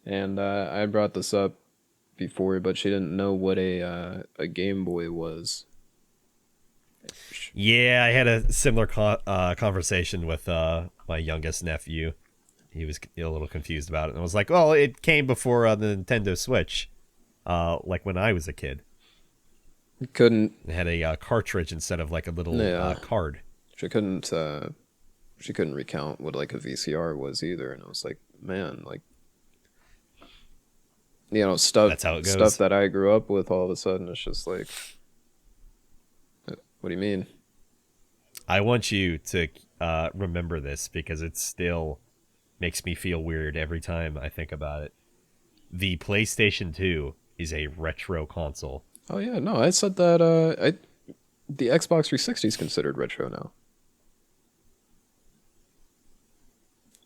and I brought this up before, but she didn't know what a Game Boy was. Yeah, I had a similar conversation with my youngest nephew. He was a little confused about it, and I was like, "Well, it came before the Nintendo Switch, like when I was a kid. It couldn't. It had a cartridge instead of like a little card." She couldn't recount what like a VCR was either, and I was like, man, like, stuff. That's how it goes. Stuff that I grew up with. All of a sudden, it's just like, what do you mean? I want you to remember this because it still makes me feel weird every time I think about it. The PlayStation 2 is a retro console. Oh yeah, no, I said that. The Xbox 360 is considered retro now.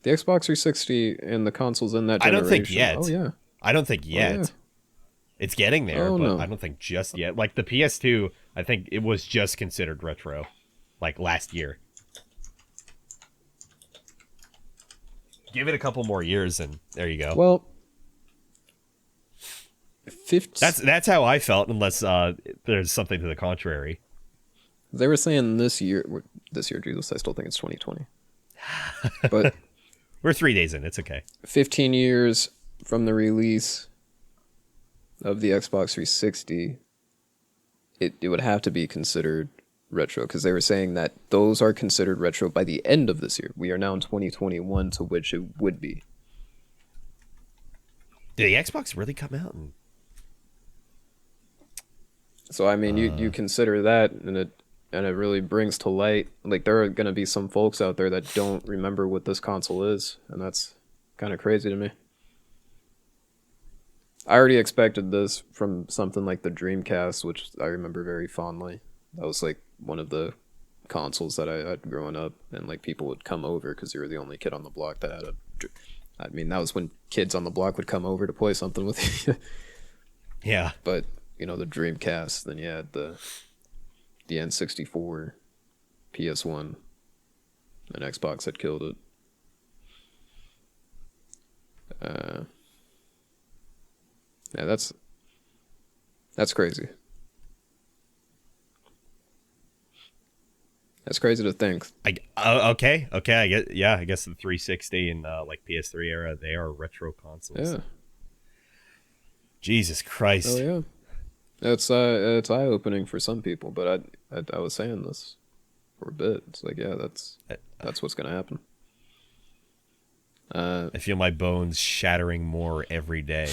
The Xbox 360 and the consoles in that generation. I don't think yet. Oh yeah. I don't think yet. Oh, yeah. It's getting there, but no. I don't think just yet. Like the PS2, I think it was just considered retro, like last year. Give it a couple more years, and there you go. Well, that's how I felt, unless there's something to the contrary. They were saying this year, Jesus, I still think it's 2020. But we're 3 days in. It's okay. 15 years from the release of the Xbox 360, it would have to be considered retro because they were saying that those are considered retro by the end of this year. We are now in 2021, to which it would be. Did the Xbox really come out? So I mean, you consider that, and it really brings to light, like, there are gonna be some folks out there that don't remember what this console is, and that's kind of crazy to me. I already expected this from something like the Dreamcast, which I remember very fondly. That was like one of the consoles that I had growing up, and like people would come over because you were the only kid on the block that had a. I mean, that was when kids on the block would come over to play something with you. Yeah. But the Dreamcast, then you had the N64, PS1, and Xbox had killed it. Yeah, that's crazy. That's crazy to think. Okay. I guess the 360 and like PS3 era, they are retro consoles. Yeah. Jesus Christ. Oh yeah. It's eye opening for some people, but I was saying this for a bit. It's like, yeah, that's what's gonna happen. I feel my bones shattering more every day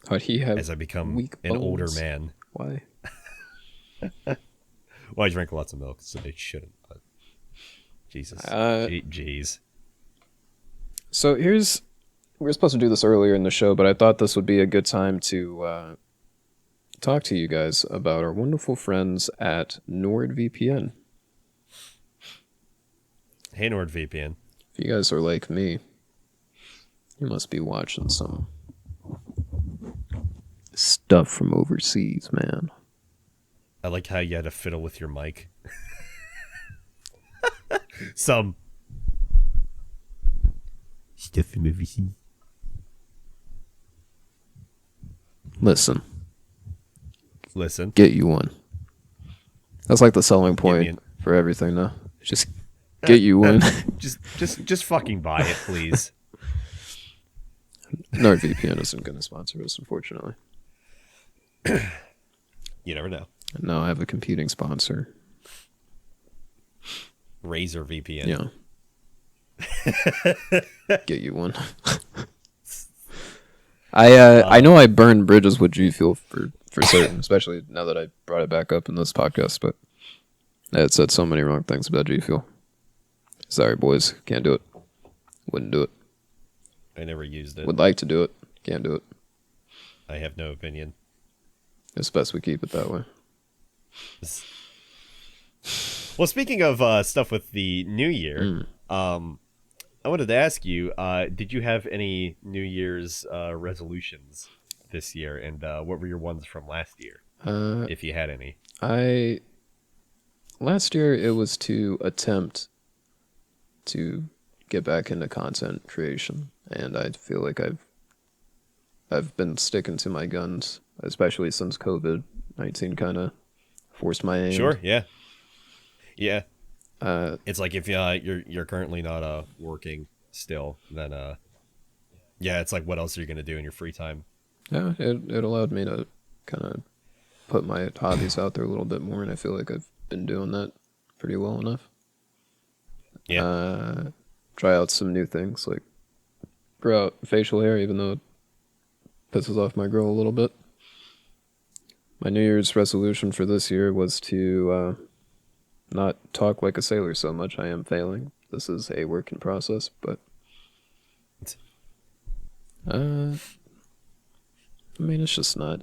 How do you have as I become weak an older bones? man. Why? Well, I drink lots of milk, so they shouldn't. But Jesus, jeez. So we were supposed to do this earlier in the show, but I thought this would be a good time to talk to you guys about our wonderful friends at NordVPN. Hey, NordVPN. If you guys are like me, you must be watching some stuff from overseas, man. I like how you had to fiddle with your mic. Some stuff from overseas. Listen. Listen. Get you one. That's like the selling point for everything now. Just get you one. just fucking buy it, please. NordVPN isn't going to sponsor us, unfortunately. You never know. No, I have a competing sponsor. Razer VPN. Yeah. Get you one. I know I burned bridges with G Fuel for certain, especially now that I brought it back up in this podcast, but I said so many wrong things about G Fuel. Sorry, boys. Can't do it. Wouldn't do it. I never used it. Would like to do it. Can't do it. I have no opinion. It's best we keep it that way. Well, speaking of stuff with the new year, I wanted to ask you, did you have any New Year's resolutions this year, and what were your ones from last year, if you had any? Last year it was to attempt to get back into content creation, and I feel like I've been sticking to my guns, especially since COVID-19 kind of forced my hand. Sure, yeah. It's like if you're currently not working still, then it's like, what else are you gonna do in your free time? Yeah, it allowed me to kind of put my hobbies out there a little bit more, and I feel like I've been doing that pretty well enough. Yeah. Try out some new things, like grow out facial hair, even though it pisses off my girl a little bit. My New Year's resolution for this year was to not talk like a sailor so much. I am failing. This is a work in process, but I mean, it's just not.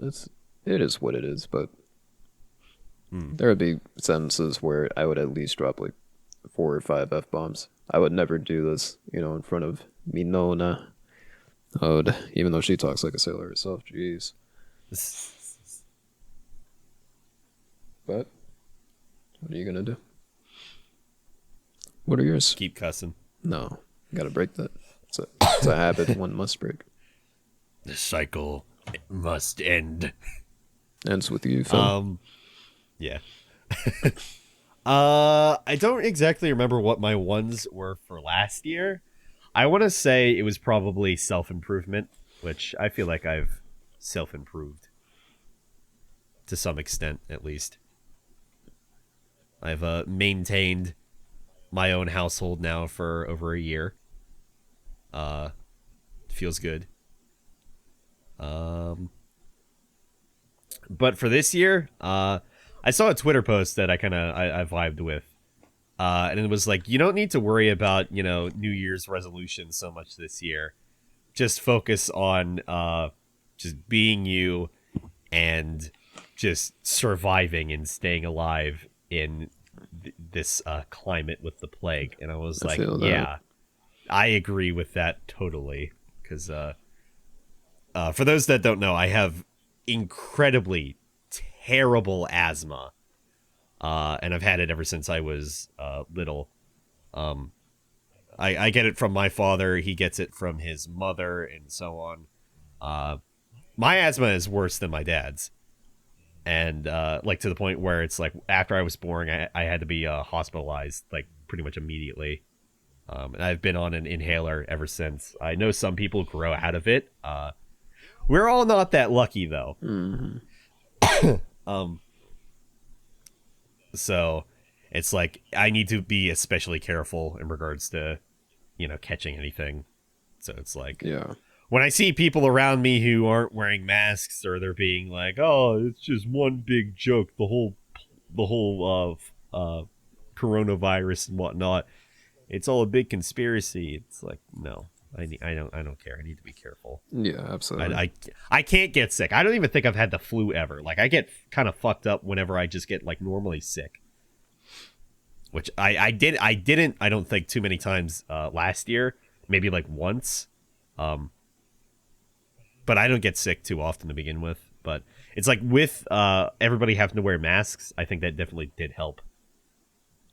It is what it is, but there would be sentences where I would at least drop like 4 or 5 F-bombs. I would never do this, in front of Minona. Even though she talks like a sailor herself. Jeez. But what are you gonna do? What are yours? Keep cussing. No, gotta break that. It's a habit one must break. The cycle must end. Ends with you, Phil. Yeah. I don't exactly remember what my ones were for last year. I want to say it was probably self-improvement, which I feel like I've self-improved to some extent, at least. I've maintained my own household now for over a year. Feels good. But for this year, I saw a Twitter post that I vibed with. And it was like, you don't need to worry about, New Year's resolutions so much this year. Just focus on just being you and just surviving and staying alive in this climate with the plague. And I was like, yeah, I agree with that totally. Because for those that don't know, I have incredibly terrible asthma. And I've had it ever since I was little. I get it from my father. He gets it from his mother, and so on. My asthma is worse than my dad's, and like to the point where it's like after I was born, I had to be hospitalized like pretty much immediately. And I've been on an inhaler ever since. I know some people grow out of it. We're all not that lucky though. Mm-hmm. So it's like I need to be especially careful in regards to, catching anything. So it's like, Yeah. when I see people around me who aren't wearing masks, or they're being like, "Oh, it's just one big joke, the whole coronavirus and whatnot. It's all a big conspiracy." It's like, no, I don't care. I need to be careful. Yeah, absolutely. I can't get sick. I don't even think I've had the flu ever. Like I get kind of fucked up whenever I just get like normally sick. Which I didn't I don't think too many times last year, maybe like once. But I don't get sick too often to begin with. But it's like with everybody having to wear masks, I think that definitely did help.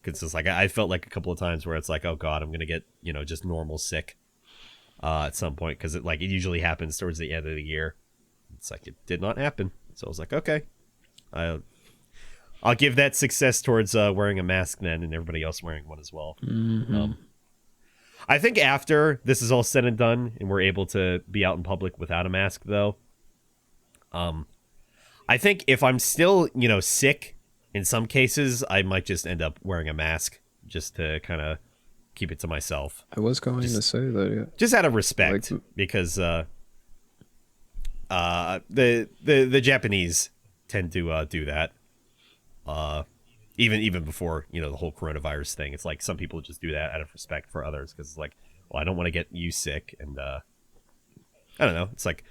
Because it's like I felt like a couple of times where it's like, oh god, I'm gonna get just normal sick at some point, because it usually happens towards the end of the year. It's like it did not happen, so I was like, okay, I'll give that success towards wearing a mask then, and everybody else wearing one as well. Mm-hmm. I think after this is all said and done, and we're able to be out in public without a mask, though, I think if I'm still sick, in some cases, I might just end up wearing a mask just to kind of keep it to myself. I was going to say that, yeah. Just out of respect, because the Japanese tend to do that. Even before the whole coronavirus thing, it's like some people just do that out of respect for others, because it's like, well, I don't want to get you sick, and I don't know. It's like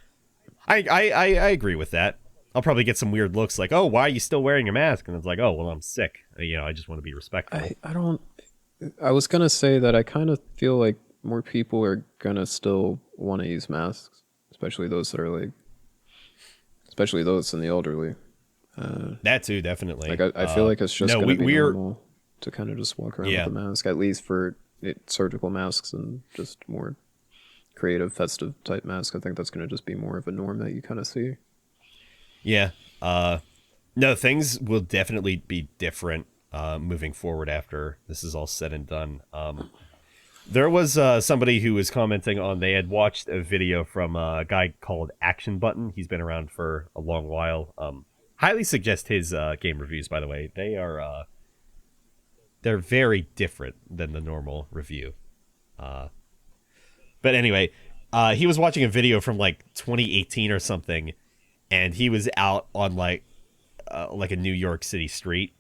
I agree with that. I'll probably get some weird looks like, oh, why are you still wearing your mask? And it's like, oh, well, I'm sick. I just want to be respectful. I was gonna say that I kind of feel like more people are gonna still want to use masks, especially those in the elderly. That too, definitely. Like I feel like it's just gonna be normal to kind of just walk around with a mask, at least for surgical masks and just more creative, festive type masks. I think that's gonna just be more of a norm that you kind of see. Yeah. No, things will definitely be different moving forward after this is all said and done. There was somebody who was commenting on, they had watched a video from a guy called Action Button. He's been around for a long while. Highly suggest his game reviews, by the way. They're very different than the normal review. But anyway, he was watching a video from like 2018 or something, and he was out on like a New York City street,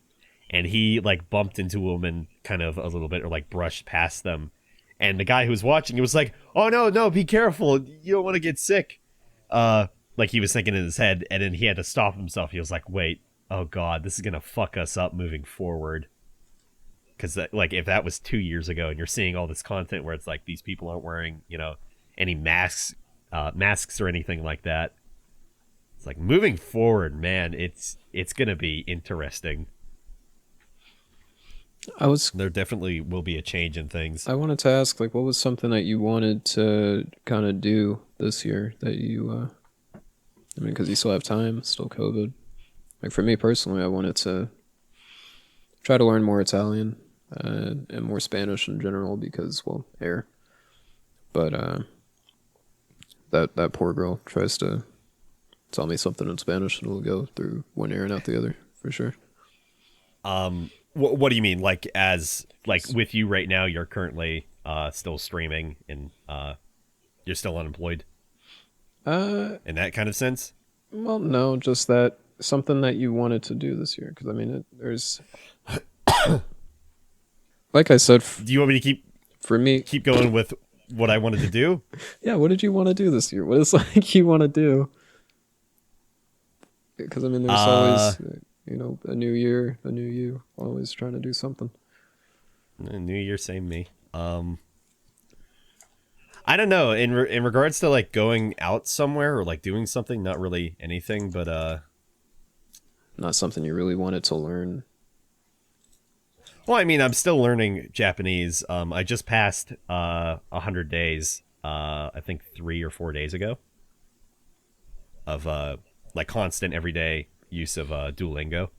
and he like bumped into a woman kind of a little bit, or like brushed past them. And the guy who was watching it was like, oh, no, be careful. You don't want to get sick. Like he was thinking in his head, and then he had to stop himself. He was like, wait, oh God, this is going to fuck us up moving forward. Because like if that was 2 years ago, and you're seeing all this content where it's like these people aren't wearing, any masks or anything like that. It's like moving forward, man, it's going to be interesting. There definitely will be a change in things. I wanted to ask, like, what was something that you wanted to kind of do this year that you, because you still have time, still COVID. Like, for me personally, I wanted to try to learn more Italian and more Spanish in general because, well, air. But that poor girl tries to tell me something in Spanish and it'll go through one ear and out the other for sure. What do you mean? Like with you right now, you're currently still streaming and you're still unemployed in that kind of sense? Well, no, just that something that you wanted to do this year. Because I mean, there's like I said, Do you want me to for me, keep going with what I wanted to do? yeah. What did you want to do this year? What is like you want to do? Because I mean, there's always a new year, a new you, always trying to do something. New Year, same me. I don't know. In regards to like going out somewhere or like doing something, not really anything, but Not something you really wanted to learn. well, I mean, I'm still learning Japanese. I just passed 100 days. I think 3 or 4 days ago of like constant everyday use of Duolingo.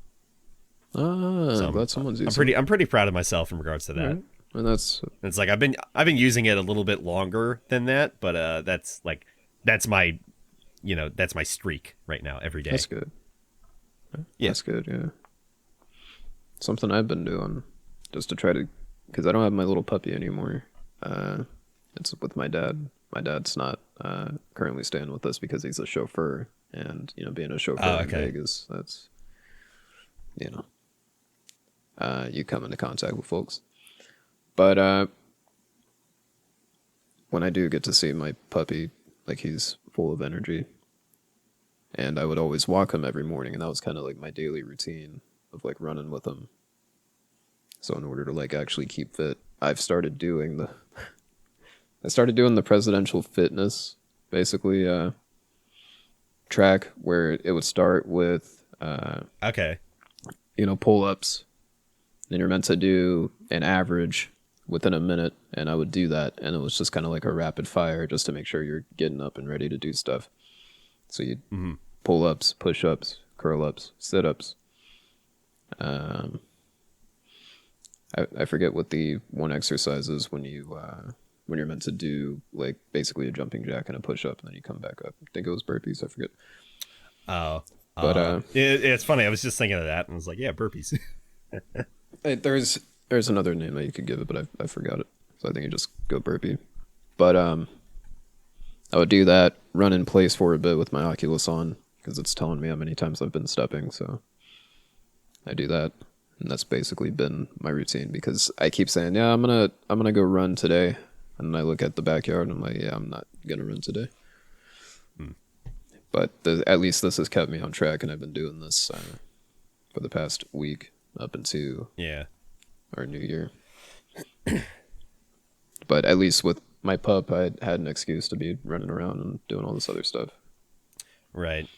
Ah, I'm glad someone's using I'm pretty proud of myself in regards to that. Right. And that's It's like I've been using it a little bit longer than that, but that's my that's my streak right now every day. that's good. Yeah. That's good. Yeah. Something I've been doing just to try to, because I don't have my little puppy anymore. It's with my dad. My dad's not currently staying with us because he's a chauffeur, and being a chauffeur in Vegas, that's you come into contact with folks. But when I do get to see my puppy, like he's full of energy, and I would always walk him every morning, and that was kind of like my daily routine of like running with him. So in order to like actually keep fit, I started doing the presidential fitness, basically track where it would start with pull-ups. Then you're meant to do an average within a minute, and I would do that, and it was just kind of like a rapid fire just to make sure you're getting up and ready to do stuff. So you pull-ups, push-ups, curl-ups, sit-ups. I forget what the one exercise is when you're meant to do like basically a jumping jack and a push-up, and then you come back up. I think it was burpees. I forget. Oh, but it's funny. I was just thinking of that, and I was like, yeah, burpees. There's another name that you could give it, but I forgot it. So I think you just go burpee. But I would do that, run in place for a bit with my Oculus on because it's telling me how many times I've been stepping. So I do that, and that's basically been my routine because I keep saying, yeah, I'm gonna go run today, and I look at the backyard and I'm like, yeah, I'm not gonna run today. But at least this has kept me on track, and I've been doing this for the past week up into our new year. But at least with my pup, I had an excuse to be running around and doing all this other stuff. Right.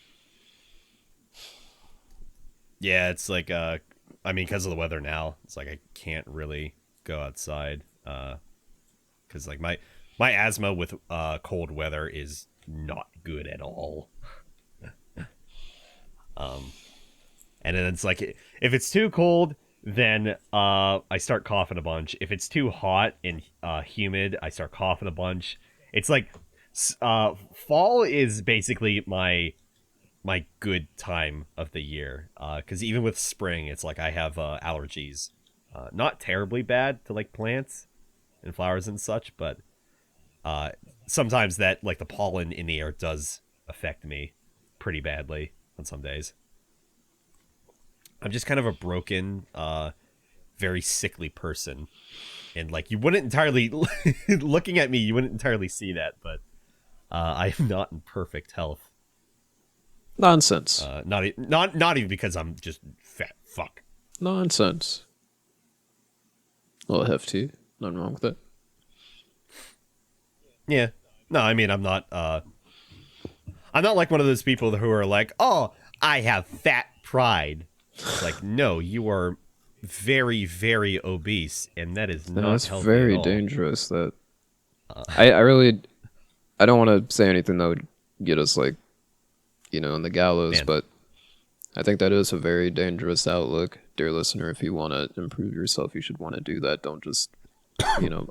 Yeah, it's like I mean, because of the weather now, it's like I can't really go outside because like my asthma with cold weather is not good at all. And then it's like if it's too cold, then I start coughing a bunch. If it's too hot and humid, I start coughing a bunch. It's like fall is basically my good time of the year. Because even with spring, it's like I have allergies. Not terribly bad to like plants and flowers and such, but sometimes that like the pollen in the air does affect me pretty badly on some days. I'm just kind of a broken, very sickly person. And like you wouldn't entirely looking at me, you wouldn't entirely see that, but I am not in perfect health. Nonsense. Not even because I'm just fat fuck. Nonsense. A little hefty. Nothing wrong with that. Yeah. No, I mean I'm not like one of those people who are like, "Oh, I have fat pride." It's like, no, you are very, very obese, and that is not that's healthy very at all. dangerous. That I don't want to say anything that would get us like, in the gallows, Man. but I think that is a very dangerous outlook, dear listener. If you want to improve yourself, you should want to do that. Don't just,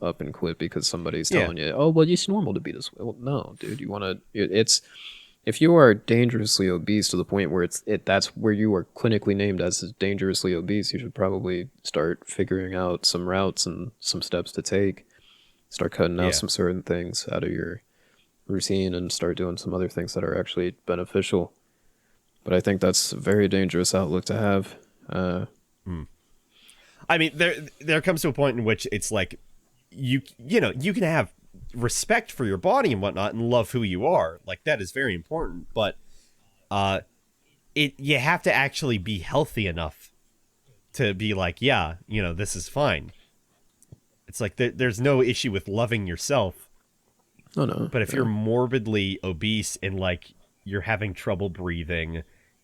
up and quit because somebody's telling you, oh, well, it's normal to be this way. Well, no, dude, you want to. if you are dangerously obese to the point where that's where you are clinically named as dangerously obese, you should probably start figuring out some routes and some steps to take. Start cutting out Yeah. some certain things out of your routine and start doing some other things that are actually beneficial. But I think that's a very dangerous outlook to have. I mean, there comes to a point in which it's like you can have respect for your body and whatnot and love who you are. Like that is very important, but you have to actually be healthy enough to be like, yeah, this is fine. It's like there's no issue with loving yourself. Oh no. But if yeah. you're morbidly obese and like you're having trouble breathing,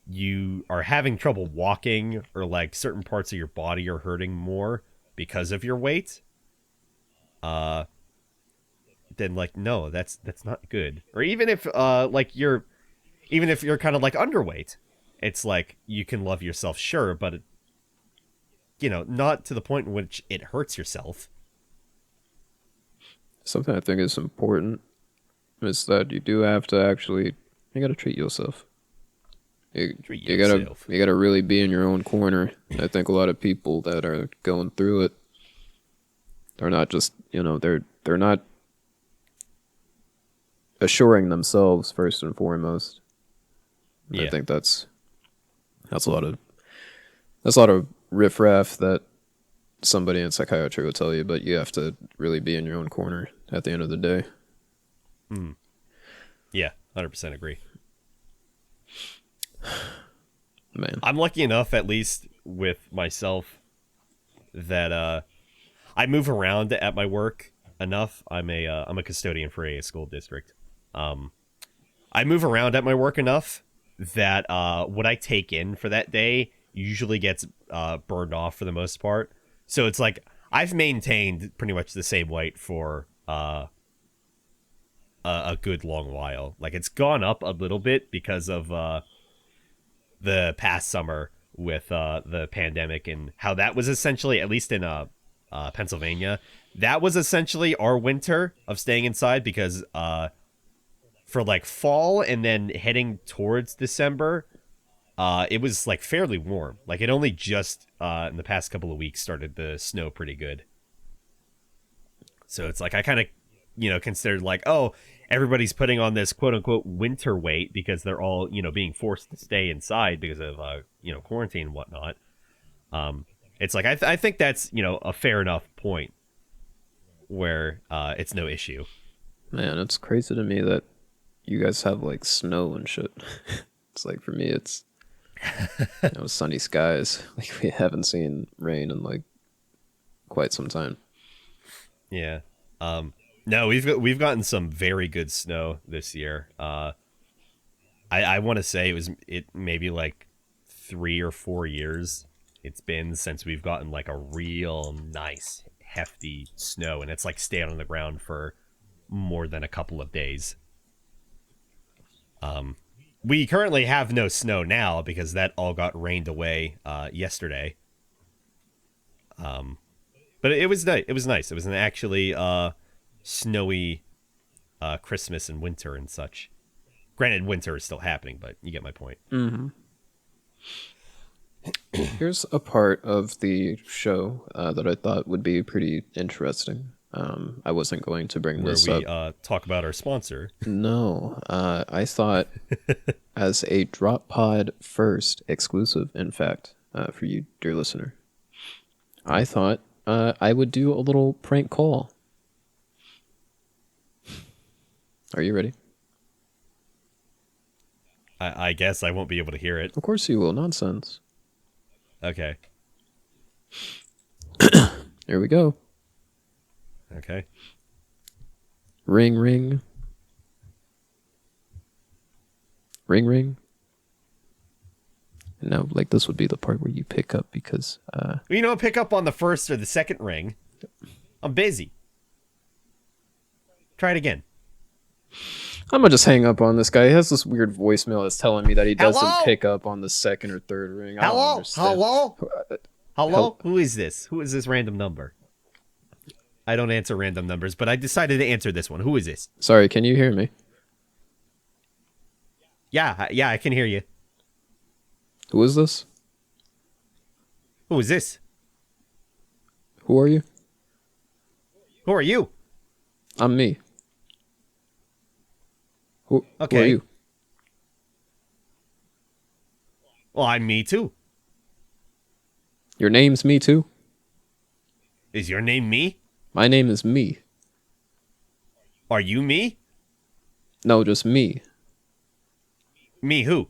you are having trouble walking, or like certain parts of your body are hurting more because of your weight, then like no, that's not good. Or even if even if you're kind of like underweight, it's like you can love yourself, sure, but not to the point in which it hurts yourself. Something I think is important is that you do have to actually, you gotta treat yourself. You gotta really be in your own corner. I think a lot of people that are going through it, they're not just they're not assuring themselves first and foremost. And Yeah. I think that's a lot of riffraff that somebody in psychiatry will tell you, but you have to really be in your own corner at the end of the day. Yeah, 100% agree. Man. I'm lucky enough, at least with myself, that I move around at my work enough. I'm a custodian for a school district. I move around at my work enough that what I take in for that day usually gets burned off for the most part. So it's like I've maintained pretty much the same weight for a good long while. Like it's gone up a little bit because of the past summer with the pandemic and how that was essentially, at least in Pennsylvania, that was essentially our winter of staying inside because for like fall and then heading towards December, it was like fairly warm. Like it only just in the past couple of weeks started to snow pretty good. So it's like I kind of, considered like, oh, everybody's putting on this quote unquote winter weight because they're all, being forced to stay inside because of, quarantine and whatnot. It's like I think that's, a fair enough point where it's no issue. Man, it's crazy to me that you guys have like snow and shit. It's like for me, it's sunny skies. Like we haven't seen rain in like quite some time. Yeah. No, we've gotten some very good snow this year. I want to say it maybe like 3 or 4 years it's been since we've gotten like a real nice hefty snow, and it's like stayed on the ground for more than a couple of days. We currently have no snow now because that all got rained away yesterday. But it was nice. It was nice. It was an actually snowy Christmas and winter and such. Granted, winter is still happening, but you get my point. Mm-hmm. Here's a part of the show that I thought would be pretty interesting. I wasn't going to bring this up. Where we talk about our sponsor. No, I thought as a Drop Pod first exclusive, in fact, for you, dear listener, I thought I would do a little prank call. Are you ready? I guess I won't be able to hear it. Of course you will. Nonsense. Okay. Here we go. Okay. Ring, ring. Ring, ring. And now, like, this would be the part where you pick up because... pick up on the first or the second ring. I'm busy. Try it again. I'm gonna just hang up on this guy. He has this weird voicemail that's telling me that he doesn't Hello? pick up on the second or third ring. Hello? Hello? Hello? Hel- Who is this? Who is this random number? I don't answer random numbers, but I decided to answer this one. Who is this? Sorry, can you hear me? Yeah, I can hear you. Who is this? Who is this? Who are you? Who are you? I'm me. Who are Okay. you? Well, I'm me too. Your name's me too? Is your name me? My name is me. Are you me? No, just me. Me who?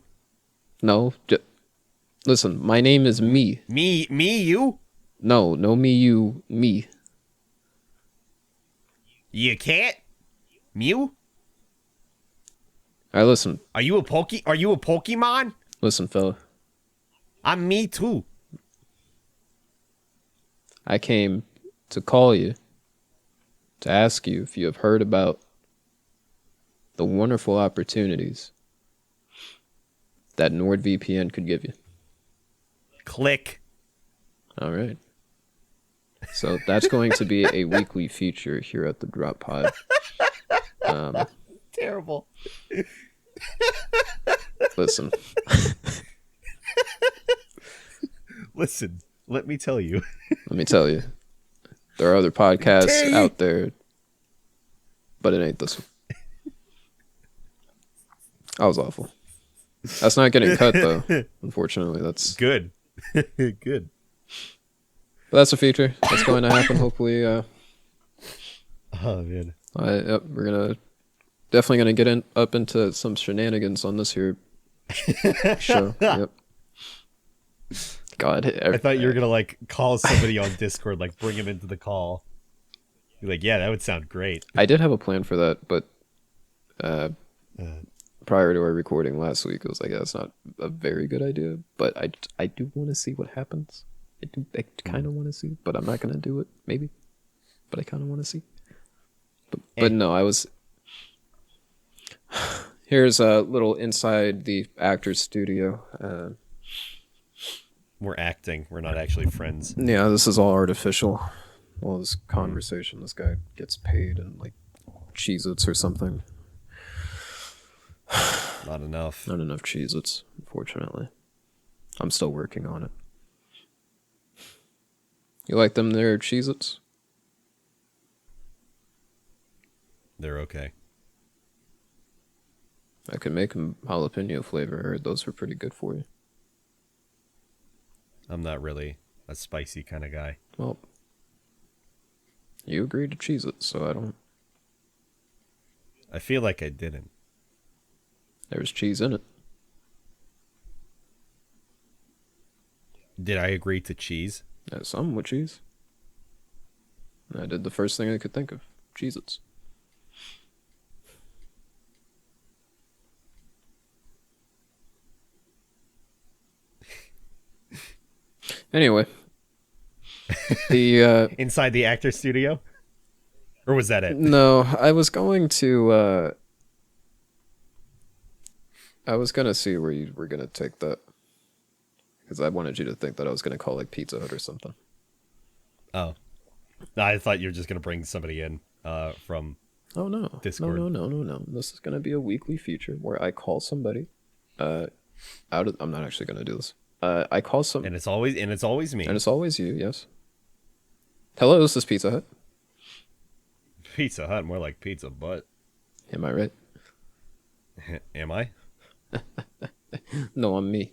No, listen, my name is me. Me you? No, me, you, me. You can't? Mew? Alright, listen. Are you a Pokemon? Listen, fella. I'm me too. I came to call you to ask you if you have heard about the wonderful opportunities that NordVPN could give you. Click. All right. So that's going to be a weekly feature here at the Drop Pod. Terrible. Listen, Listen, let me tell you. let me tell you, there are other podcasts Dang. out there, but it ain't this one. That was awful. That's not getting cut though. Unfortunately, Good. Good. but that's a feature that's going to happen. Hopefully, Oh man. yep, we're definitely gonna get up into some shenanigans on this here show. Yep. God, I thought you were gonna like call somebody on Discord, like bring him into the call. You're like, yeah, that would sound great. I did have a plan for that, but prior to our recording last week, it was like, that's not a very good idea. But I do want to see what happens. I kind of want to see, but I'm not gonna do it. Maybe, but I kind of want to see. But no, I was. Here's a little inside the actor's studio. We're acting. We're not actually friends. Yeah, this is all artificial. All this conversation, this guy gets paid in like Cheez-Its or something. Not enough. Not enough Cheez-Its, unfortunately. I'm still working on it. You like them there Cheez-Its? They're okay. I could make them jalapeno flavor. I heard those were pretty good for you. I'm not really a spicy kind of guy. Well, you agreed to Cheez-Its, so I don't... I feel like I didn't. There's cheese in it. Did I agree to cheese? Some with cheese. I did the first thing I could think of. Cheez-Its. Anyway. The Inside the actor studio? Or was that it? No, I was going to I was gonna see where you were gonna take that. Because I wanted you to think that I was gonna call like Pizza Hut or something. Oh. No, I thought you were just going to bring somebody in from Oh no. Discord. No. This is gonna be a weekly feature where I call somebody out of I'm not actually gonna do this. I call some And it's always me. and it's always you, yes. Hello, this is Pizza Hut. Pizza Hut, more like pizza butt. Am I right? Am I? No, I'm me.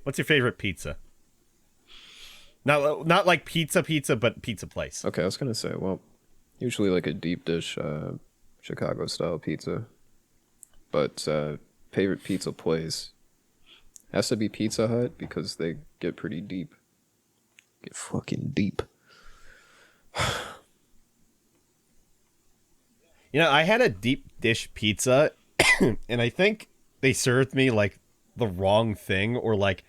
What's your favorite pizza? Not like pizza, but pizza place. Okay, I was gonna say, well, usually like a deep dish Chicago style pizza. But favorite pizza place has to be Pizza Hut because they get pretty deep. Get fucking deep. You know, I had a deep dish pizza, and I think they served me like the wrong thing, or like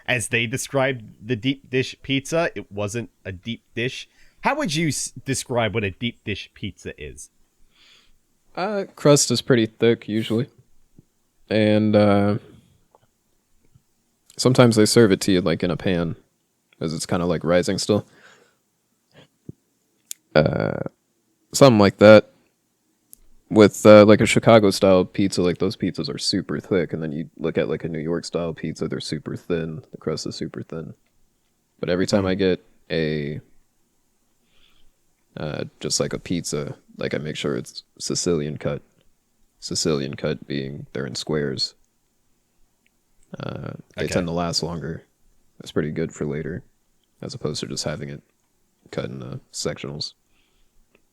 as they described the deep dish pizza, it wasn't a deep dish. How would you describe what a deep dish pizza is? Crust is pretty thick usually. And sometimes they serve it to you like in a pan, as it's kind of like rising still. Something like that. with like a Chicago style pizza, like those pizzas are super thick, and then you look at like a New York style pizza, they're super thin. The crust is super thin. But every time Mm, I get a just like a pizza, like I make sure it's Sicilian cut. Sicilian cut being they're in squares. They tend okay. to last longer. That's pretty good for later, as opposed to just having it cut in sectionals.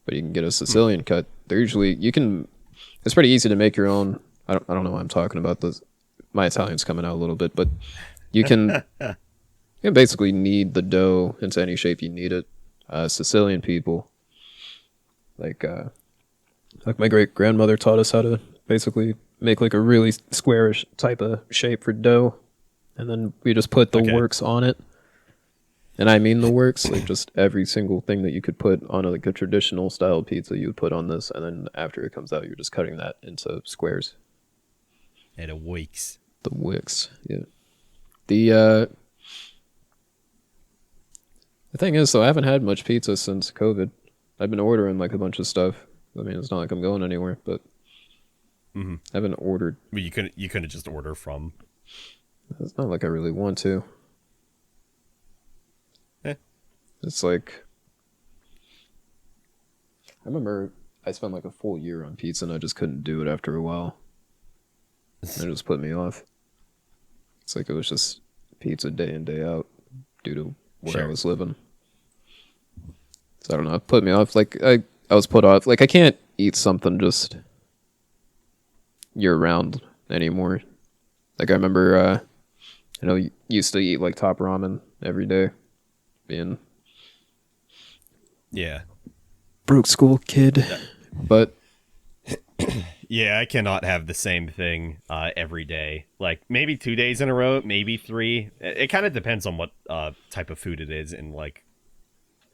But you can get a Hmm. Sicilian cut. They're usually you can. It's pretty easy to make your own. I don't know why I'm talking about this. My Italian's coming out a little bit, but you can you can basically knead the dough into any shape you need it. Sicilian people like like my great grandmother taught us how to basically make like a really squarish type of shape for dough, and then we just put the Okay. works on it. And I mean the works, like just every single thing that you could put on like a traditional style pizza, you would put on this, and then after it comes out, you're just cutting that into squares. And it wakes. The wicks, yeah. The the thing is, though, I haven't had much pizza since COVID. I've been ordering like a bunch of stuff. I mean, it's not like I'm going anywhere, but Mm-hmm. I haven't ordered. But you couldn't just order from. It's not like I really want to. Eh. It's like I remember I spent like a full year on pizza, and I just couldn't do it after a while. And it just put me off. It's like it was just pizza day in day out due to where I Sure. was living. So I don't know. It put me off. Like I was put off. Like I can't eat something just year round anymore. Like I remember, used to eat like top ramen every day, being Yeah. broke school kid. Yeah. But Yeah, I cannot have the same thing every day. Like maybe 2 days in a row, maybe three. It kind of depends on what type of food it is and like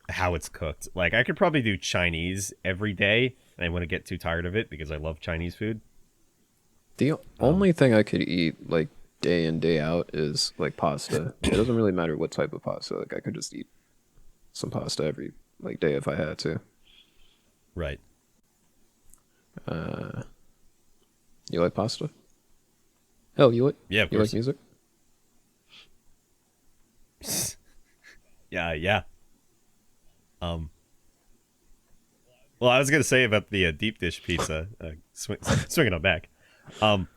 how it's cooked. Like I could probably do Chinese every day, and I wouldn't get too tired of it because I love Chinese food. the Um, only thing I could eat like day in day out is like pasta. It doesn't really matter what type of pasta. Like I could just eat some pasta every like day if I had to. right. Uh, you like pasta? Hell, Yeah, of you like course. music? Yeah, yeah. Um, well, I was gonna say about the deep dish pizza. Swinging on back. Um,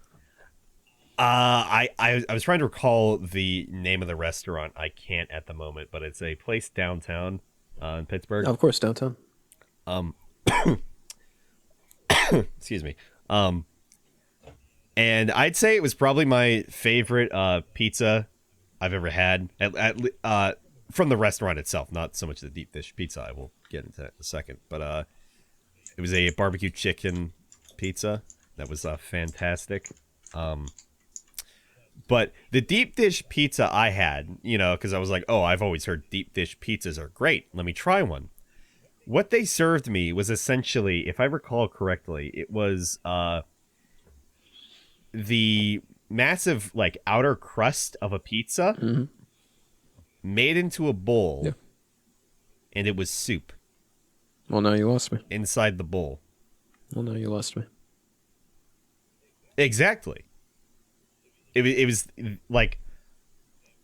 I was trying to recall the name of the restaurant. I can't at the moment, but it's a place downtown in Pittsburgh. Oh, of course, downtown. Um, excuse me. Um, and I'd say it was probably my favorite pizza I've ever had. From the restaurant itself, not so much the deep dish pizza. I will get into that in a second, but it was a barbecue chicken pizza that was fantastic. Um, but the deep dish pizza I had, because I was like, oh, I've always heard deep dish pizzas are great. Let me try one. What they served me was essentially, if I recall correctly, it was the massive like outer crust of a pizza Hmm. made into a Yeah. bowl, and it was soup Well, now you lost me. inside the bowl. Well, now you lost me. Exactly. It was like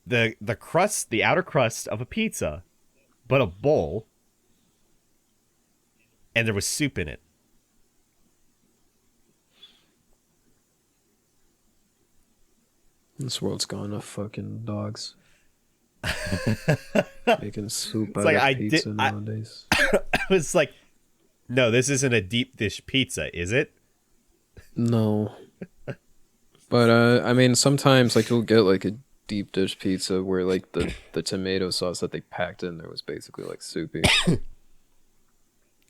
the crust, the outer crust of a pizza, but a bowl, and there was soup in it. This world's gone to fucking dogs. Making soup It's out like of I did. pizza I nowadays. was like, no, this isn't a deep dish pizza, is it? No. But I mean sometimes like you'll get like a deep dish pizza where like the tomato sauce that they packed in there was basically like soupy.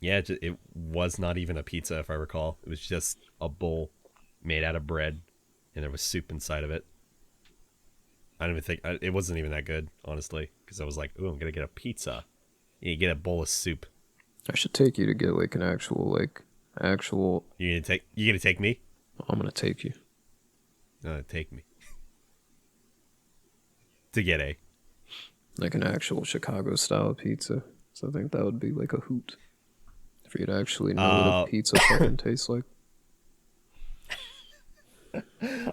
Yeah, it was not even a pizza, if I recall. It was just a bowl made out of bread, and there was soup inside of it. I don't even think it wasn't even that good, honestly, because I was like, "Ooh, I'm gonna get a pizza." And you get a bowl of soup. I should take you to get like an actual You gonna take me? I'm gonna take you. Take me to get a. Like an actual Chicago style pizza. So I think that would be like a hoot for you to actually know what a Uh, pizza fucking tastes like.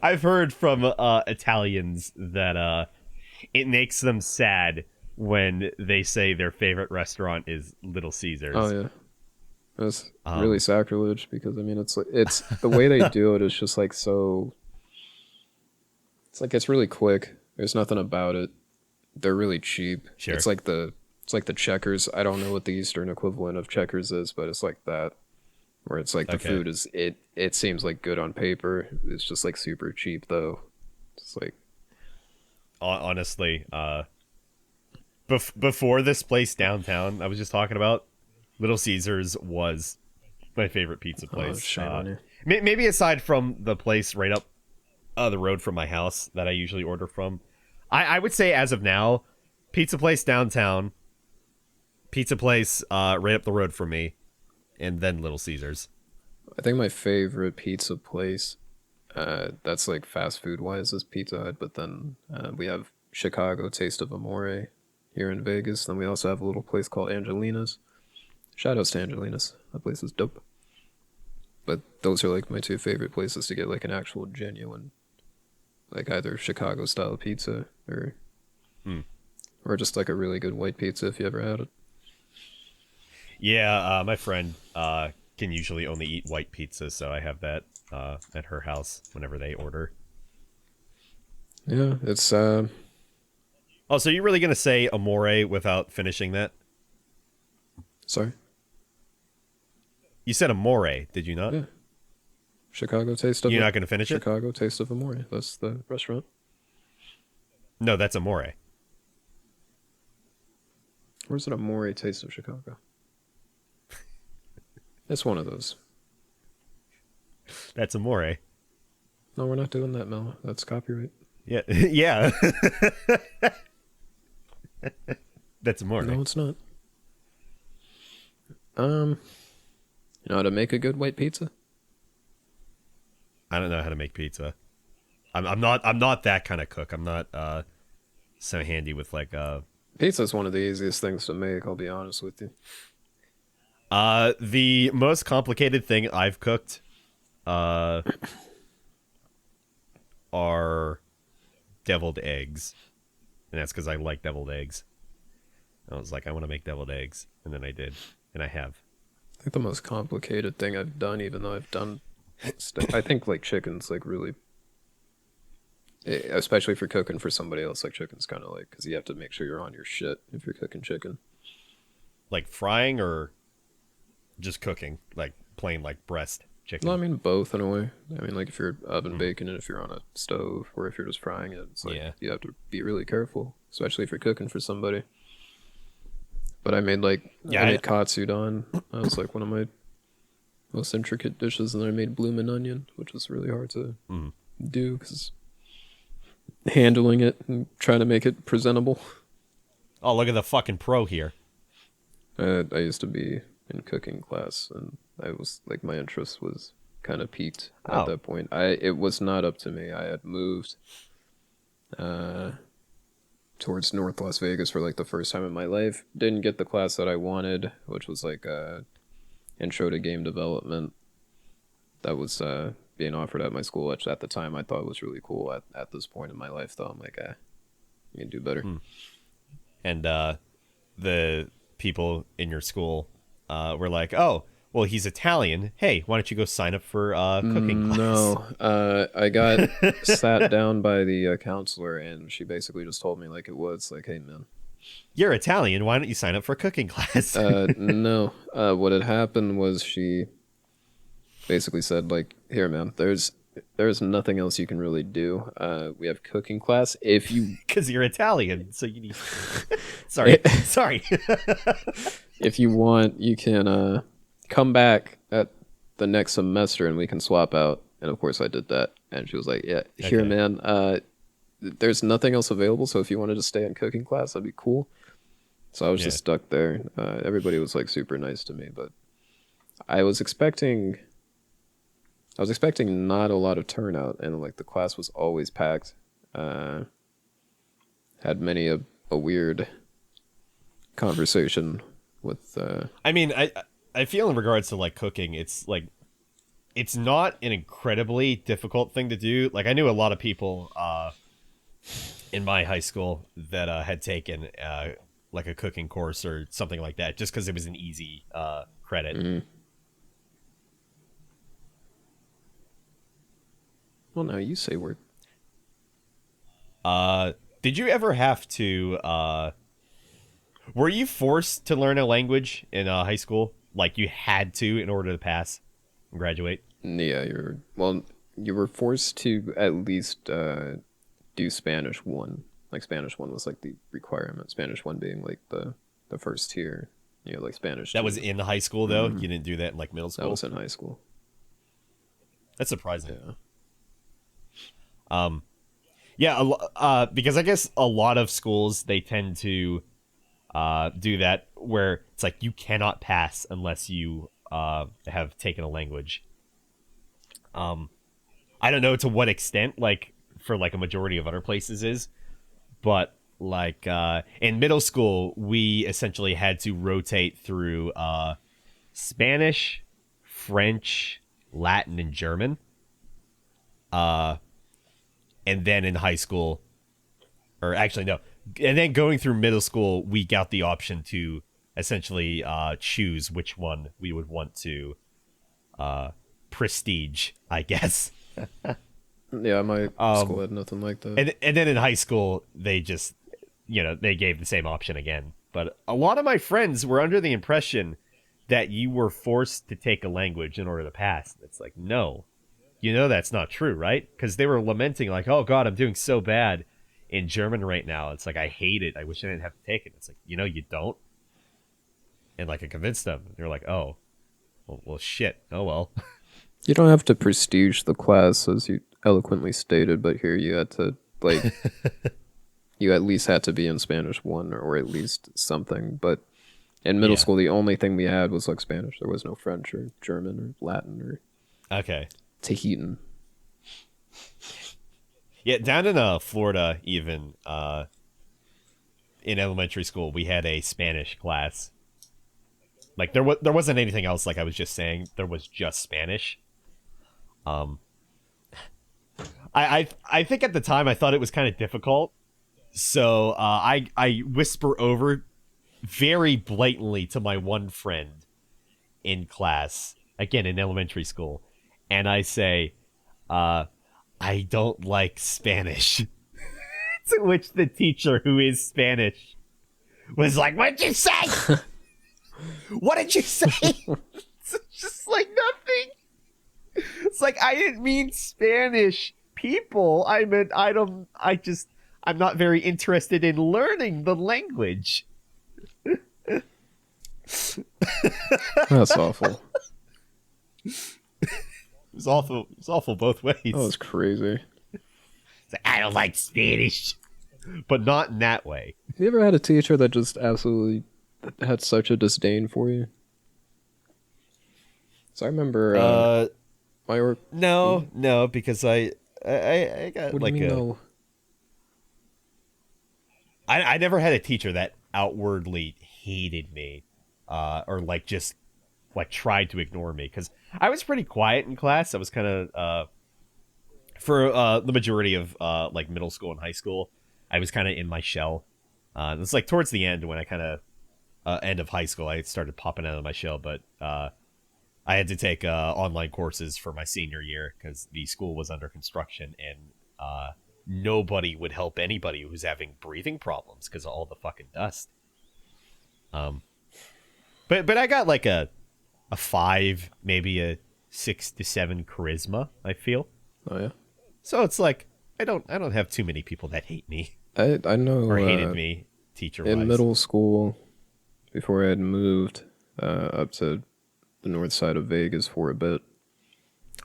I've heard from Italians that it makes them sad when they say their favorite restaurant is Little Oh Caesars. yeah, that's really Um, sacrilege because I mean it's the way they do it is just like so. It's like it's really quick. There's nothing about it. They're really cheap. sure. It's like the Checkers. I don't know what the Eastern equivalent of Checkers is, but it's like that. Where it's like the Okay. food is it seems like good on paper. It's just like super cheap though. It's like Honestly, before this place downtown I was just talking about, Little Caesars was my favorite pizza oh place. shame on you. Maybe aside from the place right up the road from my house that I usually order from, I would say as of now, pizza place downtown, pizza place right up the road from me, and then Little Caesars. I think my favorite pizza place, that's like fast food wise, is Pizza Hut. But then we have Chicago Taste of Amore here in Vegas. Then we also have a little place called Angelina's. Shout outs to Angelina's. That place is dope. But those are like my two favorite places to get like an actual genuine, like either Chicago style pizza Hmm. or just like a really good white pizza if you ever had it. Yeah, my friend can usually only eat white pizza, so I have that at her house whenever they order. Yeah, it's Oh, so you're really gonna say Amore without finishing that? sorry. You said Amore, did you not? Yeah. Chicago Taste of You're not gonna finish it? Chicago Taste of Amore. That's the restaurant. No, that's Amore. Where's it Amore Taste of Chicago? It's one of those. That's Amore. No, we're not doing that, Mel. That's copyright. Yeah, yeah. That's Amore. No, it's not. You know how to make a good white pizza? I don't know how to make pizza. I'm not that kind of cook. I'm not so handy with like Pizza's one of the easiest things to make, I'll be honest with you. the most complicated thing I've cooked uh are deviled eggs. And that's because I like deviled eggs. I was like, I want to make deviled eggs, and then I did, and I have. I think the most complicated thing I've done, even though I've done, I think like chicken's like really, especially if you're cooking for somebody else, like chicken's kind of like, because you have to make sure you're on your shit if you're cooking chicken. Like frying or just cooking, like plain like breast No, I chicken. mean both in a way. I mean, like if you're oven Mm. baking it, if you're on a stove, or if you're just frying it, it's like Yeah. you have to be really careful, especially if you're cooking for somebody. But I made Yeah, I made katsudon. That was like one of my most intricate dishes, and then I made bloomin' onion, which was really hard to Mm. do because handling it and trying to make it presentable. Oh, look at the fucking pro here. I used to be in cooking class, and I was like my interest was kind of peaked at Oh. that point. It was not up to me. I had moved uh, towards North Las Vegas for like the first time in my life. Didn't get the class that I wanted, which was like intro to game development. That was being offered at my school, which at the time I thought was really cool. At this point in my life, though, I'm like, you can do better. And the people in your school were like, "Oh, well, he's Italian. Hey, why don't you go sign up for cooking class?" No, I got sat down by the counselor, and she basically just told me like it was like, hey man, You're Italian. Why don't you sign up for cooking class? no. What had happened was she basically said like, here man, there's nothing else you can really do. We have cooking class. If you Because you're Italian, so you need. Sorry, sorry. if you want, you can come back at the next semester and we can swap out. And of course I did that. And she was like, yeah, here Okay. man, there's nothing else available, so if you wanted to stay in cooking class, that'd be cool. So I was Yeah. just stuck there. Everybody was like super nice to me, but I was expecting not a lot of turnout, and like the class was always packed. Had many a weird conversation with I mean, I feel in regards to like cooking, it's like it's not an incredibly difficult thing to do. Like I knew a lot of people in my high school that had taken like a cooking course or something like that, just because it was an easy credit. Mm. Well, now you say we're. Did you ever have to? Were you forced to learn a language in high school? Like you had to in order to pass and graduate? Yeah, you were forced to at least do Spanish one. Like Spanish one was like the requirement. Spanish one being like the first tier. You know, like Spanish That two. was in high school though. You didn't do that in like middle That school. was in high school. That's surprising. Yeah. Yeah, because I guess a lot of schools they tend to do that where it's like you cannot pass unless you have taken a language. I don't know to what extent, like for like a majority of other places is, but like in middle school we essentially had to rotate through Spanish, French, Latin, and German. And then in high school, or actually no, and then going through middle school, we got the option to essentially choose which one we would want to prestige, I guess. Yeah, my school had nothing like that. And then in high school, they just, they gave the same option again. But a lot of my friends were under the impression that you were forced to take a language in order to pass. It's like, no, that's not true, right? Because they were lamenting like, oh God, I'm doing so bad in German right now. It's like, I hate it. I wish I didn't have to take it. It's like, you don't. And like I convinced them. They're like, oh, well shit. Oh, well. You don't have to prestige the class as you eloquently stated, but here you had to like you at least had to be in Spanish one or at least something. But in middle Yeah. school, the only thing we had was like Spanish. There was no French or German or Latin or Okay. Tahitian. Yeah, down in Florida, even in elementary school, we had a Spanish class. Like there wasn't anything else. Like I was just saying, there was just Spanish. I think at the time I thought it was kind of difficult, so I whisper over very blatantly to my one friend in class, again in elementary school, and I say, I don't like Spanish. To which the teacher, who is Spanish, was like, "What'd you say? What did you say?" It's just like nothing. It's like, I didn't mean Spanish people. I meant I'm not very interested in learning the language. That's awful. It was awful. It was awful both ways. That was crazy. It's like, I don't like Spanish, but not in that way. Have you ever had a teacher that just absolutely had such a disdain for you? So I remember my work. No, because I got What do like you mean no? I never had a teacher that outwardly hated me, or like just like tried to ignore me, because I was pretty quiet in class. I was kind of for the majority of like middle school and high school, I was kind of in my shell. It's like towards the end when I kind of end of high school, I started popping out of my shell, but I had to take online courses for my senior year because the school was under construction, and nobody would help anybody who's having breathing problems because of all the fucking dust. But I got like a 5, maybe a 6 to 7 charisma, I feel. Oh yeah. So it's like I don't have too many people that hate me I know. or hated me teacher wise. In middle school, before I had moved up to the north side of Vegas for a bit,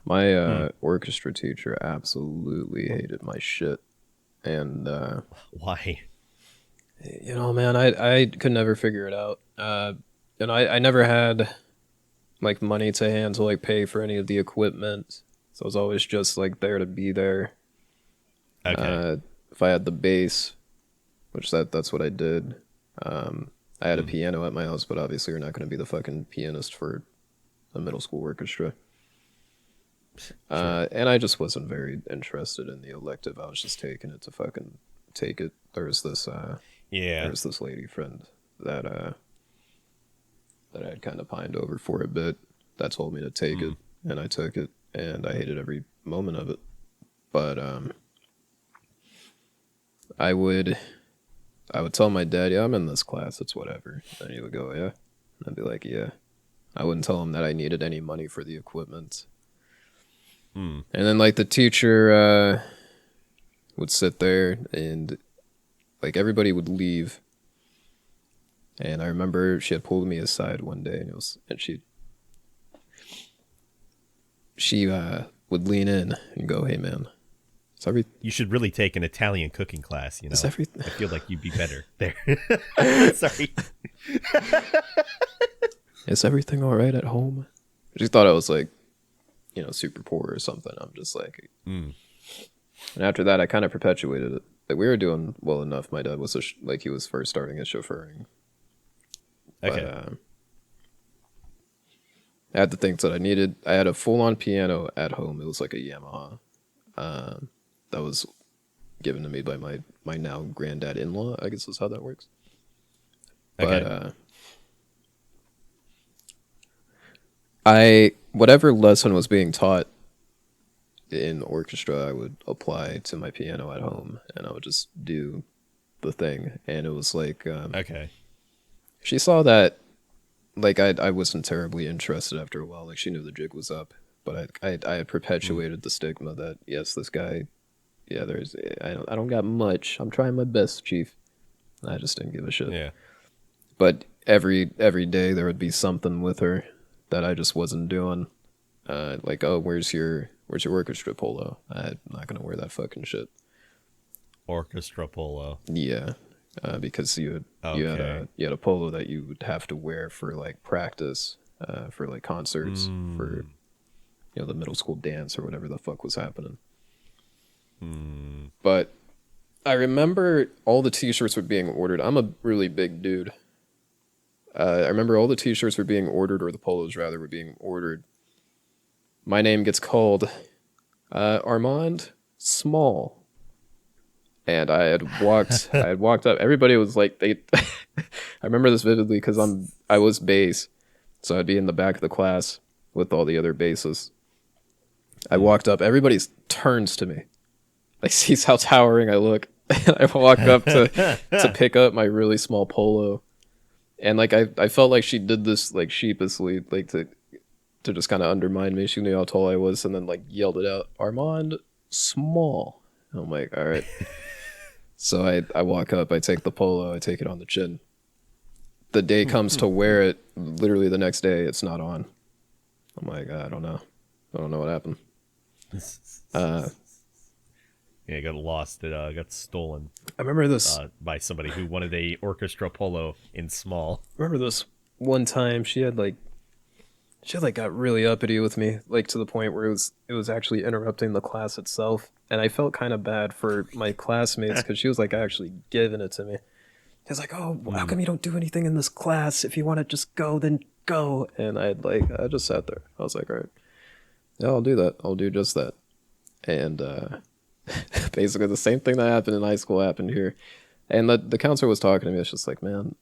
my orchestra teacher absolutely hated my shit. And Why? man, I could never figure it out. I never had like money to hand to like pay for any of the equipment, so I was always just like there to be there. Okay. If I had the bass, which that's what I did. I had a piano at my house, but obviously you're not going to be the fucking pianist for a middle school orchestra. Sure. And I just wasn't very interested in the elective. I was just taking it to fucking take it. There Yeah. was this lady friend that that I had kind of pined over for a bit that told me to take it, Mm. and I took it, and I hated every moment of it. But I would I would tell my dad, yeah, I'm in this class, it's whatever. And he would go, yeah. And I'd be like, yeah. I wouldn't tell him that I needed any money for the equipment. Mm. And then like the teacher would sit there and like everybody would leave. And I remember she had pulled me aside one day and she would lean in and go, hey man, is every You should really take an Italian cooking class. is everything I feel like you'd be better there. Sorry. is everything all right at home? She thought I was like, super poor or something. I'm just like, Mm. and after that, I kind of perpetuated it. Like we were doing well enough. My dad was like he was first starting his chauffeuring, but Okay. I had the things that I needed. I had a full-on piano at home. It was like a Yamaha that was given to me by my now granddad-in-law. I guess is how that works. But Okay. I whatever lesson was being taught in orchestra, I would apply to my piano at home, and I would just do the thing. And it was like Okay. she saw that like I wasn't terribly interested after a while. Like she knew the jig was up, but I had Mm. perpetuated the stigma that yes, this guy, yeah, I don't got much. I'm trying my best, chief. I just didn't give a shit. Yeah. But every day there would be something with her that I just wasn't doing. Like, oh, where's your orchestra polo? I'm not gonna wear that fucking shit. Orchestra polo. Yeah, because Okay. you had a polo that you would have to wear for like practice, for like concerts, for Mm. the middle school dance or whatever the fuck was happening. Mm. But I remember all the t-shirts were being ordered. I'm a really big dude. I remember all the t-shirts were being ordered, or the polos rather were being ordered. My name gets called Armand Small, and I had walked up. Everybody was like, they. I remember this vividly because I was bass, so I'd be in the back of the class with all the other bassists. I Mm. walked up. Everybody turns to me, like sees how towering I look. And I walk up to pick up my really small polo, and like I felt like she did this like sheepishly, like to just kind of undermine me. She knew how tall I was, and then like yelled it out, Armand Small. And I'm like, all right. So I walk up, I take the polo, I take it on the chin. The day comes to wear it, literally the next day, it's not on. I'm like, I don't know. I don't know what happened. Uh, Yeah, it got lost. It got stolen I remember this. by somebody who wanted a orchestra polo in small. Remember this one time she got really uppity with me, like to the point where it was actually interrupting the class itself, and I felt kind of bad for my classmates because she was like actually giving it to me. He was like, "Oh, how Mm. come you don't do anything in this class? If you want to just go, then go." And I just sat there. I was like, "All right, yeah, I'll do that. I'll do just that." And basically, the same thing that happened in high school happened here. And the counselor was talking to me. It's just like, man,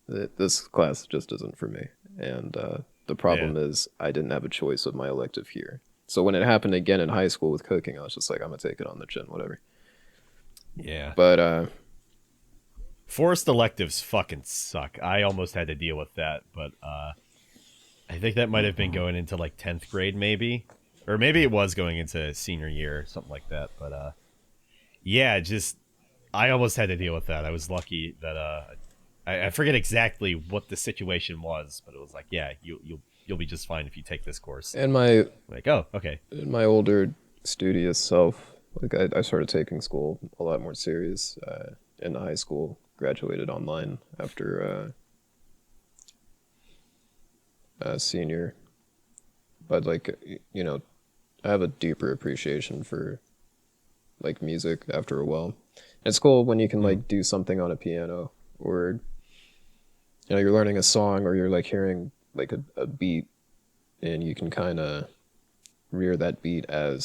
this class just isn't for me. And the Yeah. problem is, I didn't have a choice of my elective here. So when it happened again in high school with cooking, I was just like, I'm gonna take it on the chin, whatever. Yeah. But Forced electives fucking suck. I almost had to deal with that, but I think that might have been going into like 10th grade, maybe. Or maybe it was going into senior year, something like that. But yeah, just I almost had to deal with that. I was lucky that I forget exactly what the situation was, but it was like, yeah, you'll be just fine if you take this course. and my Like, oh, okay. in my older studious self, like I started taking school a lot more serious in high school. Graduated online after senior, but like I have a deeper appreciation for like music after a while. It's cool when you can Mm. like do something on a piano, or you're learning a song, or you're like hearing like a beat, and you can kind of rear that beat uh,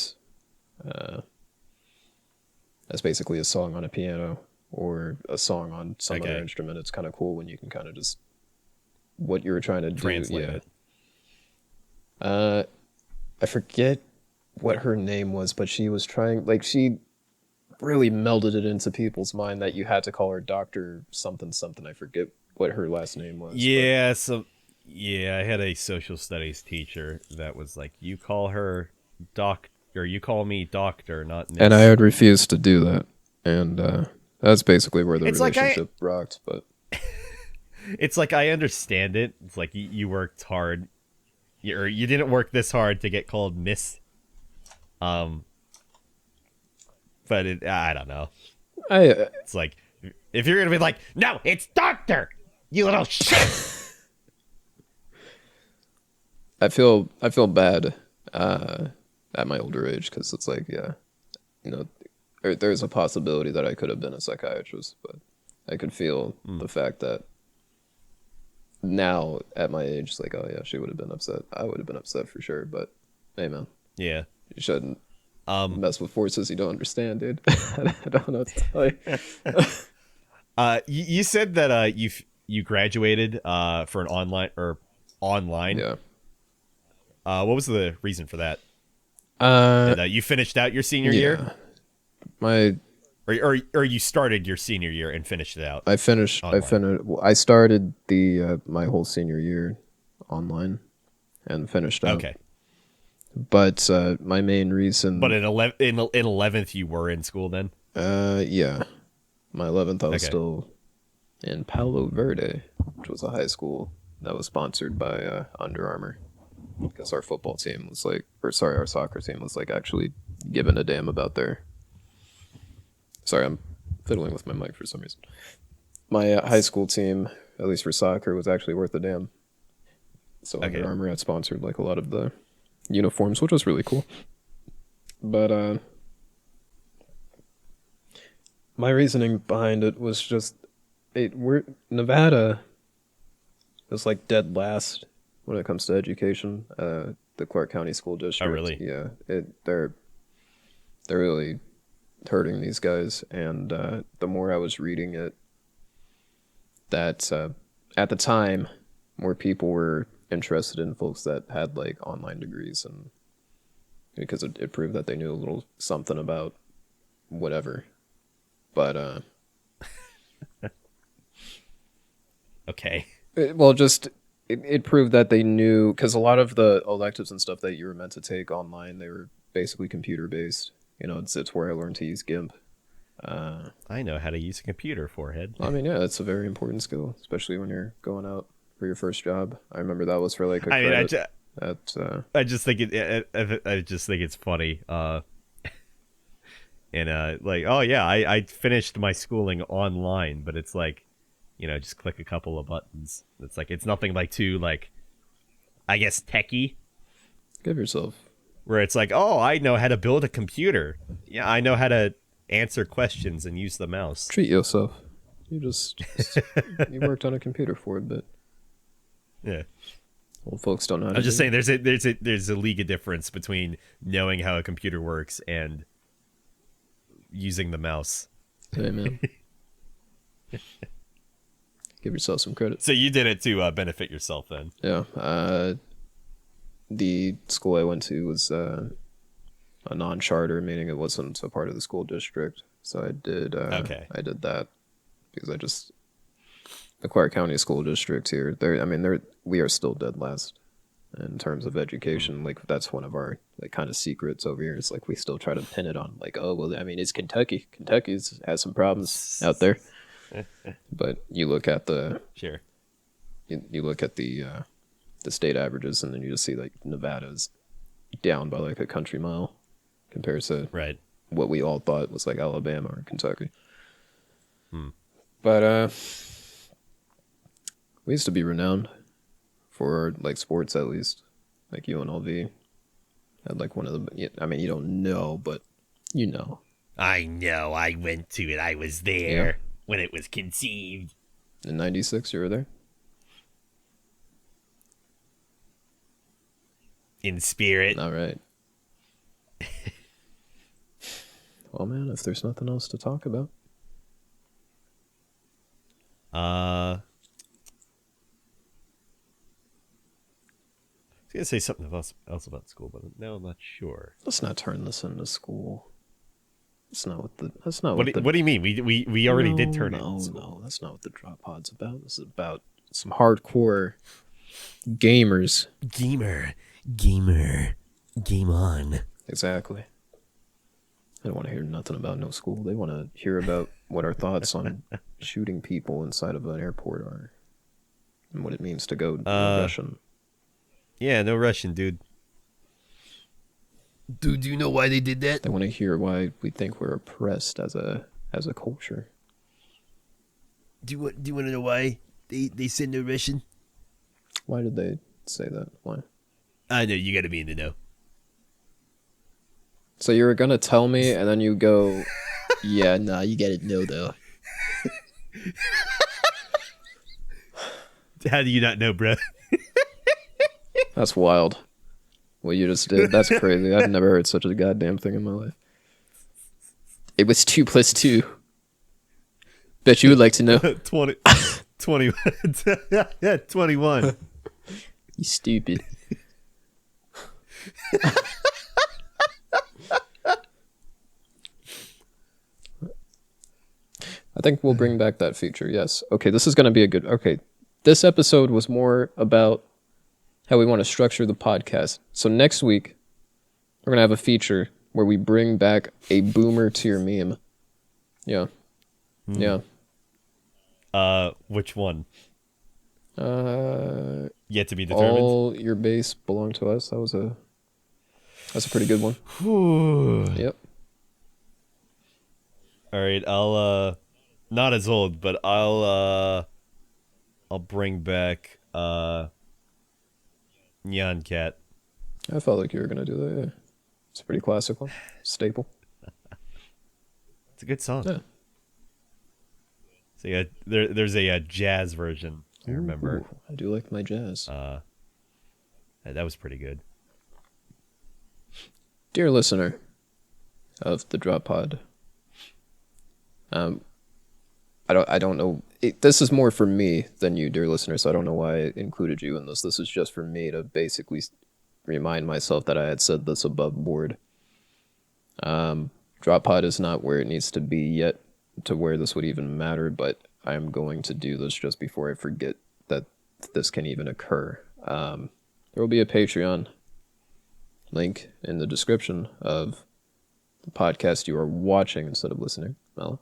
as basically a song on a piano or a song on some other Okay. instrument. It's kind of cool when you can kind of just what you were trying to do. Translate Yeah. it. I forget what her name was, but she was trying, like, she really melded it into people's mind that you had to call her Doctor something something. I forget what her last name was, but Yeah, so yeah, I had a social studies teacher that was like, "You call her doc, or you call me doctor, not and I miss." had refused to do that, and that's basically where the It's like relationship rocked. But I understand it. It's like you worked hard, or you didn't work this hard to get called miss. Um, but I don't know. I It's like if you're gonna be like, "No, it's doctor, you little shit." I feel bad at my older age because it's like, yeah, you know, there's a possibility that I could have been a psychiatrist, but I could feel the fact that now at my age, it's like, oh yeah, she would have been upset. I would have been upset for sure. But hey, man, Yeah. you shouldn't Um. mess with forces you don't understand, dude. I don't know what to tell you. You said that you graduated for an online or online. Yeah. What was the reason for that? Uh, Did you finished out your senior year, yeah. My or you started your senior year and finished it out I finished. online? I started the my whole senior year online and finished out. Okay, But my main but reason, in 11th you were in school then. yeah, my 11th, I was Okay, still in Palo Verde, which was a high school that was sponsored by Under Armour. Because our football team was like, or sorry, our soccer team was like actually giving a damn about their. Sorry, I'm fiddling with my mic for some reason. My high school team, at least for soccer, was actually worth a damn. So okay, Under Armour had sponsored like a lot of the uniforms, which was really cool. But my reasoning behind it was just we're Nevada is like dead last when it comes to education. The Clark County School oh District, really? yeah, they're really hurting these guys. And the more I was reading it, that at the time, more people were interested in folks that had like online degrees, and because it proved that they knew a little something about whatever. But Okay, well, just it proved that they knew because a lot of the electives and stuff that you were meant to take online, they were basically computer based. You know, it's where I learned to use GIMP. I know how to use a computer, forehead. I mean, yeah, it's a very important skill, especially when you're going out for your first job. I remember that was for like a I mean, credit. At I just think I just think it's funny. And like, oh yeah, I finished my schooling online, but it's like, just click a couple of buttons. It's like it's nothing like too like, I guess techie, give yourself where it's like, oh, I know how to build a computer. Yeah, I know how to answer questions and use the mouse. treat yourself. You just you worked on a computer for a bit. Yeah. Old folks don't know how to I'm just do saying there's a league of difference between knowing how a computer works and using the mouse. it. Hey man, give yourself some credit. So you did it to benefit yourself then. Yeah. The school I went to was a non-charter, meaning it wasn't a part of the school district. So I did. Okay. I did that because the Clark County School District here. We are still dead last in terms of education. Like that's one of our like kind of secrets over here. It's like we still try to pin it on like, oh well, I mean it's Kentucky. Kentucky's has some problems out there. But you look at Sure. you look at the state averages, and then you just see like Nevada's down by like a country mile compared to Right. what we all thought was like Alabama or Kentucky. Hmm. But we used to be renowned for like sports, at least. Like UNLV had like one of the. I mean, you don't know, but you know. I know. I went to it. I was there when it was conceived. In '96, you were there. In spirit. All right. Well, man, if there's nothing else to talk about. I was gonna say something else about school, but now I'm not sure. Let's not turn this into school. That's not what the. What do you mean? We already did turn it. No, that's not what the drop pod's about. This is about some hardcore gamers. Gamer, game on. Exactly. They don't want to hear nothing about no school. They want to hear about what our thoughts on shooting people inside of an airport are, and what it means to go Russian. Yeah, no Russian, dude. Dude, do you know why they did that? They want to hear why we think we're oppressed as a culture. Do you want to know why they said no Russian? Why did they say that? Why? I know, you got to be in the know. So you were gonna tell me, and then you go, "Yeah, nah, you gotta know though." How do you not know, bro? That's wild. What you just did, that's crazy. I've never heard such a goddamn thing in my life. It was 2 + 2. Bet you would like to know. 20, 20 yeah, 21. You stupid. I think we'll bring back that feature, yes. Okay, this is going to be a good... Okay, this episode was more about how we want to structure the podcast. So next week, we're going to have a feature where we bring back a boomer tier meme. Yeah. Yeah. Which one? Yet to be determined. All your base belong to us. That's a pretty good one. Yep. All right, I'll not as old, but I'll bring back Nyan Cat. I felt like you were gonna do that. Yeah. It's a pretty classic one. Staple. It's a good song. Yeah. So yeah, there's a jazz version. I remember. Ooh, I do like my jazz. That was pretty good. Dear listener of the Drop Pod, I don't know. This is more for me than you, dear listener. So I don't know why I included you in this. This is just for me to basically remind myself that I had said this above board. Drop Pod is not where it needs to be yet to where this would even matter, but I am going to do this just before I forget that this can even occur. There will be a Patreon link in the description of the podcast you are watching instead of listening. Well,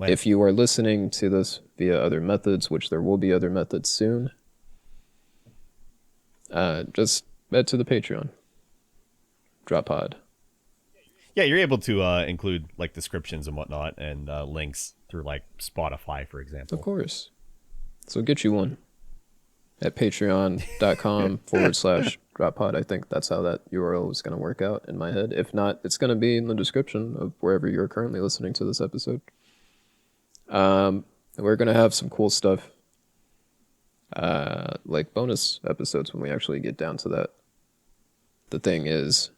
if you are listening to this via other methods, which there will be other methods soon, just head to the Patreon. Drop Pod. Yeah, you're able to include like descriptions and whatnot and links through like Spotify, for example. Of course. So get you one at patreon.com/droppod. I think that's how that URL is going to work out in my head. If not, it's going to be in the description of wherever you're currently listening to this episode. We're going to have some cool stuff, like bonus episodes when we actually get down to that. The thing is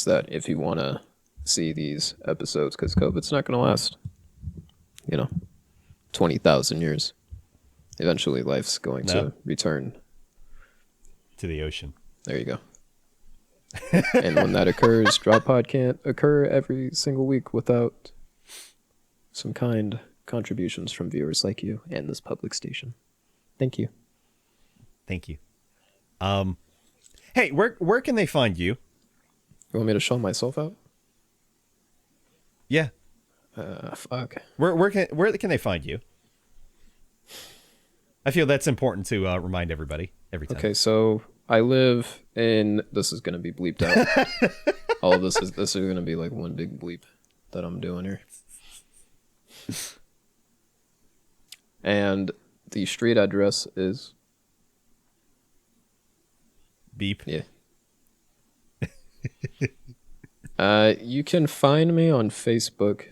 that if you want to see these episodes, because COVID's not going to last, 20,000 years. Eventually, life's going to return to the ocean. There you go. And when that occurs, Drop Pod can't occur every single week without some kind contributions from viewers like you and this public station. Thank you. Thank you. Hey, where can they find you? You want me to show myself out? Yeah. Fuck. Where can they find you? I feel that's important to remind everybody every time. Okay, so I live in. This is gonna be bleeped out. All of this is gonna be like one big bleep that I'm doing here. And the street address is beep. Yeah. You can find me on Facebook.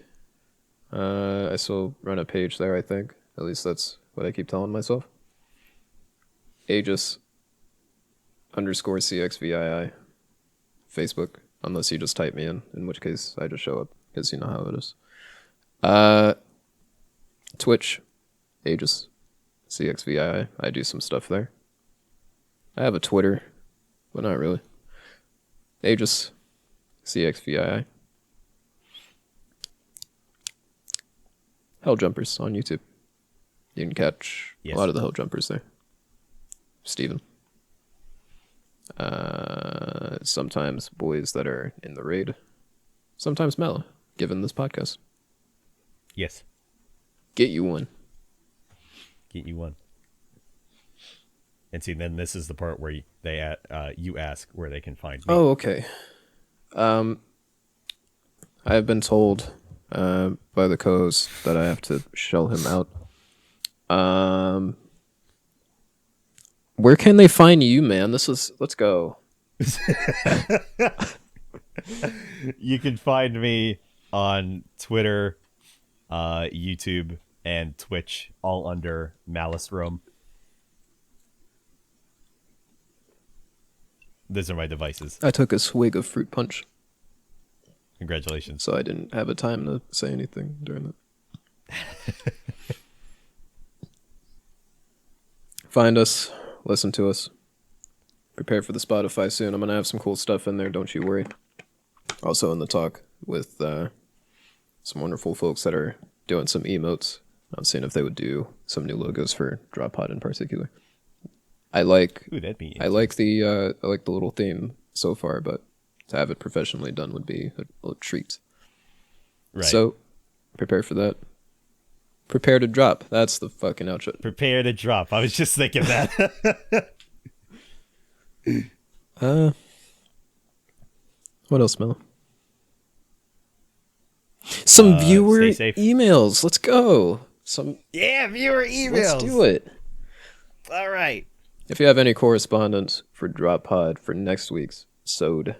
I still run a page there, I think. At least that's what I keep telling myself. Aegis _CXVII. Facebook, unless you just type me in which case I just show up, because you know how it is. Twitch, Aegis, CXVII. I do some stuff there. I have a Twitter, but not really. Aegis, CXVII. Hell Jumpers on YouTube. You can catch a lot of the Hell Jumpers there. Steven. Sometimes boys that are in the raid. Sometimes Mela, given this podcast. Yes. Get you one. Get you one. And see, then this is the part where you ask where they can find me. Oh, okay. I have been told by the co-host that I have to shell him out. Where can they find you, man? Let's go. You can find me on Twitter, YouTube, and Twitch, all under Malice Roam. Those are my devices. I took a swig of fruit punch, Congratulations. so I didn't have a time to say anything during that. Find us, listen to us. Prepare for the Spotify soon. I'm gonna have some cool stuff in there, don't you worry. Also in the talk with some wonderful folks that are doing some emotes. I'm seeing if they would do some new logos for Drop Pod in particular. I like that'd be I like the little theme so far, but to have it professionally done would be a treat. right. So prepare for that. Prepare to drop. That's the fucking outro. Prepare to drop. I was just thinking that. What else, Mel? Some viewer stay safe. emails. Let's go. Yeah, viewer emails. Let's do it. All right. If you have any correspondence for Drop Pod for next week's sode,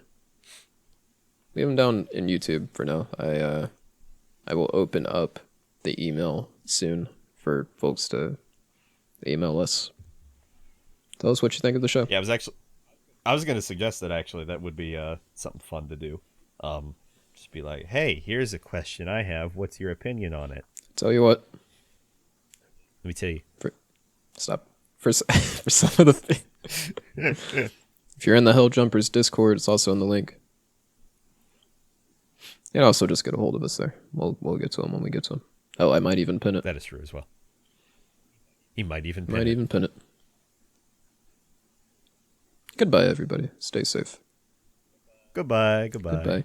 leave them down in YouTube for now. I will open up the email soon for folks to email us. Tell us what you think of the show. Yeah, I was going to suggest that actually. That would be something fun to do. Just be like, hey, here's a question I have. What's your opinion on it? Tell you what. Let me tell you. For some of the if you're in the Hell Jumpers Discord, it's also in the link. And also just get a hold of us there. We'll get to them when we get to them. Oh, I might even pin it. That is true as well. He might even pin it. Goodbye, everybody. Stay safe. Goodbye. Goodbye.